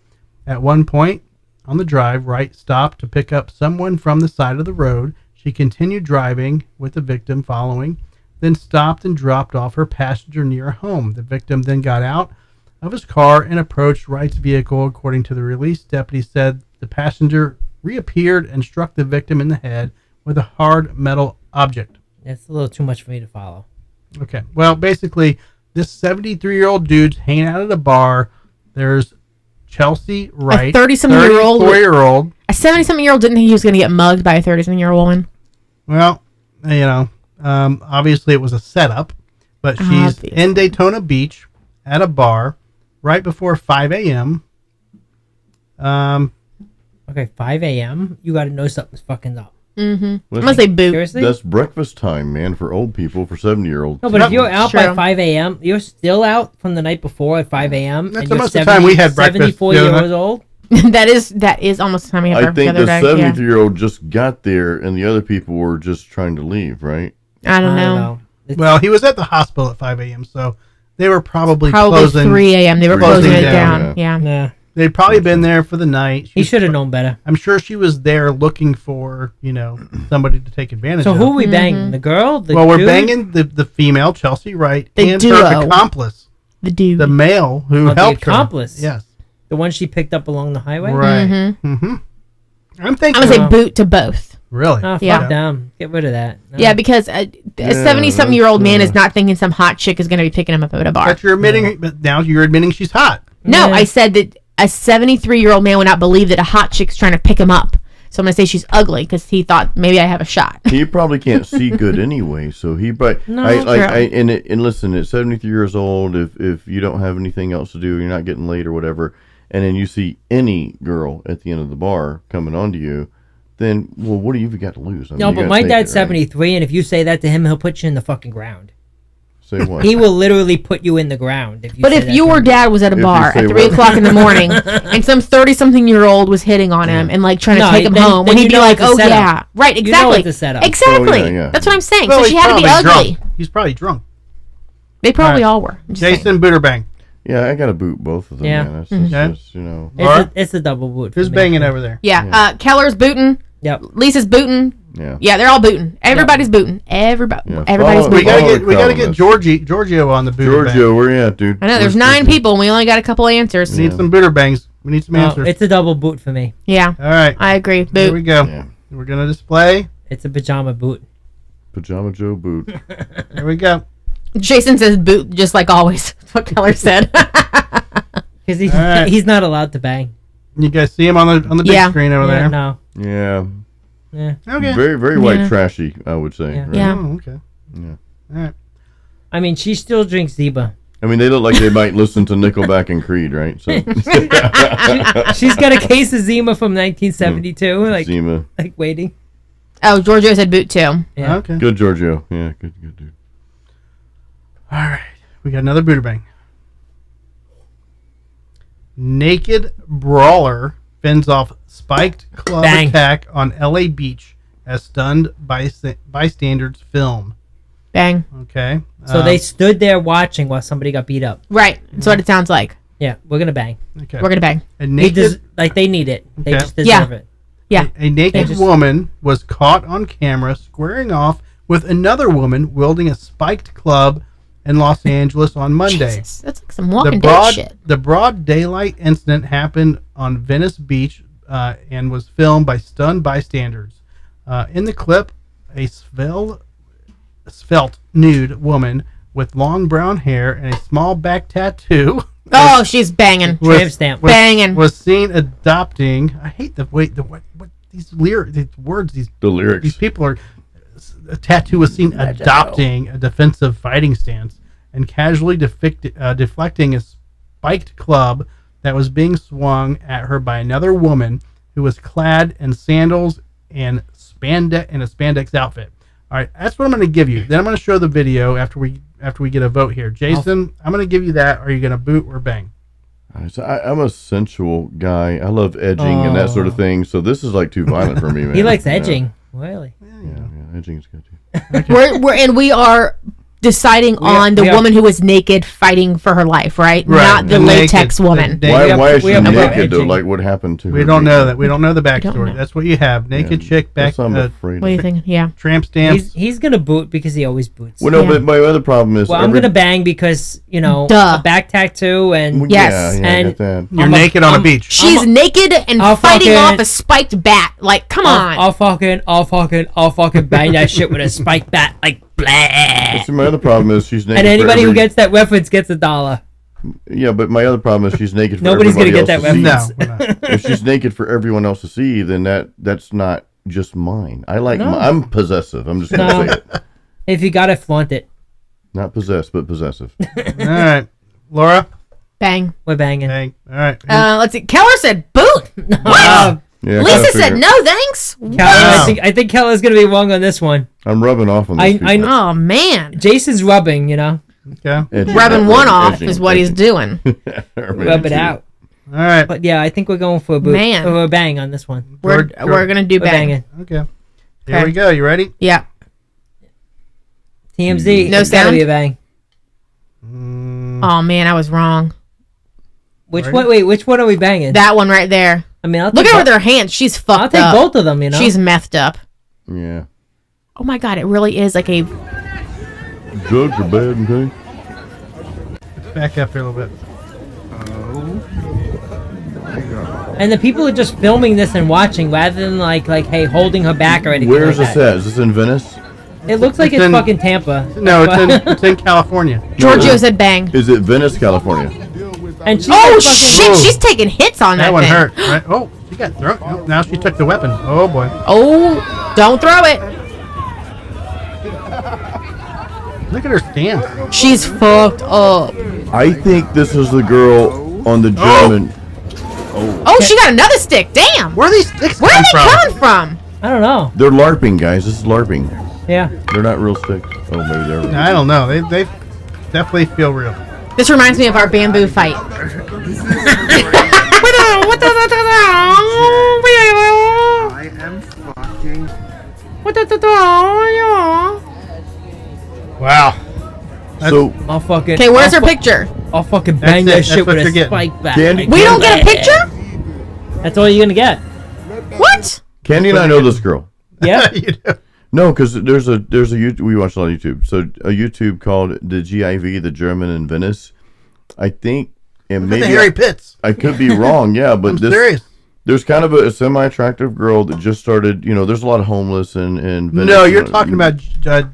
S1: At one point on the drive, Wright stopped to pick up someone from the side of the road. She continued driving with the victim following, then stopped and dropped off her passenger near home. The victim then got out of his car and approached Wright's vehicle. According to the release, deputies said the passenger reappeared and struck the victim in the head with a hard metal object.
S3: That's a little too much for me to follow.
S1: Okay. Well, basically, this 73-year-old dude's hanging out at a bar. There's Chelsea Wright,
S2: 30-something-year-old
S1: 34-year-old.
S2: A 70-something-year-old didn't think he was going to get mugged by a 30-something-year-old woman.
S1: Well, obviously it was a setup, but she's
S2: Obviously.
S1: in Daytona Beach at a bar right before 5 a.m.
S3: Okay, 5 a.m. You got to know something's fucking up.
S2: I'm
S4: Listen,
S2: going to say boot.
S3: Seriously?
S4: That's breakfast time, man, for old people, for 70-year-olds.
S3: No, but if you're out by
S2: True.
S3: 5 a.m., you're still out from the night before at 5 a.m.
S1: That's
S3: and you're
S1: almost the time we had breakfast
S3: 74
S1: the other
S3: years
S1: night.
S3: old.
S2: that is almost the time we have
S4: I
S2: breakfast
S4: think
S2: the
S4: the
S2: other day. Yeah.
S4: 73-year-old just got there, and the other people were just trying to leave, right?
S2: I don't know.
S3: It's-
S1: Well, he was at the hospital at 5 a.m., so they were probably
S2: Probably
S1: closing.
S2: 3 a.m. They were
S1: closing
S2: closing it
S1: down,
S2: down. Yeah.
S3: Nah,
S1: They'd probably been there for the night.
S3: he should have known better.
S1: I'm sure she was there looking for, somebody to take advantage
S3: So
S1: of.
S3: who are we banging? The girl? The
S1: Well, we're
S3: dude?
S1: banging the female, Chelsea Wright,
S2: The
S1: and
S2: duo.
S1: her accomplice,
S2: The dude.
S1: the male who
S3: Oh, the
S1: helped
S3: accomplice.
S1: her. Yes.
S3: The one she picked up along the highway?
S1: Right. Mm-hmm. I'm thinking.
S2: I'm going to say boot to both.
S1: Really?
S3: Oh, fuck
S2: Yeah.
S3: them. Get rid of that. No.
S2: Yeah, because a 70-something-year-old man is not thinking some hot chick is going to be picking him up at a bar.
S1: But you're admitting. But now you're admitting she's hot.
S2: No,
S3: Yeah.
S2: I said that a 73-year-old man would not believe that a hot chick's trying to pick him up. So I'm going to say she's ugly because he thought maybe I have a shot.
S4: He probably can't see good anyway, so he probably.
S3: No,
S4: and listen, at 73 years old, if you don't have anything else to do, you're not getting late or whatever, and then you see any girl at the end of the bar coming onto you, then what do you got to lose? I mean,
S3: No,
S4: you
S3: but
S4: gotta
S3: my
S4: take
S3: dad's
S4: it, right?
S3: 73, and if you say that to him, he'll put you in the fucking ground.
S4: Say what?
S3: He will literally put you in the ground. If you
S2: But
S3: say
S2: if
S3: that
S2: your
S3: to him.
S2: dad was at a
S4: If you
S2: bar
S4: say
S2: at 3
S4: what?
S2: o'clock in the morning and some 30-something-year-old was hitting on him and like trying to
S3: No,
S2: take him
S3: then-
S2: home,
S3: then
S2: would he
S3: you
S2: be
S3: know
S2: like,
S3: it's a
S2: "Oh
S3: setup.
S2: yeah, right,
S3: You know
S2: exactly,
S3: it's a setup.
S2: exactly."
S4: Oh, yeah.
S2: That's what I'm saying.
S1: Well,
S2: so
S1: he's
S2: she had to be
S1: probably
S2: ugly.
S1: drunk. He's probably drunk.
S2: They probably
S1: All
S2: all were. I'm just saying.
S1: Jason Booterbang.
S4: Yeah, I got to boot both of them.
S3: Yeah.
S4: Man. That's
S1: Okay.
S4: just,
S3: It's,
S1: Alright.
S3: it's a double boot. for
S1: Who's
S3: me.
S1: banging over there?
S2: Yeah, Keller's booting.
S3: Yep.
S2: Lisa's booting.
S4: yeah.
S2: Yeah, they're all booting. Everybody's booting. Everybody's
S4: Follow-
S1: We
S2: booting.
S1: gotta
S4: Follow
S1: get
S4: us.
S1: Giorgio on the Booterbang.
S4: Giorgio, where you at, dude?
S2: I know there's
S4: Where's
S2: 9
S4: Giorgio?
S2: people and we only got a couple answers.
S1: We need some Booterbangs. We need some
S3: No,
S1: answers.
S3: it's a double boot for me.
S2: Yeah,
S1: All right.
S2: I agree.
S1: Here we
S2: Boot.
S1: go.
S4: Yeah.
S1: We're gonna display.
S3: It's a pajama boot.
S4: Pajama Joe boot.
S1: Here we go.
S2: Jason says boot just like always. That's what Keller said.
S3: Because
S1: All right.
S3: he's not allowed to bang.
S1: You guys see him on the big
S2: Yeah.
S1: screen over there?
S3: No.
S4: Yeah.
S3: Yeah.
S1: Okay.
S4: Very, very white
S2: Yeah.
S4: trashy, I would say.
S3: Yeah.
S4: Right?
S2: Yeah.
S1: Oh, okay.
S4: Yeah.
S1: All right.
S3: I mean, she still drinks Zeba.
S4: I mean, they look like they might listen to Nickelback and Creed, right? So
S3: She's got a case of Zima from 1972,
S4: Zima.
S3: like waiting.
S2: Oh, Giorgio said boot too.
S3: Yeah.
S1: Okay.
S4: Good Giorgio. Yeah, good dude.
S1: All right. We got another booter bang. Naked brawler fends off spiked club
S3: Bang.
S1: attack on LA beach as stunned bystanders film.
S2: Bang.
S1: Okay.
S3: So they stood there watching while somebody got beat up.
S2: Right. That's what it sounds like.
S3: Yeah, we're gonna bang.
S1: Okay.
S2: We're gonna bang.
S1: A
S3: They
S1: naked,
S3: they need it. They
S1: Okay.
S3: just deserve
S2: Yeah.
S3: it.
S2: Yeah.
S1: a naked
S3: just-
S1: woman was caught on camera squaring off with another woman wielding a spiked club in Los Angeles on Monday.
S2: Jesus, that's like some Walking Dead shit.
S1: The broad daylight incident happened on Venice Beach and was filmed by stunned bystanders. In the clip, a svelte nude woman with long brown hair and a small back tattoo
S2: Oh, she's banging.
S3: Tramp stamp.
S2: Banging.
S1: was seen adopting. I hate the what these words these
S4: The lyrics.
S1: these people are. A tattoo was seen adopting a defensive fighting stance and casually deflecting a spiked club that was being swung at her by another woman who was clad in sandals and a spandex outfit. All right, that's what I'm going to give you. Then I'm going to show the video after we get a vote here. Jason, I'm going to give you that. Are you going to boot or bang?
S4: So I'm a sensual guy. I love edging and that sort of thing. So this is like too violent for me, man.
S3: He likes edging. Really?
S4: Yeah, edging is good too.
S2: We are deciding on the
S3: we are-
S2: woman who was naked fighting for her life, right?
S1: Right.
S2: Not the
S1: The
S2: latex
S1: naked-
S2: woman.
S1: the-
S4: Why is
S3: we
S4: she
S3: have about
S4: naked though?
S3: edging.
S4: Like what happened to her?
S1: We don't know
S4: people?
S1: that. We don't know the
S2: don't
S1: backstory.
S2: know.
S1: That's what you have. Naked chick back.
S4: That's what I'm afraid
S2: What do you
S4: of.
S2: think? Yeah.
S1: Tramp stamps.
S3: He's gonna boot because he always boots.
S4: Well, no,
S2: Yeah.
S4: but my other problem is
S3: Well, I'm gonna bang because
S2: Duh.
S3: a back tattoo and
S2: Yes.
S4: Yeah, I
S3: And-
S4: get that.
S1: You're
S3: I'm a-
S1: naked on a
S3: I'm-
S1: beach.
S2: She's naked and
S3: I'll
S2: fighting
S3: fucking-
S2: off a spiked bat. Like, come on.
S3: I'll fucking bang that shit with a spike bat like blah.
S4: See, my other problem is she's naked.
S3: And
S4: for
S3: anybody who
S4: every-
S3: gets that reference gets $1.
S4: Yeah, but my other problem is she's naked for
S3: Nobody's gonna
S4: everybody
S3: get
S4: else
S3: that
S4: to see.
S3: reference.
S1: No, we're not.
S4: If she's naked for everyone else to see, then that's not just mine. I like.
S3: No.
S4: I'm possessive. I'm just gonna
S3: No.
S4: say it.
S3: If you gotta flaunt it,
S4: Not possessed, but possessive.
S1: All right, Laura.
S2: Bang.
S3: we're banging.
S1: Bang. All right.
S2: Let's see. Keller said boot.
S3: Wow.
S4: Yeah, I
S2: Lisa
S4: gotta
S2: said
S4: figure-
S2: no thanks.
S3: Keller,
S1: Wow.
S3: I think Keller's gonna be wrong on this one.
S4: I'm rubbing off on this.
S3: I-
S2: Oh, man.
S3: Jason's rubbing,
S1: Okay.
S2: Rubbing one off is what he's doing.
S3: rub it out.
S1: All right.
S3: But yeah, I think we're going for a boot
S2: Man.
S3: or a bang on this one.
S2: We're
S1: George-
S2: going to do
S3: We're
S2: bang.
S3: banging.
S1: Okay. Here
S2: Okay.
S1: we go. You ready?
S2: Yeah.
S3: TMZ.
S2: No
S3: it's gotta
S2: sound?
S3: be a bang.
S2: Oh, man, I was wrong.
S3: Which
S1: Ready?
S3: one? Wait, which one are we banging?
S2: That one right there.
S3: I mean, I'll
S2: Look
S3: take
S2: at her
S3: bo-
S2: with her hands. She's fucked
S3: I'll take
S2: up.
S3: both of them. You know,
S2: She's methed up.
S4: Yeah.
S2: Oh, my God. It really is like a...
S4: Drugs are bad, okay?
S1: Back up here a little bit.
S3: and the people are just filming this and watching rather than like hey, holding her back or anything.
S4: Where's
S3: like
S4: this
S3: that.
S4: at? Is this in Venice?
S3: It looks like
S1: It's
S3: it's
S1: in-
S3: fucking Tampa.
S1: No, it's in California.
S2: Giorgio said bang.
S4: Is it Venice, California?
S3: And she's
S2: Oh,
S3: like fucking,
S2: shit.
S1: Whoa.
S2: She's taking hits on that
S1: That one
S2: thing.
S1: hurt. Right? Oh, she got thrown. Oh, now she took the weapon. Oh boy.
S2: Oh, don't throw it.
S1: Look at her stance.
S2: She's fucked up.
S4: I think this is the girl on the German.
S2: Oh, she got another stick. Damn.
S1: Where are these sticks
S2: Where are
S1: come
S2: they
S1: from?
S2: coming from?
S3: I don't know.
S4: They're LARPing, guys. This is LARPing.
S3: Yeah.
S4: They're not real sticks. Oh, maybe they're.
S1: I don't know. They definitely feel real.
S2: This reminds me of our bamboo fight.
S8: I am fucking.
S1: Wow.
S4: So
S3: I'll fucking.
S2: Okay, where's
S3: I'll
S2: her picture?
S3: I'll fucking bang
S1: That's it.
S3: that shit
S1: That's what
S3: with
S1: you're
S3: a
S1: getting.
S3: spike bat.
S4: Candy-
S2: We don't get a picture?
S3: That's all you're gonna get.
S2: What?
S4: Candy and I know this girl.
S3: Yeah.
S1: You know?
S4: No, because there's a YouTube, we watch a lot of YouTube. So a YouTube called the GIV, the German in Venice. I think, and
S1: Look at the
S4: maybe
S1: hairy pits.
S4: I could be wrong. Yeah, but
S1: I'm
S4: this
S1: serious.
S4: there's kind of a semi-attractive girl that just started. You know, there's a lot of homeless in Venice.
S1: No,
S4: you
S1: you're
S4: know,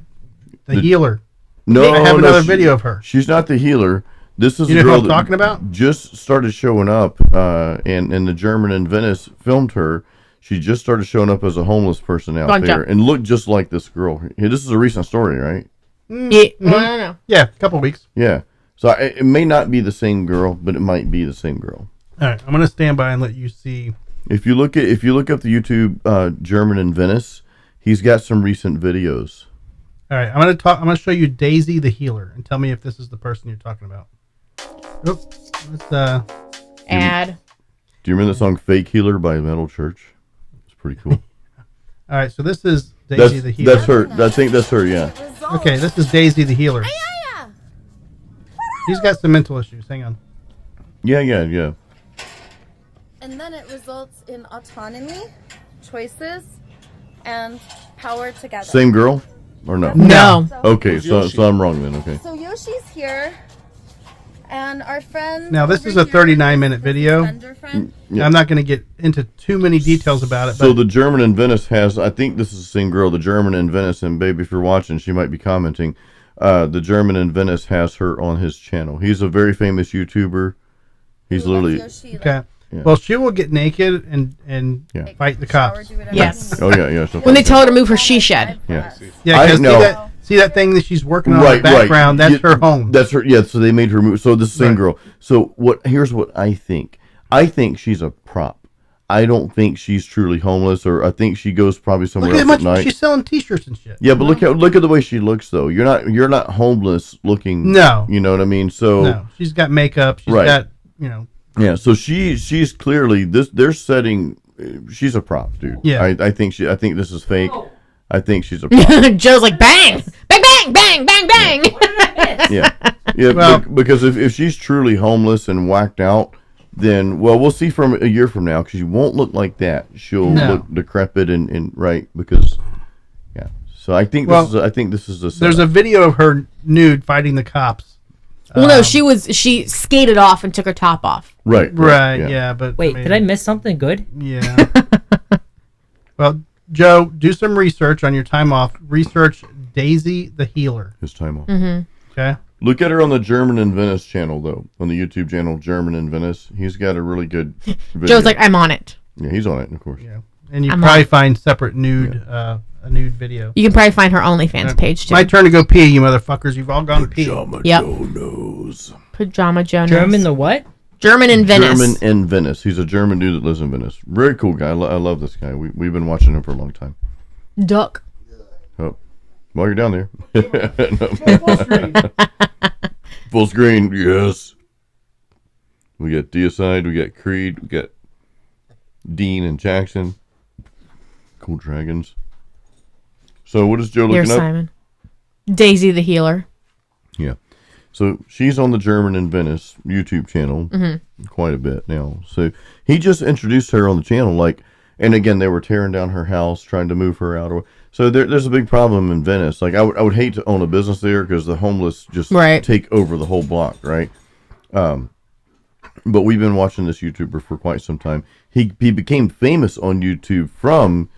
S1: the healer.
S4: No,
S1: I have
S4: no,
S1: another
S4: she-
S1: video of her.
S4: She's not the healer. This is
S1: You
S4: a
S1: know who
S4: girl
S1: I'm
S4: that
S1: talking about?
S4: just started showing up, and the German in Venice filmed her. She just started showing up as a homeless person out
S2: Gotcha.
S4: there and looked just like this girl. Hey, this is a recent story, right?
S2: Yeah, well, I don't know.
S1: Yeah, a couple weeks.
S4: Yeah. So it may not be the same girl, but it might be the same girl.
S1: All right, I'm going to stand by and let you see.
S4: If you look up the YouTube German in Venice, he's got some recent videos.
S1: All right, I'm going to show you Daisy the Healer and tell me if this is the person you're talking about. Oop, let's
S2: Ad.
S4: Do you remember the song "Fake Healer" by Metal Church? It's pretty cool.
S1: All right, so this is Daisy the Healer.
S4: That's her. I think that's her. Yeah.
S1: Okay, this is Daisy the Healer. She's got some mental issues. Hang on.
S4: Yeah.
S9: And then it results in autonomy, choices, and power together.
S4: Same girl, or no?
S2: No.
S4: Okay, so I'm wrong then. Okay.
S9: So Yoshi's here, and our friend.
S1: Now, this
S9: over
S1: is a
S9: here
S1: 39-minute
S9: is
S1: video.
S9: his vendor friend.
S4: Yeah.
S1: I'm not going to get into too many details about it, but
S4: So the German in Venice has, I think this is the same girl, the German in Venice, and baby, if you're watching, she might be commenting. The German in Venice has her on his channel. He's a very famous YouTuber. He's
S9: Who lets
S4: literally,
S9: Yoshi,
S1: okay.
S4: Yeah.
S1: Well, she will get naked and
S4: Yeah.
S1: fight the
S9: shower,
S1: cops.
S9: do whatever
S2: Yes.
S9: you
S4: oh yeah. So
S2: When they tell her to move her she shed.
S4: yeah.
S1: Yeah,
S4: I
S1: because
S4: know.
S1: see that thing that she's working on in
S4: Right,
S1: the background?
S4: right.
S1: That's her home.
S4: That's her. Yeah. So they made her move. So this is the same
S1: Right.
S4: girl. So here's what I think. I think she's a prop. I don't think she's truly homeless, or I think she goes probably somewhere
S1: Look at
S4: else
S1: how
S4: at
S1: much
S4: night.
S1: she's selling T-shirts and shit.
S4: Yeah, but look at the way she looks though. You're not homeless looking.
S1: No.
S4: You know what I mean? So
S1: No, she's got makeup. She's
S4: Right.
S1: got
S4: yeah, so she's clearly this. They're setting. She's a prop, dude.
S1: Yeah.
S4: I think this is fake. I think she's a prop.
S2: Joe's like, bang! Bang, bang, bang, bang, bang!
S4: yeah, yeah.
S1: Well-
S4: Because if she's truly homeless and whacked out, then we'll see from a year from now, because she won't look like that. She'll
S1: No.
S4: look decrepit and right because yeah. So I think this is a
S1: There's a video of her nude fighting the cops.
S2: Well, no, she skated off and took her top off.
S4: right.
S1: Right, yeah, but
S3: Wait, did I miss something good?
S1: Yeah. Well, Joe, do some research on your time off. Research Daisy the Healer.
S4: His time off.
S1: Okay.
S4: Look at her on the German in Venice channel, though. On the YouTube channel, German in Venice. He's got a really good video.
S2: Joe's like, I'm on it.
S4: Yeah, he's on it, of course.
S1: Yeah. And you
S2: I'm
S1: probably find separate nude, a nude video.
S2: You can probably find her OnlyFans page too.
S1: My turn to go pee, you motherfuckers. You've all gone pee.
S4: Pajama
S2: Yep.
S4: Joe knows.
S2: Pajama Joe.
S3: German the what?
S2: German in Venice.
S4: German in Venice. He's a German dude that lives in Venice. Very cool guy. I love this guy. We've been watching him for a long time.
S2: Duck.
S4: Oh, while you're down there. Full screen, yes. We got Deicide, we got Creed, we got Dean and Jackson. Cool dragons. So what is Joe
S2: Here's
S4: looking up?
S2: Simon. Daisy the Healer.
S4: Yeah. So she's on the German in Venice YouTube channel quite a bit now. So he just introduced her on the channel, and again, they were tearing down her house, trying to move her out. So there's a big problem in Venice. Like I would hate to own a business there because the homeless just take over the whole block, right? But we've been watching this YouTuber for quite some time. He became famous on YouTube from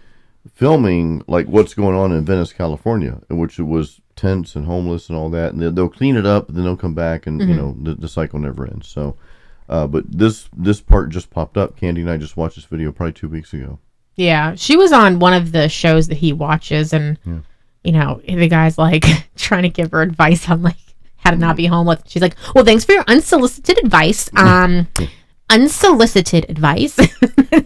S4: filming like what's going on in Venice, California, in which it was tents and homeless and all that, and they'll clean it up, and then they'll come back, and you know the cycle never ends. So, but this part just popped up. Candy and I just watched this video probably 2 weeks ago.
S2: Yeah, she was on one of the shows that he watches, and you know the guy's like trying to give her advice on like how to not be homeless. She's like, "Well, thanks for your unsolicited advice." Unsolicited advice.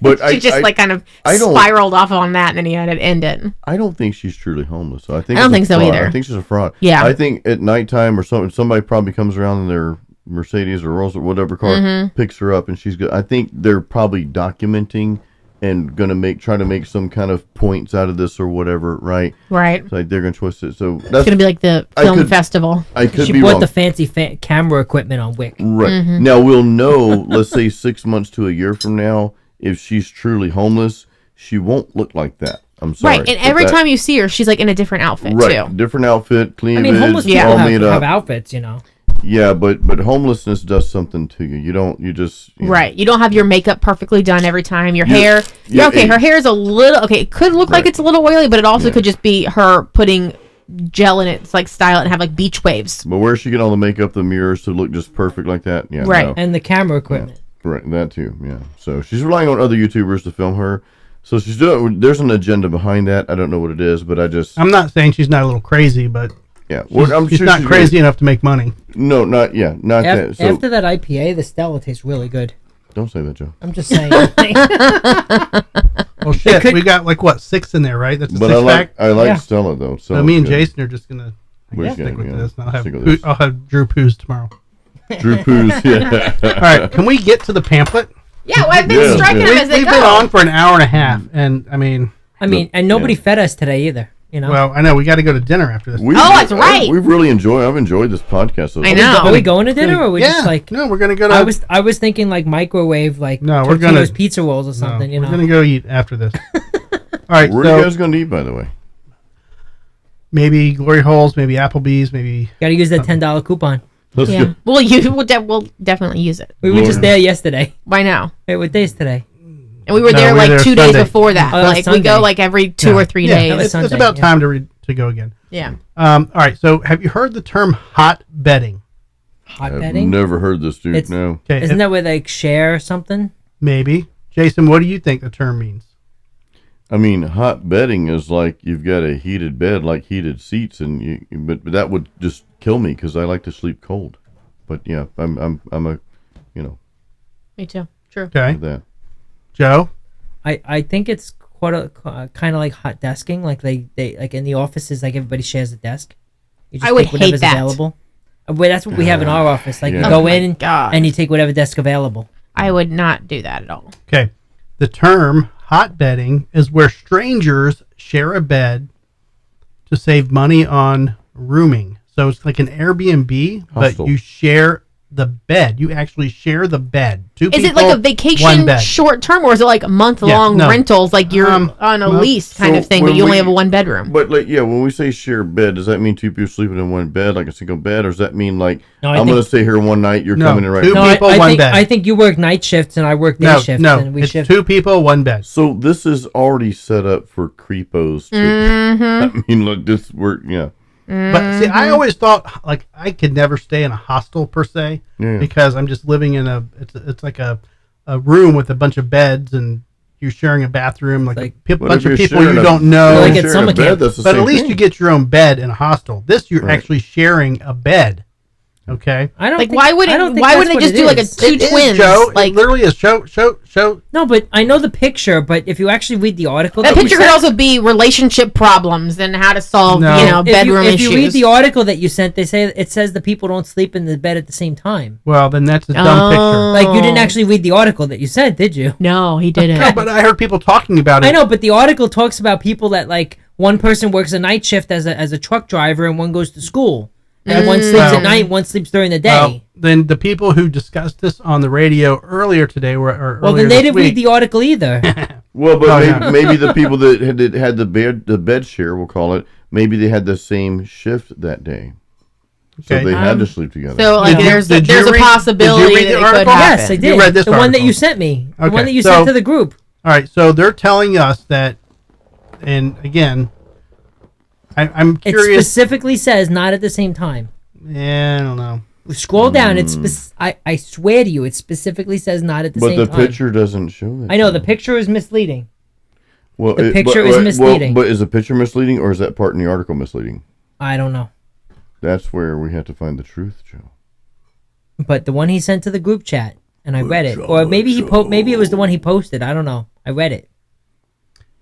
S4: But
S2: she just like kind of spiraled off on that, and then he had to end it.
S4: I don't think she's truly homeless. So I
S2: don't think so either.
S4: I think she's a fraud.
S2: Yeah.
S4: I think at nighttime or somebody probably comes around in their Mercedes or Rolls or whatever car, picks her up, and she's good. I think they're probably documenting and gonna try to make some kind of points out of this or whatever, right?
S2: Right.
S4: It's like they're gonna twist it. So
S2: It's gonna be like the film festival.
S4: I could
S3: She
S4: be
S3: bought
S4: wrong.
S3: the fancy camera equipment on Wick.
S4: Right. Now we'll know, let's say 6 months to a year from now, if she's truly homeless, she won't look like that. I'm sorry.
S2: Right, and every time you see her, she's like in a different outfit too.
S4: Different outfit, clean.
S3: I mean, homeless people
S4: all made
S3: have
S4: up.
S3: outfits, you know.
S4: Yeah, but homelessness does something to you. You just
S2: Right. You don't have your makeup perfectly done every time. Your hair. Yeah, okay, her hair is a little. Okay, it could look like it's a little oily, but it also could just be her putting gel in it. It's like style it and have like beach waves.
S4: But where's she getting all the makeup, the mirrors to look just perfect like that? Yeah,
S2: Right.
S4: no.
S3: And the camera equipment.
S4: Right, that too. Yeah. So she's relying on other YouTubers to film her. So she's doing. There's an agenda behind that. I don't know what it is, but
S1: I'm not saying she's not a little crazy, but
S4: yeah,
S1: she's not crazy enough to make money.
S4: No, not that. So,
S3: After that IPA, the Stella tastes really good.
S4: don't say that, Joe.
S3: I'm just saying.
S1: Well, shit, we got like what 6 in there, right? That's a
S4: But
S1: 6 pack.
S4: I like
S3: Yeah.
S4: Stella though. So
S1: Me and
S4: yeah.
S1: Jason are just gonna
S4: We're
S1: stick with
S4: yeah,
S1: this. And
S4: stick with this.
S1: I'll have Drew Poos tomorrow.
S4: Drew Poos. Yeah.
S1: All right, can we get to the pamphlet?
S2: Yeah, well, I've been
S4: Yeah,
S2: striking
S4: yeah.
S2: them as they
S1: We've
S2: go.
S1: been on for an hour and a half, and I mean,
S3: and nobody fed us today either. You know.
S1: well, I know we got to go to dinner after this.
S2: That's right.
S4: I've enjoyed this podcast. So
S2: I know.
S3: Are we going to dinner, or are we just like?
S1: No, we're gonna go to.
S3: I was thinking like microwave, like
S1: No, we're gonna-
S3: Totino's pizza rolls or something. you know.
S1: We're gonna go eat after this. All right,
S4: Where are you guys going to eat, by the way?
S1: maybe Glory Holes, maybe Applebee's, maybe.
S3: Got to use that $10 coupon.
S4: Let's
S2: Yeah,
S4: go.
S2: we'll definitely use it.
S3: We were just there yesterday.
S2: Why now?
S3: Wait, what day's today?
S2: And we were
S1: No,
S2: there
S1: we were
S2: like
S1: there
S2: 2 days
S1: Sunday.
S2: before that.
S3: Oh, that was
S2: Like we go
S3: Sunday.
S2: like every 2 or 3 days.
S3: was
S1: It's
S3: Sunday,
S1: about
S3: yeah.
S1: time to go again.
S2: Yeah.
S1: All right, so have you heard the term hot bedding?
S3: Hot
S4: I've
S3: bedding?
S4: never heard this, dude.
S3: It's-
S4: No.
S1: Okay,
S3: Isn't that where they share something?
S1: maybe? Jason, what do you think the term means?
S4: I mean, hot bedding is like you've got a heated bed, like heated seats, and but that would just kill me because I like to sleep cold. But yeah, I'm a,
S2: Me too. True.
S1: Okay,
S4: that.
S1: Joe.
S3: I think it's quite a kind of like hot desking, like they like in the offices, like everybody shares a desk. You just
S2: I would
S3: take whatever's
S2: hate that.
S3: available. Well, that's what we have in our office. Like
S4: Yeah.
S3: you
S4: Oh
S3: go
S2: my
S3: in
S2: God.
S3: and you take whatever desk available.
S2: I would not do that at all.
S1: Okay, the term hot bedding is where strangers share a bed to save money on rooming. So it's like an Airbnb,
S4: Hostel.
S1: but you share the bed. You actually share the bed. Two
S2: Is it
S1: people,
S2: like a
S1: one
S2: vacation
S1: bed.
S2: short term, or is it like month-long
S1: no.
S2: rentals, like you're on a
S1: no.
S2: lease kind
S4: So
S2: of thing, but
S4: when
S2: you only
S4: we-
S2: have a 1-bedroom?
S4: But like, yeah, when we say share bed, does that mean two people sleeping in one bed, like a single bed, or does that mean like
S3: No, I
S4: I'm
S3: think-
S4: going to stay here one night, you're
S1: No,
S4: coming in right
S1: two
S4: now?
S3: No,
S1: people,
S3: I
S1: one
S3: think
S1: bed.
S3: I think you work night shifts and I work day shifts. and we
S1: it's
S3: shift.
S1: 2 people, 1 bed.
S4: So this is already set up for creepos. I mean, look, this work, yeah.
S1: But see, I always thought like I could never stay in a hostel per se
S4: Yeah.
S1: because I'm just living in it's like a room with a bunch of beds and you're sharing a bathroom like,
S3: Like-
S1: a
S4: But
S1: bunch
S4: if
S1: of
S4: you're
S1: people you
S4: sharing
S1: don't know.
S3: Like at
S4: sharing
S3: summer
S4: a bed,
S3: camp.
S4: that's the
S1: But at
S4: same
S1: least
S4: thing.
S1: you get your own bed in a hostel. This you're
S4: Right.
S1: actually sharing a bed. Okay.
S3: I don't
S2: Like,
S3: think,
S2: why wouldn't
S3: I don't think
S2: why
S3: that's
S2: wouldn't they
S3: what
S2: just
S3: it
S2: do like a
S3: is.
S2: 2
S1: It is,
S2: twins?
S1: Joe.
S2: Like
S1: It literally is. Show.
S3: No, but I know the picture. But if you actually read the article,
S2: that
S3: we
S2: picture
S3: sent-
S2: could also be relationship problems and how to solve,
S1: No.
S2: bedroom
S3: if
S2: issues.
S3: you read the article that you sent, it says the people don't sleep in the bed at the same time.
S1: Well, then that's a dumb
S2: Oh.
S1: picture.
S3: Like you didn't actually read the article that you sent, did you?
S2: No, he didn't.
S1: No, but I heard people talking about it.
S3: I know, but the article talks about people that like one person works a night shift as a truck driver and one goes to school. And one sleeps
S1: Well-
S3: at night, one sleeps during the day.
S1: Well, then the people who discussed this on the radio earlier today or
S3: Well,
S1: earlier
S3: then they
S1: this
S3: didn't
S1: week,
S3: read the article either.
S4: Well, but
S1: Oh,
S4: maybe,
S1: yeah.
S4: maybe the people that had the bed share, we'll call it, maybe they had the same shift that day. So
S1: Okay.
S4: they had to sleep together.
S2: So like
S1: Did you-
S2: there's
S1: did you
S2: a
S1: read-
S2: possibility
S1: did you read
S2: that
S1: the
S2: it could
S1: article?
S2: happen.
S3: Yes, I
S1: You
S3: did.
S1: read this
S3: the one that
S1: article.
S3: you sent me. The
S1: Okay,
S3: one that you
S1: so-
S3: sent to the group.
S1: All right, so they're telling us that, and again, I'm
S3: It
S1: curious.
S3: specifically says not at the same time.
S1: I don't know.
S3: Scroll down. I swear to you, it specifically says not at the
S4: but
S3: same
S4: the
S3: time.
S4: picture doesn't show that.
S3: I know the picture is misleading.
S4: Well,
S3: the picture is misleading.
S4: but is the picture misleading, or is that part in the article misleading?
S3: I don't know.
S4: That's where we have to find the truth, Joe.
S3: But the one he sent to the group chat, and I read it, or maybe maybe it was the one he posted. I don't know. I read it.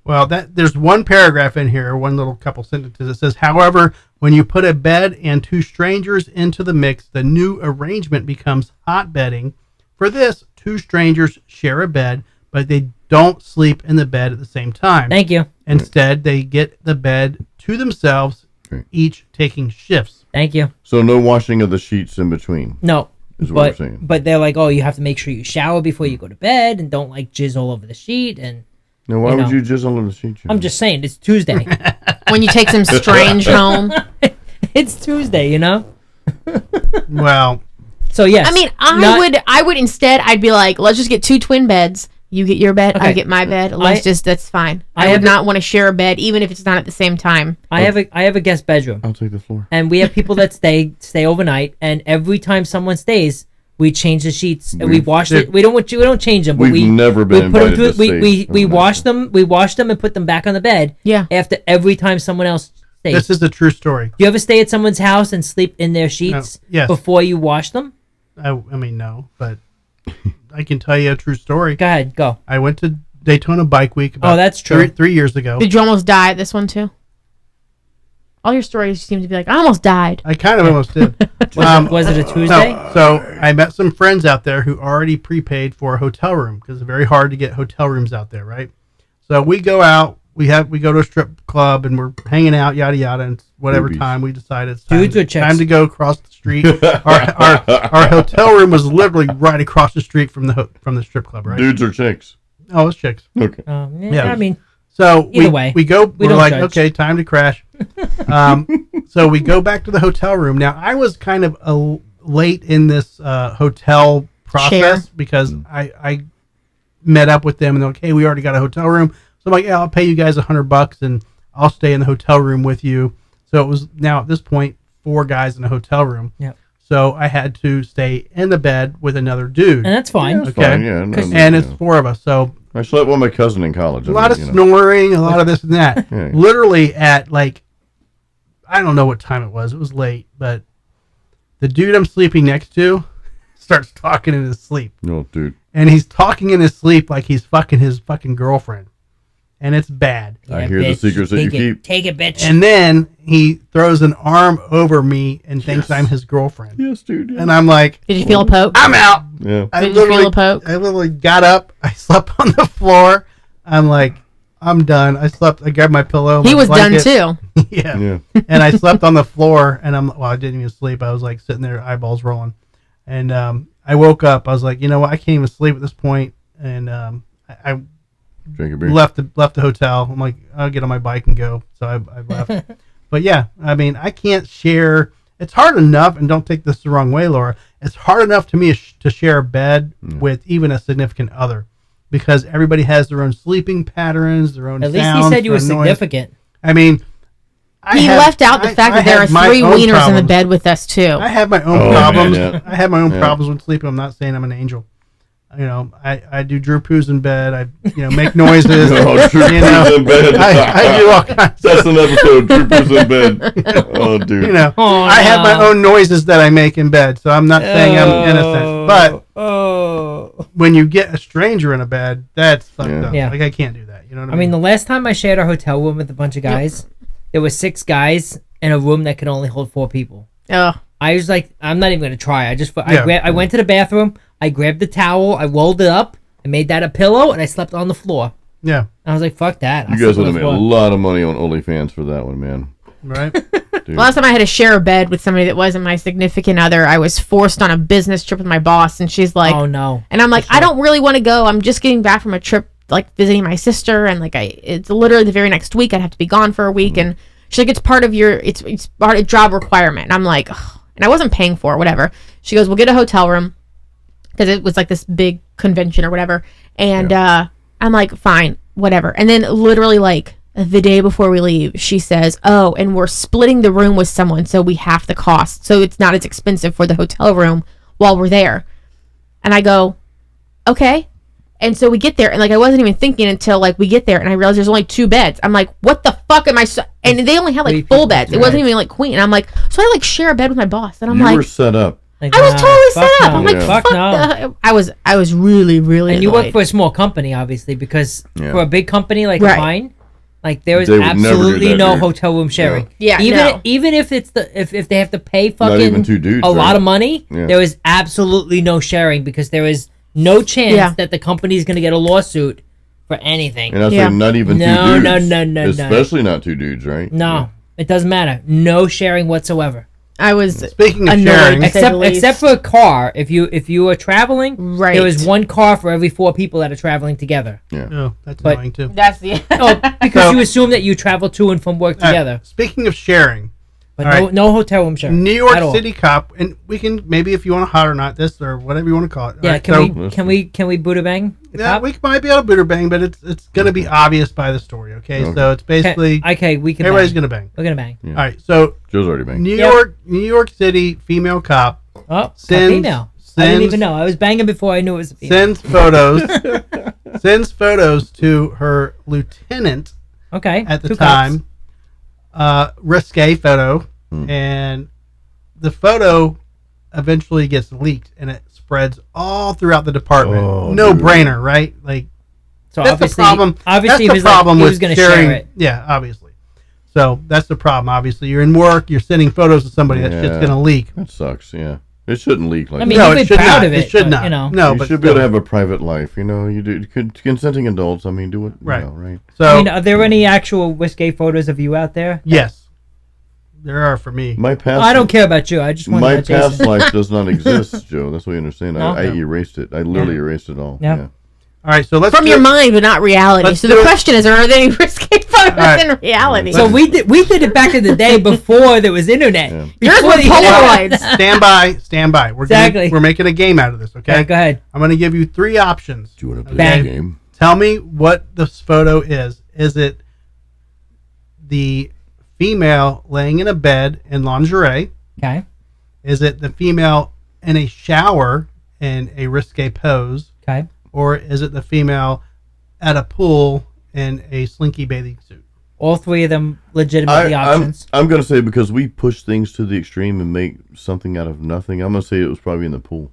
S1: Well, there's one paragraph in here, one little couple sentences. It says, however, when you put a bed and 2 strangers into the mix, the new arrangement becomes hot bedding. For this, 2 strangers share a bed, but they don't sleep in the bed at the same time.
S3: Thank you.
S1: Instead, they get the bed to themselves,
S4: Right.
S1: each taking shifts.
S3: Thank you.
S4: So no washing of the sheets in between.
S3: No.
S4: Is what we're saying.
S3: But they're like, oh, you have to make sure you shower before you go to bed, and don't like jizz all over the sheet. And
S4: Now, why
S3: You
S4: would
S3: know.
S4: you jizz all over the sheet, Joe?
S3: I'm just saying, it's Tuesday.
S2: When you take some strange home.
S3: It's Tuesday, you know.
S1: Well,
S3: So yes.
S2: I mean, I would instead, I'd be like, let's just get 2 twin beds. You get your bed, I
S3: Okay.
S2: get my bed. That's fine.
S3: I
S2: I would
S3: have
S2: not want to share a bed, even if it's not at the same time.
S3: I have a guest bedroom,
S4: I'll take the floor.
S3: and we have people that stay overnight. And every time someone stays, we change the sheets and we wash it. We don't change them, but
S4: We've never been
S3: we put them
S4: invited
S3: through.
S4: to
S3: We
S4: stay
S3: wash them. We wash them and put them back on the bed.
S2: Yeah.
S3: After every time someone else stays.
S1: This is a true story.
S3: Do you ever stay at someone's house and sleep in their sheets
S1: yes.
S3: before you wash them?
S1: I mean, no, but I can tell you a true story.
S3: Go ahead, go.
S1: I went to Daytona Bike Week about
S3: that's true.
S1: three years ago.
S2: Did you almost die at this one too? All your stories seem to be like, I almost died.
S1: I kind of almost did.
S3: Was it a Tuesday?
S1: No, so I met some friends out there who already prepaid for a hotel room because it's very hard to get hotel rooms out there, right? So we go out, we go to a strip club and we're hanging out, yada yada, and whatever
S4: Boobies.
S1: time we decide it's time,
S3: Dudes or chicks?
S1: time to go across the street. our hotel room was literally right across the street from the strip club, right?
S4: Dudes or chicks?
S1: Oh, it's chicks.
S4: Okay.
S1: Yeah.
S3: I mean,
S1: So
S3: Either way,
S1: we go.
S3: we
S1: We're
S3: don't
S1: like,
S3: judge.
S1: okay, time to crash. So we go back to the hotel room. Now I was kind of late in this hotel process
S2: Share.
S1: because I met up with them and they're like, hey, we already got a hotel room. So I'm like, yeah, I'll pay you guys $100 and I'll stay in the hotel room with you. So it was now at this point 4 guys in a hotel room.
S3: Yeah.
S1: So I had to stay in the bed with another dude.
S3: and that's fine.
S4: That's
S1: Okay.
S4: fine, yeah.
S1: And it's 4 of us. So
S4: I slept with my cousin in college.
S1: a lot of snoring, a lot of this and that.
S4: Yeah.
S1: Literally at like, I don't know what time it was. It was late, but the dude I'm sleeping next to starts talking in his sleep.
S4: No, dude.
S1: And he's talking in his sleep like he's fucking his fucking girlfriend. And it's bad.
S4: I hear the
S3: bitch.
S4: secrets that you
S3: Take it.
S4: keep.
S3: Take it, bitch.
S1: And then he throws an arm over me and thinks I'm his girlfriend.
S4: Yes, dude. Yeah.
S1: And I'm like,
S2: Did you feel a poke?
S1: I'm out.
S4: Yeah.
S1: I
S2: Did you feel a poke?
S1: I literally got up. I slept on the floor. I'm like, I'm done. I grabbed my pillow.
S2: He
S1: my
S2: was done
S1: blanket.
S2: too.
S1: Yeah.
S4: Yeah.
S1: And I slept on the floor, and I didn't even sleep. I was like sitting there, eyeballs rolling. And I woke up. I was like, you know what? I can't even sleep at this point. And I
S4: Drink a beer.
S1: left the hotel. I'm like, I'll get on my bike and go. So I left. But yeah, I mean, I can't share. It's hard enough, and don't take this the wrong way, Laura. It's hard enough to me to share a bed with even a significant other, because everybody has their own sleeping patterns, their own.
S3: At least he
S1: sounds,
S3: said you were
S1: their noise.
S3: significant.
S1: I mean,
S2: He left out the fact that there are 3 wieners in the bed with us too.
S1: I have my own
S4: Oh,
S1: problems.
S4: man, yeah.
S1: I have my own
S4: Yeah.
S1: problems with sleeping. I'm not saying I'm an angel. You know, I do Drew poos in bed. I make noises.
S4: Oh, Drew
S1: you know,
S4: poos in bed.
S1: I do all kinds.
S4: That's an episode. Troopers in bed. Oh, dude.
S1: You know,
S3: Oh,
S1: I have my
S3: no.
S1: own noises that I make in bed, so I'm not saying I'm innocent. But when you get a stranger in a bed, that's fucked up.
S3: Yeah.
S1: Like I can't do that. You know what
S3: I mean, the last time I shared a hotel room with a bunch of guys, there was 6 guys in a room that could only hold 4 people.
S2: Oh,
S3: I was like, I'm not even gonna try.
S1: Yeah.
S3: I went to the bathroom. I grabbed the towel. I rolled it up. I made that a pillow, and I slept on the floor.
S1: Yeah.
S3: I was like, fuck that.
S4: You guys would have made a lot of money on OnlyFans for that one, man.
S1: Right.
S4: Dude.
S2: last time I had to share a bed with somebody that wasn't my significant other, I was forced on a business trip with my boss, and she's like,
S3: Oh no.
S2: and I'm like, I don't really want to go. I'm just getting back from a trip, like visiting my sister, and like it's literally the very next week. I'd have to be gone for a week, and she's like, it's part of it's part of job requirement. And I'm like, ugh. And I wasn't paying for it, whatever. She goes, we'll get a hotel room, because it was like this big convention or whatever. And I'm like, fine, whatever. And then literally like the day before we leave, she says, oh, and we're splitting the room with someone, so we half the cost, so it's not as expensive for the hotel room while we're there. And I go, okay. And so we get there, and like I wasn't even thinking until like we get there, and I realized there's only 2 beds. I'm like, what the fuck am I? And they only had like full beds. It wasn't even like queen. And I'm like, so I like share a bed with my boss, and I'm
S4: You
S2: like,
S4: were set up.
S3: Like,
S2: I was
S3: nah,
S2: totally
S3: fuck
S2: set up.
S3: no.
S2: I'm like,
S4: Yeah.
S2: fuck
S3: no.
S2: I was really, really
S3: And you work
S2: annoyed.
S3: for a small company, obviously, because
S4: Yeah.
S3: for a big company like
S2: Right.
S3: mine, like there is
S4: They would never do
S3: absolutely
S4: that,
S3: no
S4: dude.
S3: hotel room sharing.
S2: Yeah,
S3: even
S2: no.
S3: even if it's if they have to pay
S4: Not
S3: fucking
S4: even 2 dudes.
S3: a
S4: right?
S3: lot of money,
S4: Yeah.
S3: there is absolutely no sharing, because there is no chance
S2: Yeah.
S3: that the company is going to get a lawsuit for anything.
S4: And I say
S2: Yeah.
S4: not even 2
S3: No,
S4: dudes.
S3: no.
S4: Especially not 2 dudes, right?
S3: No, it doesn't matter. No sharing whatsoever.
S2: I was
S1: Speaking of
S2: annoyed
S1: sharing,
S2: to say the least.
S3: Except for a car. If you are traveling,
S2: Right.
S3: there is 1 car for every 4 people that are traveling together.
S1: oh, that's
S3: But-
S1: annoying too.
S2: That's the
S3: Oh, because
S1: So-
S3: you assume that you travel to and from work together.
S1: Speaking of sharing,
S3: But
S1: All
S3: no,
S1: right.
S3: no hotel room shirt.
S1: New York
S3: at all.
S1: City cop, and we can maybe if you want to hot or not this or whatever you want to call it.
S3: Yeah,
S1: All right,
S3: can we Buddha bang? The
S1: Yeah,
S3: cop?
S1: we might be able to boot or bang, but it's going to be obvious by the story. Okay, so it's basically
S3: Okay, we can.
S1: everybody's
S3: bang.
S1: going to bang.
S3: We're gonna bang.
S4: Yeah.
S1: All right, so
S4: Joe's already banged.
S1: New
S3: Yep.
S1: York City female cop
S3: Oh,
S1: Sends-
S3: a female. I didn't even know. I was banging before I knew it was a female.
S1: sends photos to her lieutenant
S3: Okay.
S1: at the
S3: two cops.
S1: time. Risque photo, and the photo eventually gets leaked, and it spreads all throughout the department.
S4: Oh,
S1: No
S4: dude.
S1: brainer, right? Like
S3: So
S1: that's
S3: obviously,
S1: the problem.
S3: Obviously,
S1: that's
S3: he
S1: the
S3: was
S1: problem
S3: like, he
S1: with
S3: was going to
S1: sharing.
S3: share it.
S1: Yeah, obviously. So that's the problem. Obviously, you're in work. You're sending photos to somebody. That shit's
S4: Yeah.
S1: gonna leak.
S4: That sucks. Yeah, it shouldn't leak like
S3: I mean,
S4: that.
S1: No,
S3: you'd
S1: it
S3: be
S1: should
S3: proud
S1: not.
S3: of it,
S1: It should
S3: but,
S1: not.
S3: you know.
S1: No,
S4: You
S1: but
S4: should be able to
S1: still.
S4: have a private life. You know, you do. Consenting adults. I mean, do it.
S1: Right.
S4: You know, right.
S1: So
S3: I mean, are there any actual risque photos of you out there?
S1: yes, there are for me.
S4: My past.
S3: I don't care about you. I just want
S4: My
S3: to know
S4: past
S3: Jason.
S4: life does not exist, Joe. That's what you understand.
S3: No?
S4: I erased it. I literally erased it all.
S3: Yeah.
S4: Yeah.
S1: All right, so let's
S2: From
S1: do
S2: your
S1: it.
S2: mind, but not reality.
S1: Let's
S2: So
S1: do
S2: the
S1: it.
S2: question is, are there any risque photos
S1: right.
S2: in reality?
S3: So we did it back in the day before there was internet.
S4: Yeah.
S2: Yours
S3: Before
S2: were
S3: the internet.
S2: Polaroids.
S1: Stand by. We're
S3: Exactly.
S1: we're making a game out of this. Okay.
S3: Okay, go ahead.
S1: I'm going to give you 3 options.
S4: Do you want to play
S3: Bang.
S4: the game?
S1: Tell me what this photo is. Is it the female laying in a bed in lingerie?
S3: Okay.
S1: Is it the female in a shower in a risque pose?
S3: Okay.
S1: Or is it the female at a pool in a slinky bathing suit?
S3: All three of them legitimately options.
S4: I'm going to say because we push things to the extreme and make something out of nothing, I'm going to say it was probably in the pool.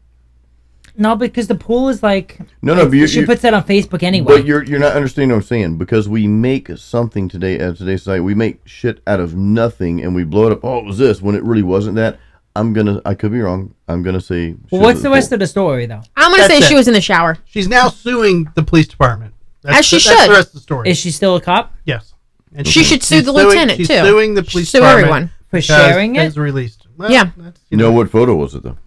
S3: No, because the pool is like
S4: No, but
S3: she puts that on Facebook anyway.
S4: But you're not understanding what I'm saying, because we make something today at today's society. We make shit out of nothing and we blow it up. Oh, it was this when it really wasn't that. I could be wrong. I'm gonna say.
S3: Well, what's the rest of the story though?
S2: I'm going to say
S1: That's
S2: she
S1: it.
S2: was in the shower.
S1: She's now suing the police department.
S2: As she
S1: That's
S2: should.
S1: the rest of the story.
S3: Is she still a cop
S1: Yes. And
S2: She should sue
S1: she's
S2: the
S1: suing-
S2: lieutenant,
S1: she's
S2: too.
S1: suing the police
S2: Sue
S1: department
S2: everyone.
S3: for
S1: because
S3: sharing it?
S1: It's released. Well,
S2: Yeah.
S1: that's,
S4: You know what photo was it though?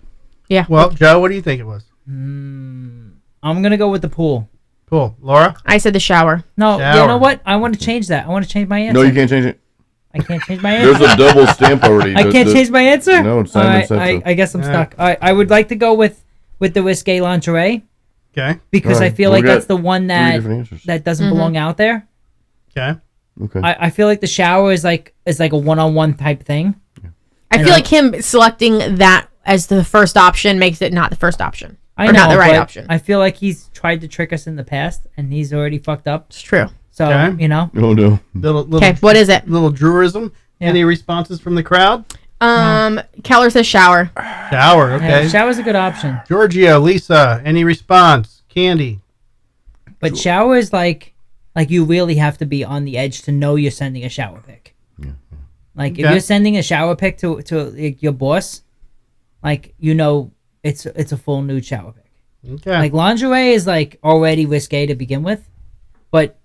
S2: Yeah.
S1: Well, Joe, what do you think it was?
S3: I'm gonna go with the pool.
S1: Cool. Laura?
S2: I said the shower.
S3: No, you
S1: Shower.
S3: know what? I want to change that. I want to change my answer.
S4: No, you can't change it.
S3: I can't change my answer.
S4: There's a double stamp already.
S3: I can't change my answer.
S4: No, Simon
S3: All right,
S4: said so.
S3: I guess I'm
S1: All
S3: stuck. I would like to go with the risque lingerie
S1: Okay.
S3: because
S4: All
S3: I
S4: right,
S3: feel
S4: we
S3: like
S4: got
S3: that's the one
S4: Three
S3: that
S4: different answers.
S3: doesn't belong out there.
S1: Okay.
S4: Okay.
S3: I feel like the shower is like a one-on-one type thing.
S2: I feel like him selecting that as the first option makes it not the first option.
S3: I
S2: or
S3: know,
S2: not the right
S3: but
S2: option.
S3: I feel like he's tried to trick us in the past, and he's already fucked up.
S2: It's true.
S3: So
S1: Okay.
S3: you know,
S4: Oh no.
S1: Little,
S2: Okay, what is it?
S1: Little drurism.
S3: Yeah.
S1: Any responses from the crowd?
S2: Keller says shower.
S1: Shower. Okay.
S3: yeah, shower's a good option,
S1: Giorgio, Lisa, any response? Candy.
S3: but shower is like you really have to be on the edge to know you're sending a shower pic. Like if
S1: Okay.
S3: you're sending a shower pic to like, your boss, like you know it's a full nude shower pic.
S1: Okay.
S3: Like lingerie is like already risque to begin with, but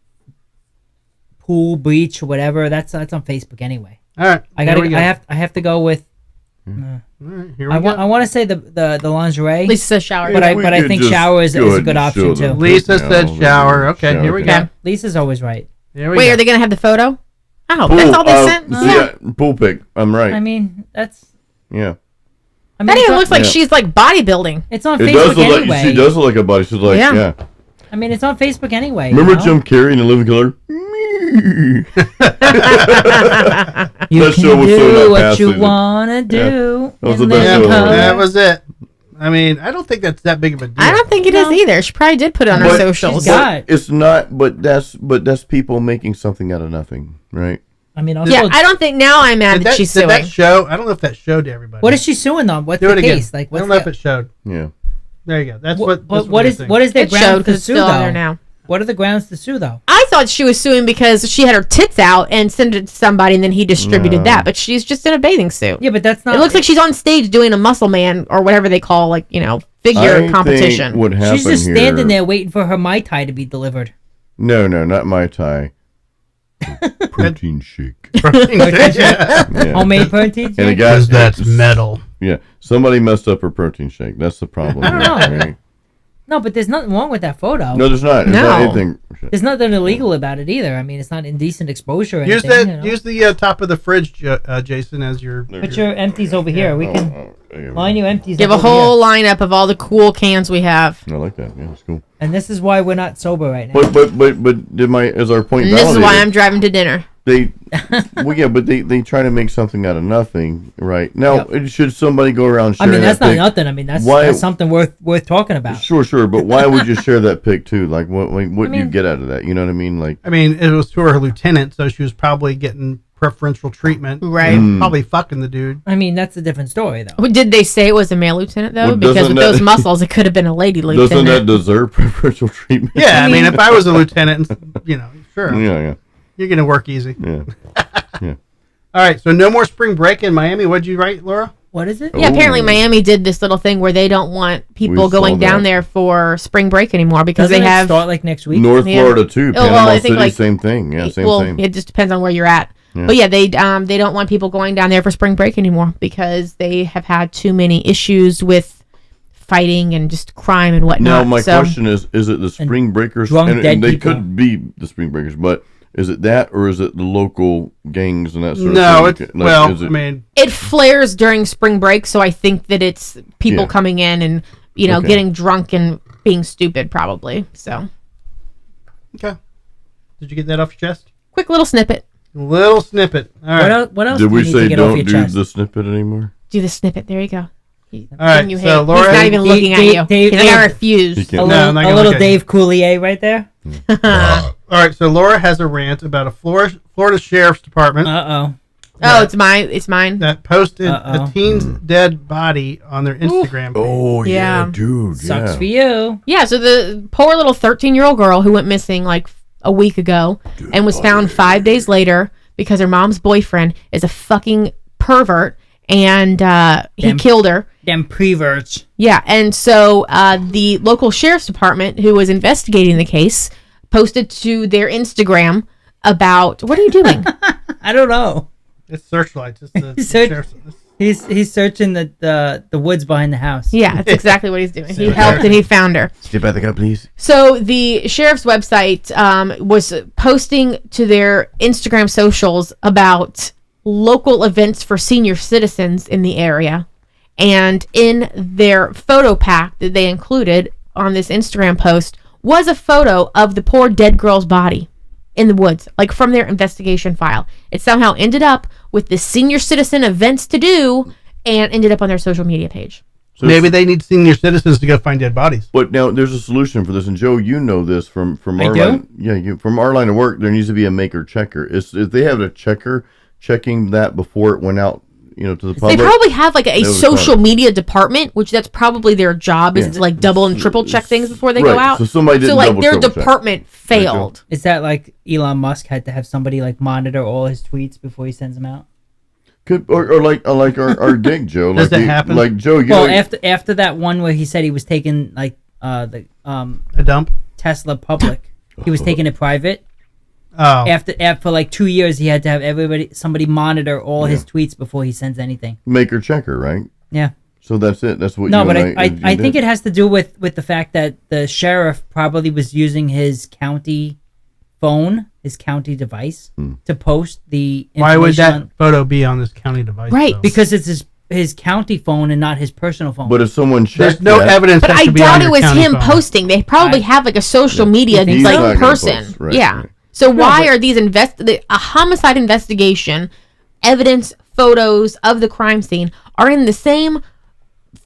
S3: pool, beach, whatever, that's on Facebook anyway.
S1: All right.
S3: I
S1: here
S3: gotta.
S1: we go.
S3: I have to go with.
S1: All right. Here we
S3: I
S1: go.
S3: want to say the lingerie,
S2: Lisa says shower.
S3: but
S4: We
S3: I
S4: could
S3: think
S4: just
S3: shower is
S4: go
S3: a
S4: ahead
S3: good
S4: and
S3: option
S4: show
S3: too.
S4: them.
S1: Lisa
S4: Yeah,
S1: said
S4: the
S1: shower. Okay, here we go.
S2: Okay.
S3: Lisa's always right.
S1: Here we
S2: Wait,
S1: go.
S2: are they going to have the photo? Oh,
S4: Pool,
S2: that's all they sent?
S4: yeah, pool pic. I'm right.
S3: I mean, that's.
S4: yeah.
S3: I mean,
S2: That
S3: it's
S2: even
S3: on-
S2: looks like
S4: Yeah.
S2: she's like bodybuilding.
S3: It's on
S4: It
S3: Facebook
S4: does look
S3: anyway.
S4: like she does look like a body. She's like,
S2: Yeah.
S4: yeah.
S3: I mean, it's on Facebook anyway.
S4: Remember
S3: you know?
S4: Jim Carrey in The Living Color?
S3: You
S4: That
S3: can
S4: show was so
S3: do
S4: not
S3: what
S4: past
S3: you
S4: season.
S3: wanna do.
S4: That was
S3: in
S4: the best
S1: Yeah,
S3: living
S4: show ever.
S3: color.
S1: that was it. I mean, I don't think that's that big of a deal.
S2: I don't think it is
S3: No.
S2: either. She probably did put it on her
S4: But-
S2: socials.
S3: she's got-
S4: It's not, but that's people making something out of nothing, right?
S3: I mean, also,
S2: Yeah, I don't think now I'm mad
S1: Did
S2: that she's
S1: did
S2: suing.
S1: that show? I don't know if that showed to everybody.
S3: what is she suing on? What's
S1: Do
S3: the
S1: it again.
S3: case? Like,
S1: I
S3: what's
S1: don't know if
S3: the,
S1: it showed.
S4: Yeah.
S1: There you go. That's
S3: what,
S1: what.
S3: what is their
S2: It
S3: grounds
S2: showed
S3: to
S2: because it's
S3: sue
S2: still
S3: though?
S2: on there now.
S3: What are the grounds to sue though?
S2: I thought she was suing because she had her tits out and sent it to somebody and then he distributed
S4: No.
S2: that. But she's just in a bathing suit.
S3: Yeah, but that's not.
S2: It looks like she's on stage doing a muscle man or whatever they call, like, figure
S4: I
S2: competition.
S4: think what happened
S3: she's just
S4: here,
S3: standing there waiting for her Mai Tai to be delivered.
S4: No, not Mai Tai. Protein shake.
S1: yeah.
S4: Yeah.
S3: Homemade protein.
S4: And the
S3: shake?
S4: guy,
S1: That's metal.
S4: yeah, somebody messed up her protein shake. That's the problem.
S3: I don't know.
S4: Right?
S3: No, but there's nothing wrong with that photo.
S4: No, there's not. There's
S2: No.
S4: not anything.
S3: There's nothing illegal about it either. I mean, it's not indecent exposure or
S1: Use
S3: anything.
S1: that. Use the top of the fridge, Jason, as your.
S3: Put your empties over here. We can line your empties
S2: Give
S3: up
S2: a
S3: over
S2: whole
S3: here.
S2: lineup of all the cool cans we have.
S4: I like that. Yeah, that's cool.
S3: And this is why we're not sober right now.
S4: But is our point
S2: And this is
S4: validated?
S2: why I'm driving to dinner.
S4: They, well, yeah, but they try to make something out of nothing, right? Now, should somebody go around
S3: I
S4: sharing
S3: mean, that's
S4: that
S3: not
S4: pic?
S3: nothing. I mean, that's something worth talking about.
S4: Sure, but why would you share that pic too? Like, what do you get out of that? You know what I mean? Like,
S1: I mean, it was to her lieutenant, so she was probably getting preferential treatment.
S2: Right.
S1: Probably fucking the dude.
S3: I mean, that's a different story, though.
S2: Did they say it was a male lieutenant, though?
S4: Well,
S2: Because
S4: doesn't
S2: with
S4: that-
S2: those muscles, it could have been a lady lieutenant.
S4: doesn't that deserve preferential treatment?
S1: Yeah, I mean, if I was a lieutenant, sure.
S4: Yeah.
S1: You're gonna work easy.
S4: Yeah.
S1: All right, so no more spring break in Miami. What'd you write, Laura?
S3: What is it?
S2: Yeah, apparently
S4: Ooh.
S2: Miami did this little thing where they don't want people
S4: We saw
S2: going down
S4: that.
S2: there for spring break anymore because
S3: Doesn't
S2: they
S3: it
S2: have.
S3: start like next week?
S4: North
S2: Yeah.
S4: Florida too.
S2: Oh, well,
S4: Panama
S2: I think,
S4: City,
S2: like-
S4: same thing. Yeah, same.
S2: It just depends on where you're at.
S4: Yeah.
S2: But yeah, they don't want people going down there for spring break anymore because they have had too many issues with fighting and just crime and whatnot.
S4: Now, my
S2: So-
S4: question is it the spring breakers?
S3: drunk
S4: And
S3: dead
S4: they
S3: people.
S4: could be the spring breakers, but is it that or is it the local gangs and that sort
S1: No,
S4: of thing?
S1: it's
S4: Like, is it-
S1: I mean,
S2: it flares during spring break, so I think that it's people
S4: Yeah.
S2: coming in and
S4: Okay.
S2: getting drunk and being stupid, probably. So,
S1: okay. Did you get that off your chest?
S2: quick little snippet.
S1: Little snippet. All right.
S3: What else
S4: did
S3: do
S4: we
S3: you need to
S4: say
S3: get off
S4: don't
S3: your
S4: do
S3: chest?
S4: the snippet anymore?
S2: Do the snippet. There you go.
S1: All right.
S2: You
S1: So
S2: hate.
S1: Laura,
S2: He's not even looking at you.
S3: Dave-
S2: He's like, I
S3: Dave-
S2: refuse.
S4: He
S3: A
S4: can't-
S1: No, I'm
S3: little,
S1: not
S3: a
S1: gonna
S3: little
S1: look at
S3: Dave Coulier right there.
S1: all right. So Laura has a rant about a Florida Sheriff's Department
S3: Uh-oh.
S2: Oh, it's mine. It's mine.
S1: that posted
S3: Uh-oh.
S1: a teen's dead body on their Instagram page.
S4: Oh
S2: Yeah.
S4: dude.
S3: Sucks for you.
S2: Yeah, so the poor little 13-year-old girl who went missing like a week ago and was found 5 days later because her mom's boyfriend is a fucking pervert and he
S3: Damn.
S2: killed her.
S3: Them preverts.
S2: Yeah, and so the local sheriff's department who was investigating the case posted to their Instagram about what are you doing?
S3: I don't know.
S1: It's searchlights. It's the
S3: Search-
S1: sheriff's.
S3: He's searching the woods behind the house.
S2: Yeah, that's exactly what he's doing. He
S1: what
S2: helped
S1: they're-
S2: and he found her.
S4: Step out the car, please.
S2: So the sheriff's website was posting to their Instagram socials about local events for senior citizens in the area. And in their photo pack that they included on this Instagram post was a photo of the poor dead girl's body in the woods, like from their investigation file. It somehow ended up with the senior citizen events to do and ended up on their social media page.
S4: So
S1: Maybe they need senior citizens to go find dead bodies.
S4: But now there's a solution for this, and Joe, you know this from
S3: I
S4: our
S3: do?
S4: line. Yeah, from our line of work. There needs to be a maker checker. If they have a checker checking that before it went out, to the public.
S2: They probably have like a
S4: would
S2: social
S4: call it.
S2: media department, which that's probably their job is
S4: Yeah.
S2: to like double and triple check things before they go
S4: Right,
S2: out.
S4: so somebody didn't
S2: like
S4: double,
S2: their
S4: triple check.
S2: department failed.
S3: Is that like Elon Musk had to have somebody like monitor all his tweets before he sends them out?
S4: Could or like our gig, Joe.
S1: Does
S4: like
S1: that
S4: you-
S1: happen?
S4: Like Joe, you
S3: Well,
S4: know,
S3: after that one where he said he was taking like the
S1: A dump.
S3: Tesla public, he was taking it private.
S1: Oh,
S3: After for like 2 years, he had to have somebody monitor all his tweets before he sends anything.
S4: maker checker, right?
S3: Yeah.
S4: So that's it. That's what.
S3: No,
S4: you
S3: but
S4: and
S3: I think
S4: did.
S3: it has to do with the fact that the sheriff probably was using his county phone, his county device, to post the
S1: why would
S3: information
S1: that
S3: on-
S1: photo be on this county device?
S2: Right,
S1: though?
S3: because it's his county phone and not his personal phone.
S4: But if someone
S1: there's
S4: checked
S1: no
S4: that,
S1: evidence.
S2: But
S1: that
S2: I
S1: should be on
S2: doubt
S1: your
S2: it was
S1: county
S2: him
S1: phone.
S2: posting. They probably have like a social media
S3: think
S2: like
S3: so?
S4: He's not gonna
S2: person.
S4: post, right,
S2: Yeah.
S4: right.
S2: So why
S3: but-
S2: are these a homicide investigation, evidence, photos of the crime scene are in the same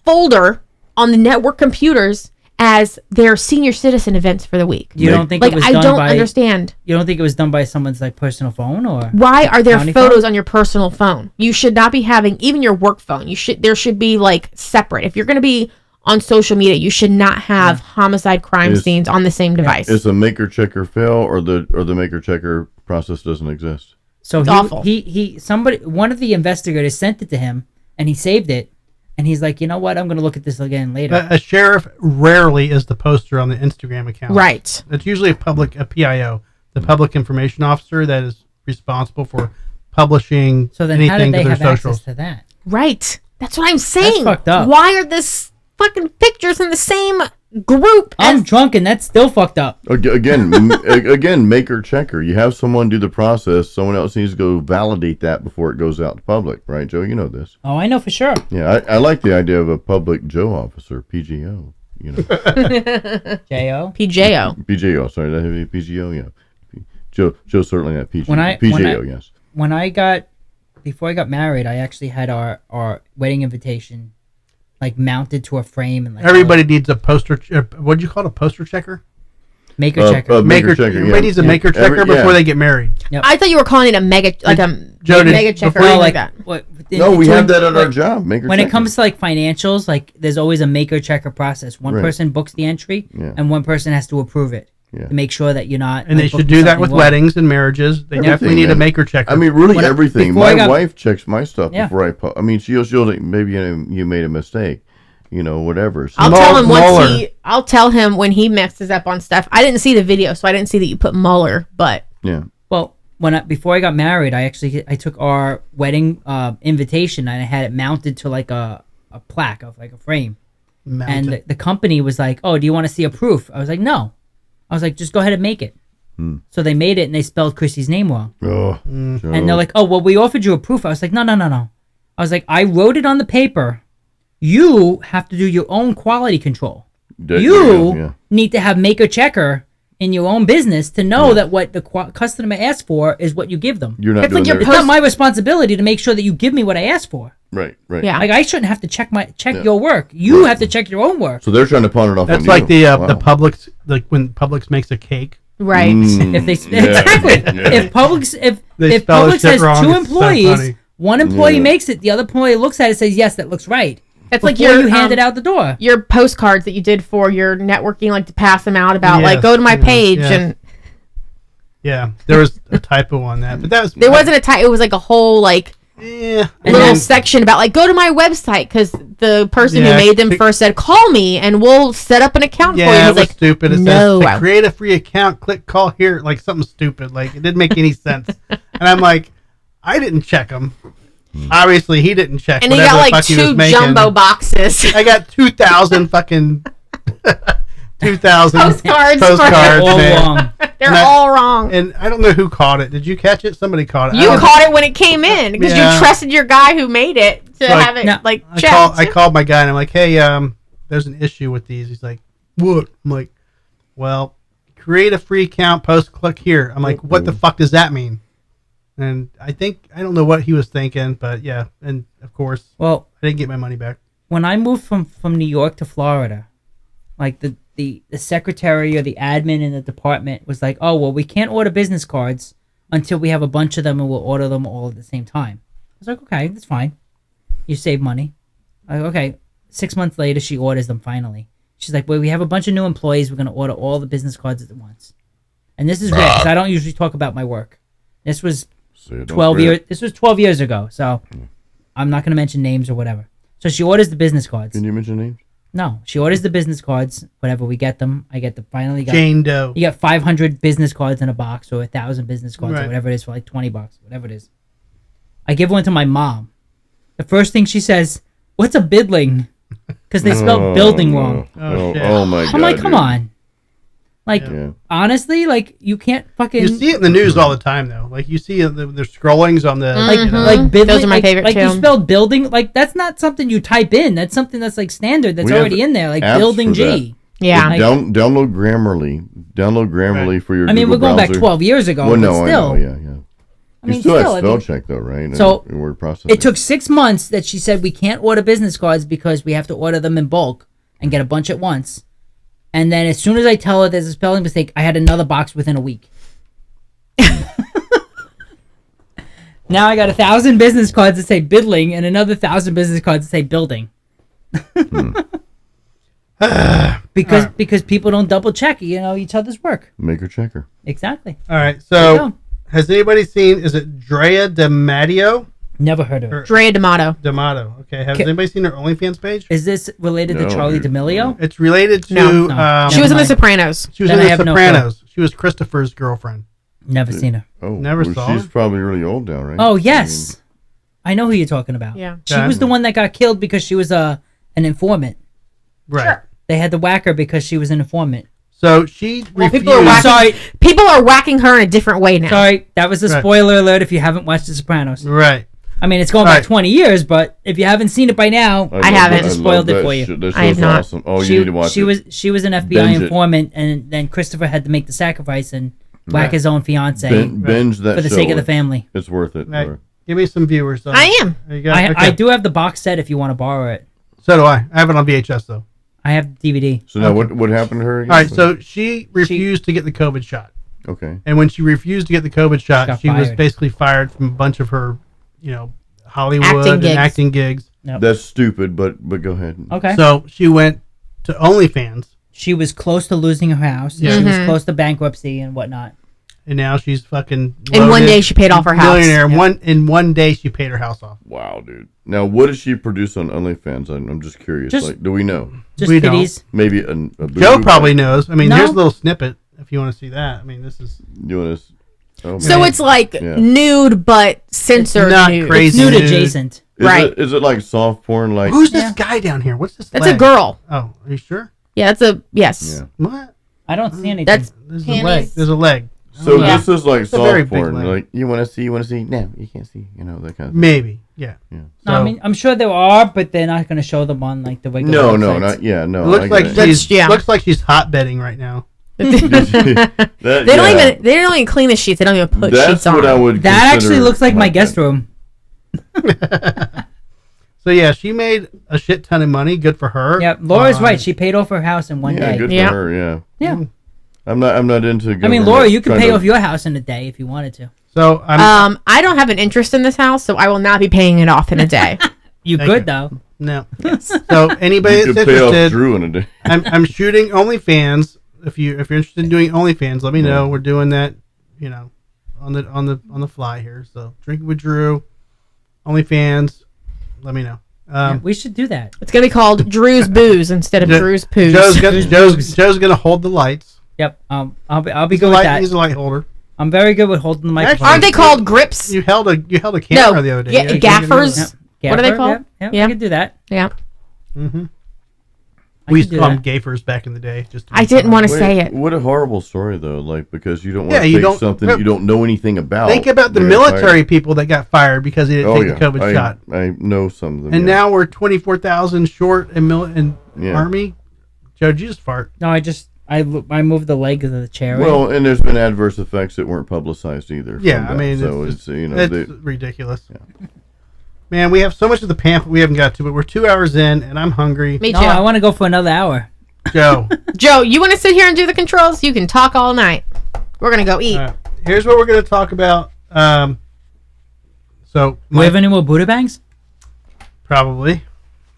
S2: folder on the network computers as their senior citizen events for the week?
S3: you don't think
S2: Like
S3: it was
S2: I
S3: done
S2: don't
S3: by?
S2: understand.
S3: You don't think it was done by someone's like personal phone or?
S2: Why are there
S3: County
S2: photos
S3: phone?
S2: on your personal phone? You should not be having even your work phone. There should be like separate. If you're going to be on social media, you should not have homicide crime
S4: Is-
S2: scenes on the same device.
S4: is a maker checker fail or the maker checker process doesn't exist?
S3: So
S2: It's awful.
S3: one of the investigators sent it to him and he saved it, and he's like, you know what? I'm going to look at this again later.
S1: A sheriff rarely is the poster on the Instagram account.
S2: Right.
S1: It's usually a PIO, the public information officer, that is responsible for publishing
S3: So then, how
S1: anything
S3: did
S1: to
S3: they
S1: their
S3: have
S1: socials.
S3: access to that?
S2: Right. That's what I'm saying.
S3: fucked up.
S2: Why are this fucking pictures in the same group.
S3: I'm drunk and that's still fucked up.
S4: Again, maker checker. You have someone do the process. Someone else needs to go validate that before it goes out to public, right, Joe? You know this.
S3: Oh, I know for sure.
S4: Yeah, I like the idea of a public Joe officer, PGO. You know,
S3: J.O.
S2: PJO.
S4: PGO. Sorry, that would be PGO. Yeah, Joe certainly not PGO. Yes.
S3: Before I got married, I actually had our wedding invitation like mounted to a frame and like
S1: Everybody needs a poster. What'd you call it? A poster checker?
S3: maker checker.
S4: Maker checker.
S1: Everybody needs a maker checker before they get married.
S2: I thought you were calling it a mega, like a mega checker, or like that.
S4: No, we have that at our job. Maker
S3: when
S4: checker.
S3: it comes to like financials, like there's always a maker checker process. One person books the entry, and one person has to approve it to make sure that you're not.
S1: And they should do that with weddings and marriages. They definitely need a maker checker.
S4: I mean, really everything. My wife checks my stuff before I. I mean, she'll think maybe you made a mistake. You know, whatever. So
S2: I'll tell him when he messes up on stuff. I didn't see the video, so I didn't see that you put Mueller, but
S3: well, before I got married, I took our wedding invitation and I had it mounted to like a plaque of like a frame. And the company was like, "Oh, do you want to see a proof?" I was like, "No." I was like, "Just go ahead and make it." So they made it and they spelled Chrissy's name wrong. And they're like, "Oh, well, we offered you a proof." I was like, "No." I was like, "I wrote it on the paper. You have to do your own quality control. You need to have maker checker in your own business to know that what the customer asks for is what you give them.
S4: You're not doing
S3: it's not my responsibility to make sure that you give me what I asked for.
S4: Right.
S2: Yeah.
S3: Like I shouldn't have to check your work. You have to check your own work.
S4: So they're trying to pawn it off.
S1: That's like the Publix, like when Publix makes a cake.
S2: Right.
S3: If they if Publix has two employees, one employee makes it, the other employee looks at it and says, "Yes, that looks right."
S2: It's like
S3: you hand it out the door.
S2: Your postcards that you did for your networking, like to pass them out about, like go to my page and.
S1: Yeah, there was a typo on that, but that was
S2: there wasn't a typo. It was like a whole little section about like go to my website because the person who made them first said call me and we'll set up an account for you.
S1: Yeah,
S2: it
S1: was like stupid. It
S2: no,
S1: says to create a free account, click call here, like something stupid. Like it didn't make any sense. And I'm like, I didn't check them. Obviously, he didn't check.
S2: And he got like 2 jumbo boxes.
S1: I got 2,000 fucking 2,000
S2: postcards.
S3: All wrong.
S2: They're all wrong.
S1: And I don't know who caught it. Did you catch it? Somebody caught it.
S2: You caught it when it came in because you trusted your guy who made it to have it checked.
S1: I called my guy and I'm like, hey, there's an issue with these. He's like, what? I'm like, well, create a free account, click here. I'm like, what the fuck does that mean? And I don't know what he was thinking, but yeah. And of course, I didn't get my money back.
S3: When I moved from New York to Florida, like the secretary or the admin in the department was like, "Oh, well, we can't order business cards until we have a bunch of them and we'll order them all at the same time." I was like, "Okay, that's fine. You save money." I like, okay. 6 months later, she orders them finally. She's like, "Well, we have a bunch of new employees. We're going to order all the business cards at once." And this is rare because I don't usually talk about my work. This was 12 years. This was 12 years ago, so I'm not going to mention names or whatever. So she orders the business cards.
S4: Can you mention names?
S3: No, she orders the business cards. Whatever, we get them. I get the finally got
S1: Jane Doe.
S3: You got 500 business cards in a box, or 1,000 business cards, or whatever it is for like $20, whatever it is. I give one to my mom. The first thing she says, "What's a bidling?" Because they spelled building wrong.
S4: Oh my god!
S3: I'm like, come on. Like, honestly, like, you can't fucking...
S1: You see it in the news all the time, though. Like, you see the scrollings on the...
S3: Like, building,
S2: those are my favorite,
S3: like,
S2: too.
S3: you spelled building, like, that's not something you type in. That's something that's, like, standard. That's already in there. Like, building G.
S2: Yeah.
S3: Like,
S4: download Grammarly. Download Grammarly for your
S3: Google
S4: we're
S3: going back 12 years ago.
S4: Well, no,
S3: but still,
S4: I know, yeah.
S3: I mean,
S4: you still have spell check, though, right?
S3: So,
S4: and word processing.
S3: It took 6 months that she said we can't order business cards because we have to order them in bulk and get a bunch at once. And then as soon as I tell her there's a spelling mistake, I had another box within a week. Now I got 1,000 business cards that say biddling and another 1,000 business cards that say building. because people don't double check, each other's work.
S4: Maker checker.
S3: Exactly.
S1: All right. So has anybody seen? Is it Drea D'Amadio?
S3: Never heard of her.
S2: Drea D'Amato.
S1: D'Amato. Okay. Has anybody seen her OnlyFans page?
S3: Is this related to Charlie D'Amelio?
S1: It's related to.
S2: No. She was in The Sopranos.
S1: She was in The Sopranos. She was Christopher's girlfriend.
S3: Never seen her.
S4: Oh,
S1: never saw her.
S4: She's probably really old now, right?
S3: Oh yes, I know who you're talking about.
S2: Yeah,
S3: she was the one that got killed because she was an informant.
S1: Right.
S3: They had to whack her because she was an informant.
S1: So she refused.
S2: People are whacking her in a different way now.
S3: Sorry, that was a spoiler alert if you haven't watched The Sopranos.
S1: Right.
S3: I mean, it's going back 20 years, but if you haven't seen it by now,
S2: I haven't.
S3: I just spoiled it for you.
S2: I have not.
S4: Awesome. Oh, you need to watch it.
S3: She was an FBI informant, and then Christopher had to make the sacrifice and whack his own fiance.
S4: Binge that
S3: for the
S4: show.
S3: sake of the family.
S4: It's worth it.
S1: Right. Give me some viewers.
S2: I am.
S1: There you go.
S3: I do have the box set if you want to borrow it.
S1: So do I. I have it on VHS though.
S3: I have DVD.
S4: So now what happened to her again?
S1: All right, so she refused to get the COVID shot.
S4: Okay.
S1: And when she refused to get the COVID shot, she was
S3: fired.
S1: basically fired from a bunch of her, Hollywood acting gigs.
S3: Yep.
S4: That's stupid, but go ahead.
S3: Okay.
S1: So she went to OnlyFans.
S3: She was close to losing her house.
S1: Yeah.
S3: She was close to bankruptcy and whatnot.
S1: And now she's fucking
S2: in one day she paid off her house.
S1: Millionaire. In one day she paid her house off.
S4: Wow, dude. Now, what does she produce on OnlyFans? I'm just curious. Do we know?
S3: Just
S1: we
S3: titties.
S1: Don't.
S4: Maybe a boob
S1: Joe probably knows. I mean,
S3: No.
S1: here's a little snippet if you want to see that. I mean, this is.
S4: You want to? Oh,
S2: So it's like nude but censored
S1: not
S2: nude.
S1: crazy.
S3: It's nude
S1: nude.
S3: adjacent.
S2: Right.
S4: Is it like soft porn? Like
S1: Who's this guy down here? What's this?
S2: That's
S1: leg?
S2: a girl.
S1: Oh, are you sure?
S2: Yeah, that's a yes.
S4: Yeah.
S1: What?
S3: I don't see anything.
S2: That's
S1: There's a leg. There's a leg.
S4: So
S2: Yeah.
S4: this is like
S1: It's a very
S4: soft
S1: big
S4: porn.
S1: leg.
S4: Like you want to see? No, you can't see. You know that kind of thing.
S1: Maybe. Yeah.
S4: Yeah.
S3: No, I mean, I'm sure there are, but they're not going to show them on like the regular.
S4: No,
S3: websites.
S4: not yeah, no.
S1: It looks
S4: I
S1: like
S4: get it.
S1: she's
S2: Yeah.
S1: looks like she's hotbedding right now.
S2: They don't even clean the sheets. They don't even put
S4: That's
S2: sheets on.
S4: what I would.
S3: That actually
S4: consider
S3: looks like my
S4: hot
S3: guest
S4: bed.
S3: room.
S1: So yeah, she made a shit ton of money. Good for her.
S3: Yeah, Laura's right. She paid off her house in one
S4: Yeah,
S3: day.
S4: good
S2: Yeah.
S4: for her. Yeah.
S3: Yeah.
S4: I'm not into.
S3: I mean,
S4: government
S3: Laura, you could
S4: kind
S3: pay
S4: of-
S3: off your house in a day if you wanted to.
S1: So I'm
S2: I don't have an interest in this house, so I will not be paying it off in a day.
S3: You
S1: Thank
S3: could
S1: you.
S3: though.
S1: no. So anybody
S4: You
S1: that's
S4: could pay off
S1: interested,
S4: Drew in a day.
S1: I'm shooting OnlyFans. If you're interested in doing OnlyFans, let me know. We're doing that, on the fly here. So drinking with Drew, OnlyFans, let me know.
S3: Yeah, we should do that.
S2: It's gonna be called Drew's Booze instead of Drew's Poos.
S1: Joe's gonna hold the lights.
S3: Yep. I'll be good with that.
S1: He's a light holder.
S3: I'm very good with holding the microphone.
S2: Aren't they called grips?
S1: You held a camera the other day.
S2: Yeah, gaffers.
S3: Yep.
S2: What are they
S3: Gaffer,
S2: called?
S3: Yep.
S2: Yeah.
S3: I could do that.
S2: Yeah.
S1: Mm-hmm.
S3: I
S1: We
S3: could
S1: used to
S3: do
S1: call them
S3: that.
S1: gaffers back in the day.
S2: I didn't want to
S4: Wait,
S2: say it.
S4: What a horrible story, though. Like because you don't want
S1: Yeah,
S4: to
S1: you
S4: take
S1: don't-
S4: something
S1: no.
S4: you don't know anything about.
S1: Think about the
S4: They're
S1: military
S4: fired.
S1: people that got fired because they didn't take the COVID shot.
S4: I know some of them.
S1: And
S4: yeah.
S1: now we're 24,000 short in
S4: Yeah.
S1: Army. Joe, did you just fart?
S3: No, I moved the leg of the chair.
S4: Well, and there's been adverse effects that weren't publicized either. from
S1: Yeah, I
S4: that.
S1: mean,
S4: so
S1: it's
S4: it's
S1: ridiculous. Yeah. Man, we have so much of the pamphlet we haven't got to, but we're 2 hours in, and I'm hungry.
S2: Me too.
S3: no, I want to go for another hour.
S1: Joe,
S2: Joe, you want to sit here and do the controls? You can talk all night. We're gonna go eat.
S1: here's what we're going to talk about. So,
S3: Do we have any more Buddha bangs?
S1: probably.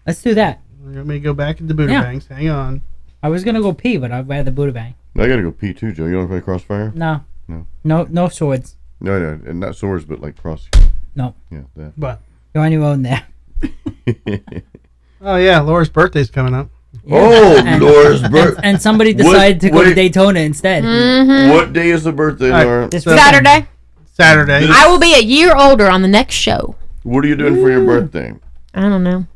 S3: Let's do that.
S1: Let me go back into Buddha
S3: Yeah.
S1: Bangs. Hang on.
S3: I was gonna go pee, but I'd rather Buddha bang.
S4: I gotta go pee too, Joe. You want to play Crossfire?
S3: No.
S4: No.
S3: No swords.
S4: No, and not swords, but like cross.
S3: No.
S4: Yeah, that.
S1: But
S3: Go on your own there.
S1: oh yeah, Laura's birthday's coming up.
S4: Oh,
S3: And-
S4: Laura's birthday.
S3: And somebody decided to go to Daytona instead.
S4: What day is the birthday,
S1: All right.
S4: Laura?
S3: This
S2: Saturday.
S1: Saturday.
S4: This-
S2: I will be a year older on the next show.
S4: What are you doing for your birthday?
S2: I don't know.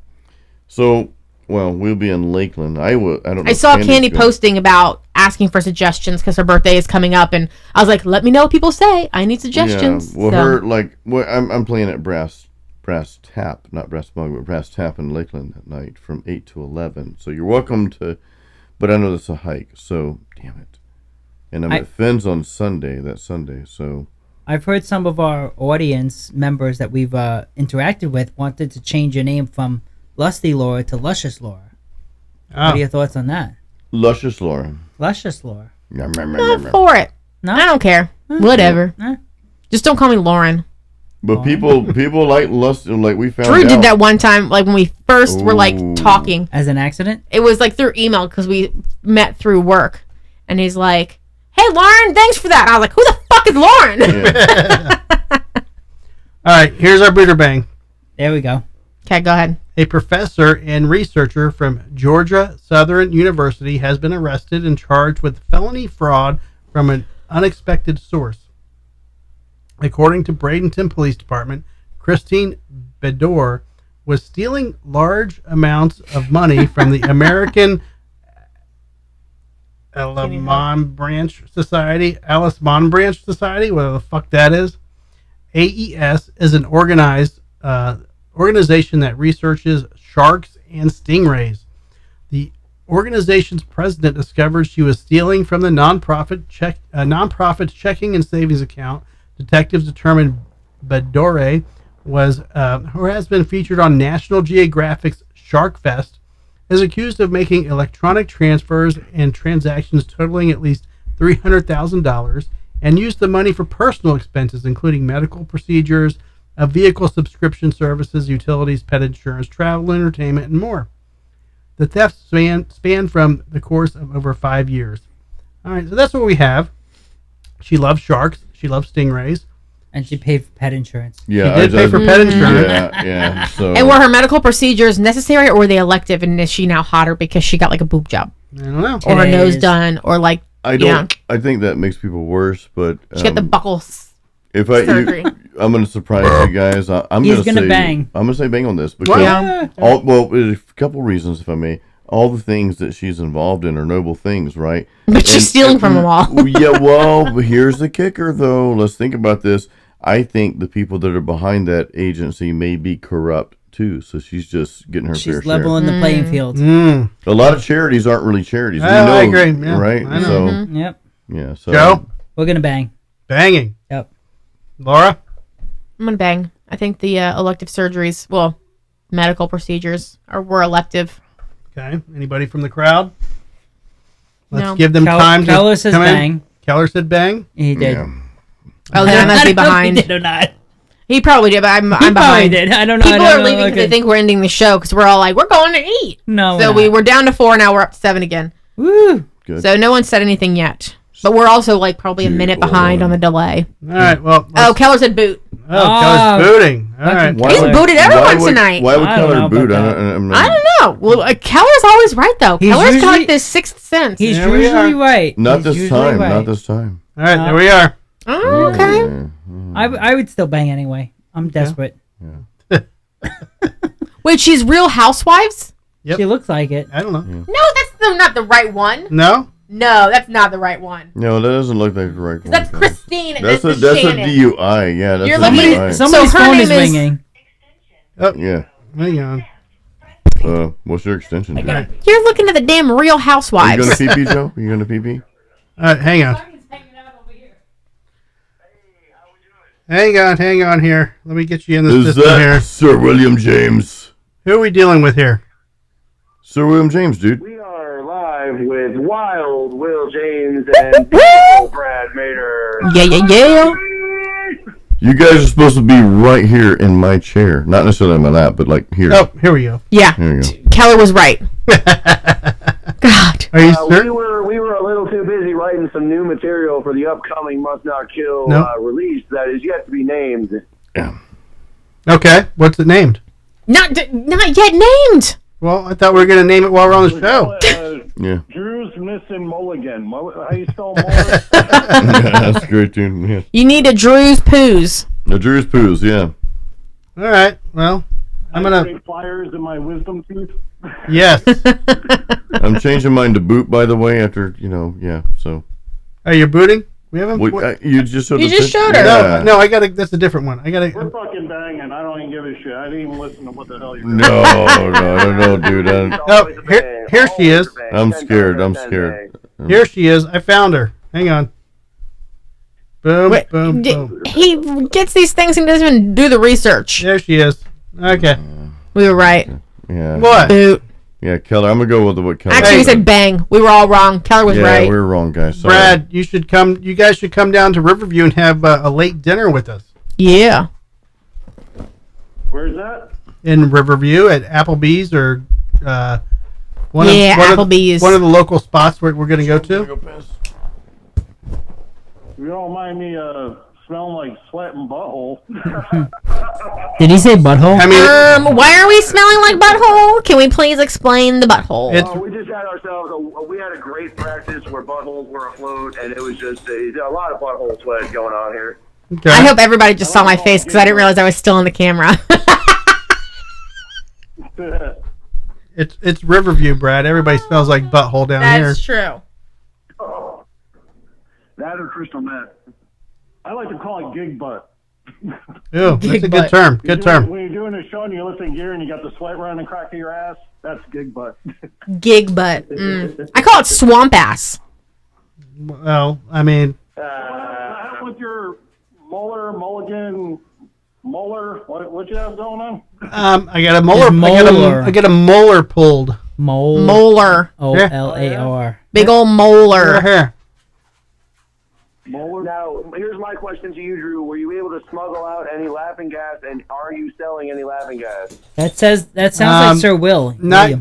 S4: So, well, we'll be in Lakeland. I don't know.
S2: I saw
S4: if
S2: Candy
S4: Candy's
S2: posting about asking for suggestions because her birthday is coming up, and I was like, "Let me know what people say. I need suggestions."
S4: Yeah. Well,
S2: So-
S4: I'm playing at Brass Tap, not Brass Mug, but Brass Tap in Lakeland at night from 8 to 11. So you're welcome to, but I know that's a hike. So damn it. And I'm at Finn's on Sunday. That Sunday. So
S3: I've heard some of our audience members that we've interacted with wanted to change your name from Lusty Laura to Luscious Laura. What are your thoughts on that?
S4: Luscious Laura.
S3: Luscious Laura.
S2: I'm for it.
S3: No?
S2: I don't care. Whatever.
S3: Eh.
S2: Just don't call me Lauren.
S4: But people like lust, like we found
S2: Drew
S4: out.
S2: did that one time, like when we first were like
S4: Ooh.
S2: talking.
S3: As an accident?
S2: It was like through email because we met through work, and he's like, "Hey, Lauren, thanks for that." And I was like, "Who the fuck is Lauren?"
S1: All right, here's our Buddha Bang.
S3: There we go.
S2: Okay, go ahead.
S1: A professor and researcher from Georgia Southern University has been arrested and charged with felony fraud from an unexpected source. According to Bradenton Police Department, Christine Bedore was stealing large amounts of money from the American Monbranch Society, Alice Monbranch Society, whatever the fuck that is. AES is an organization that researches sharks and stingrays. The organization's president discovered she was stealing from the nonprofit's checking and savings account. Detectives determined Badore who has been featured on National Geographic's Shark Fest, is accused of making electronic transfers and transactions totaling at least $300,000 and used the money for personal expenses, including medical procedures, vehicle subscription services, utilities, pet insurance, travel, entertainment, and more. The theft spanned from the course of over 5 years. All right, so that's what we have. She loves sharks. She loves stingrays.
S3: And she paid for pet insurance.
S4: Yeah,
S1: She did pay for pet insurance.
S4: Yeah. So.
S2: And were her medical procedures necessary, or were they elective? And is she now hotter because she got like a boob job,
S1: I don't know.
S2: or her nose
S3: is.
S2: done, or like
S4: I
S2: you
S4: don't.
S2: know,
S4: I think that makes people worse, but
S2: she got the buckles
S4: if
S2: surgery?
S4: I'm going to surprise you guys. I'm
S3: He's
S4: going to
S3: gonna bang.
S4: I'm going to say bang on this because
S2: Yeah.
S4: there's a couple reasons, if I may. All the things that she's involved in are noble things, right?
S2: But she's stealing from them all.
S4: Yeah, well, but here's the kicker, though. Let's think about this. I think the people that are behind that agency may be corrupt too. So she's just getting her fair
S3: She's
S4: share.
S3: leveling the playing field.
S1: Mm.
S4: A lot of charities aren't really charities.
S1: I agree. Yeah,
S4: right?
S1: I know.
S4: So
S3: Yep.
S4: yeah. So
S1: Joe?
S3: We're gonna bang.
S1: Banging.
S3: Yep.
S1: Laura?
S2: I'm gonna bang. I think the elective surgeries, well, medical procedures, were elective.
S1: Okay. Anybody from the crowd? Let's
S2: No.
S1: give them time to
S3: Keller says
S1: come in.
S3: bang.
S1: Keller said bang.
S3: He did.
S4: yeah.
S2: Oh, then I must be
S3: I don't know if
S2: behind.
S3: He did or not.
S2: He probably did, but I'm
S3: He probably
S2: behind.
S3: did. I don't know.
S2: People
S3: I don't
S2: are
S3: know.
S2: leaving because they
S3: Okay.
S2: think we're ending the show because we're all like, we're going to eat.
S3: No.
S2: So we were down to 4, now we're up to 7 again.
S3: Woo.
S4: Good.
S2: So no one said anything yet. But we're also like probably a minute behind on the delay.
S1: All right. Well.
S2: Oh, Keller said boot.
S1: Keller's booting. All right.
S3: Fucking
S2: He's
S3: Keller.
S2: booted everyone
S4: would,
S2: tonight.
S4: Why would
S3: I don't
S4: Keller
S3: know
S4: boot?
S3: about
S2: I don't know. Well, Keller's always right though.
S3: He's
S2: Keller's got
S3: usually-
S2: like this sixth sense.
S3: He's
S1: There we
S3: usually
S1: are.
S3: right.
S4: Not
S3: He's
S4: this
S3: usually
S4: time.
S3: right.
S4: Not this time.
S1: All right. There we are.
S2: Oh, okay.
S4: Yeah.
S3: I would still bang anyway. I'm desperate.
S2: Wait, she's Real Housewives?
S1: Yep.
S3: She looks like it.
S1: I don't know.
S2: No, that's not the right one.
S1: No.
S2: No, that's not the right one.
S4: No, that doesn't look like the right one.
S2: That's
S4: guys.
S2: Christine and
S4: That's
S2: this
S4: a
S2: is Shannon.
S4: DUI. Yeah, that's
S2: You're
S4: a
S2: looking at-
S4: DUI.
S3: Somebody's
S2: So her
S3: phone is
S2: name is-
S3: ringing.
S4: Yeah.
S1: Hang on.
S4: What's your extension?
S3: I
S4: Joe?
S3: got it.
S2: You're looking at the damn Real
S4: Are you
S2: Housewives.
S4: going to pee, Joe? Are you going to pee?
S1: All right. Hang on. Hang on here. Let me get you in this
S4: Is
S1: system
S4: that
S1: here.
S4: Sir William James?
S1: Who are we dealing with here?
S4: Sir William James, dude.
S7: We are live with Wild Will James and beautiful Brad Mater.
S2: Yeah.
S4: You guys are supposed to be right here in my chair. Not necessarily on my lap, but like here.
S1: Oh, here we go.
S2: Yeah.
S4: Here you go.
S2: Keller was right. God.
S1: Are you
S7: We
S1: certain?
S7: were a little too busy writing some new material for the upcoming Must Not Kill
S1: No.
S7: release that is yet to be named.
S4: Yeah.
S1: Okay. What's it named?
S2: Not yet named.
S1: Well, I thought we were going to name it while we're on the show.
S4: Yeah.
S10: Drew's missing mulligan. How you spell mulligan?
S4: That's great, dude. Yeah.
S2: You need a Drew's Poos.
S4: The Drew's Poos, yeah.
S1: All right. Well, I'm going to.
S10: Flyers in my wisdom tooth.
S1: Yes.
S4: I'm changing mine to boot, by the way, after, yeah, so.
S1: Are you booting? We haven't.
S4: You just showed
S2: You
S4: the
S2: just
S4: picture?
S2: showed her.
S4: Yeah.
S1: No, I got to. That's a different one. I got
S10: We're
S1: to.
S10: fucking banging. I don't even give a shit. I didn't even listen to what the hell you're
S4: No, I don't know, dude.
S1: Oh, here she is.
S4: I'm scared. I'm scared.
S1: Here she is. I found her. Hang on. Boom,
S2: Wait,
S1: boom, boom.
S2: he gets these things and doesn't even do the research.
S1: There she is. Okay.
S2: We were right.
S4: Yeah.
S1: What?
S2: Boot.
S4: Yeah, Keller. I'm gonna go with what Keller.
S2: Actually, we
S4: said.
S2: said bang. We were all wrong. Keller was
S4: Yeah,
S2: right.
S4: we were wrong, guys. Sorry.
S1: Brad, you should come. You guys should come down to Riverview and have a late dinner with us
S2: Yeah.
S10: Where's that?
S1: in Riverview at Applebee's or one
S2: Applebee's.
S1: one of the local spots where we're going to go to.
S10: You don't mind me smelling like sweat and butthole.
S3: Did he say butthole?
S1: I mean,
S2: Why are we smelling like butthole? Can we please explain the butthole?
S1: It's-
S7: We just had ourselves. We had a great practice where buttholes were afloat, and it was just a lot of butthole sweat going on here.
S1: okay.
S2: I hope everybody just saw my face because I didn't realize I was still on the camera.
S1: It's Riverview, Brad. Everybody smells like butthole down here.
S2: That's true.
S7: That or crystal meth.
S10: I like to call it gig butt.
S1: Ew, that's a
S2: Gig
S1: good
S2: butt.
S1: term. Good term.
S10: When you're doing a show and you're lifting gear and you got the sweat running the crack of your ass, that's gig butt.
S2: Gig butt. I call it swamp ass.
S1: Well, I mean,
S10: With your mulligan, what you have going on?
S1: I got a molar.
S3: molar.
S1: I got a molar pulled.
S2: Molar.
S3: Molar.
S2: Big old molar.
S1: Here.
S7: Now, here's my question to you, Drew. Were you able to smuggle out any laughing gas, and are you selling any laughing gas?
S3: That sounds like Sir Will.
S1: Not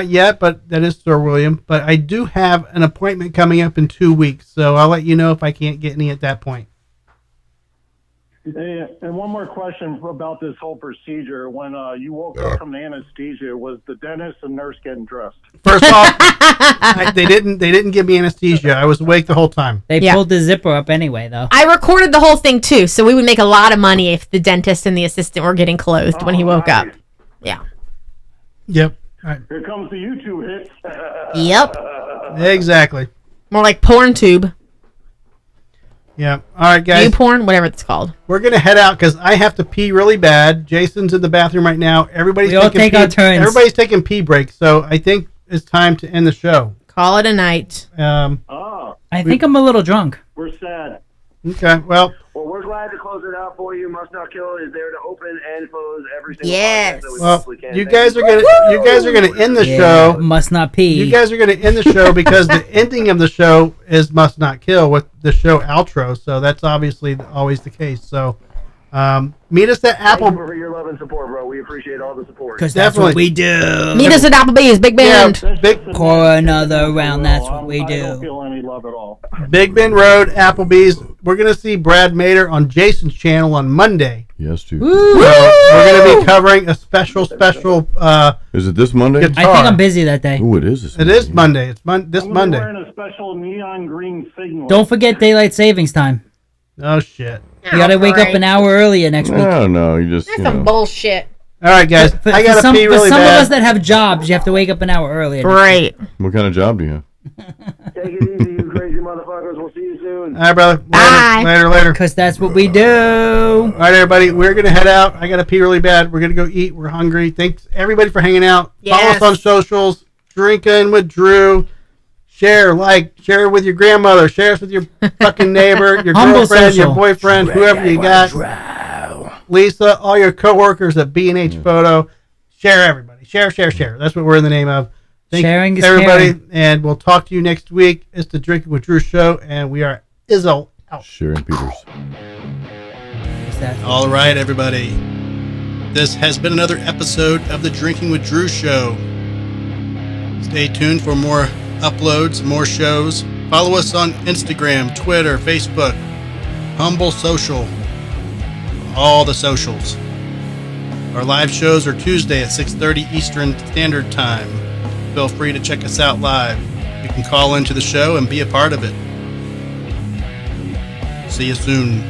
S1: yet, but that is Sir William. But I do have an appointment coming up in 2 weeks, so I'll let you know if I can't get any at that point.
S10: Hey, and one more question about this whole procedure. When you woke up from the anesthesia, was the dentist and nurse getting dressed?
S1: First off, they didn't give me anesthesia. I was awake the whole time.
S3: They pulled the zipper up anyway, though.
S2: I recorded the whole thing too, so we would make a lot of money if the dentist and the assistant were getting clothed when he woke up. Yeah.
S1: Yep. Right.
S10: Here comes the YouTube hit.
S2: Yep.
S1: Exactly.
S2: More like porn tube.
S1: Yeah. All right, guys.
S2: View porn, whatever it's called.
S1: We're gonna head out because I have to pee really bad. Jason's in the bathroom right now.
S3: We all take our turns.
S1: Everybody's taking pee breaks, so I think it's time to end the show.
S2: Call it a night.
S3: I think I'm a little drunk.
S10: We're sad.
S1: Okay. Well,
S7: we're glad to close it out for you. Must Not Kill is there to open and close every single
S2: Yes.
S7: podcast that we
S1: well,
S7: possibly can.
S1: you guys are gonna end the show.
S3: Must not pee.
S1: You guys are gonna end the show because the ending of the show is Must Not Kill with the show outro. So that's obviously always the case. So meet us at Apple.
S7: Thank you for your love and support, bro. We appreciate all the support.
S3: Because that's what we do.
S2: Meet us at Applebee's, Big Bend.
S3: Pour another round, that's what we
S10: I don't
S3: do.
S10: feel any love at all.
S1: Big Bend Road, Applebee's. We're gonna see Brad Mader on Jason's channel on Monday.
S4: Yes, dude.
S1: So we're gonna be covering a special.
S4: Is it this Monday?
S1: Guitar.
S3: I think I'm busy that day.
S4: Oh, it is.
S1: It is Monday. It's this
S10: I'm
S1: Monday.
S10: wearing a special neon green signal.
S3: Don't forget daylight savings time.
S1: Oh shit!
S3: You gotta wake up an hour earlier next week.
S4: No, you just.
S2: That's some bullshit.
S1: All right, guys. I gotta pee really
S3: for some
S1: bad.
S3: of us that have jobs, you have to wake up an hour earlier.
S2: Right.
S4: What kind of job do you have?
S7: Take it easy, you crazy motherfuckers. We'll see you soon.
S1: All right, brother.
S2: Bye.
S1: Later.
S3: Because that's what we do.
S1: All right, everybody. We're gonna head out. I gotta pee really bad. We're gonna go eat. We're hungry. Thanks everybody for hanging out. Follow us
S2: Yes.
S1: on socials. Drinking with Drew. Share with your grandmother. Share us with your fucking neighbor, your
S3: Humble
S1: girlfriend,
S3: social.
S1: your boyfriend, whoever you got. Lisa, all your coworkers at B&H Photo. Share everybody. Share. That's what we're in the name of. Thank
S3: Sharing is
S1: everybody,
S3: caring.
S1: and we'll talk to you next week. It's the Drinking with Drew show, and we are Izzo out.
S4: Sharon Peters.
S1: All right, everybody. This has been another episode of the Drinking with Drew show. Stay tuned for more uploads, more shows. Follow us on Instagram, Twitter, Facebook, Humble Social, all the socials. Our live shows are Tuesday at 6:30 Eastern Standard Time. Feel free to check us out live. You can call into the show and be a part of it. See you soon.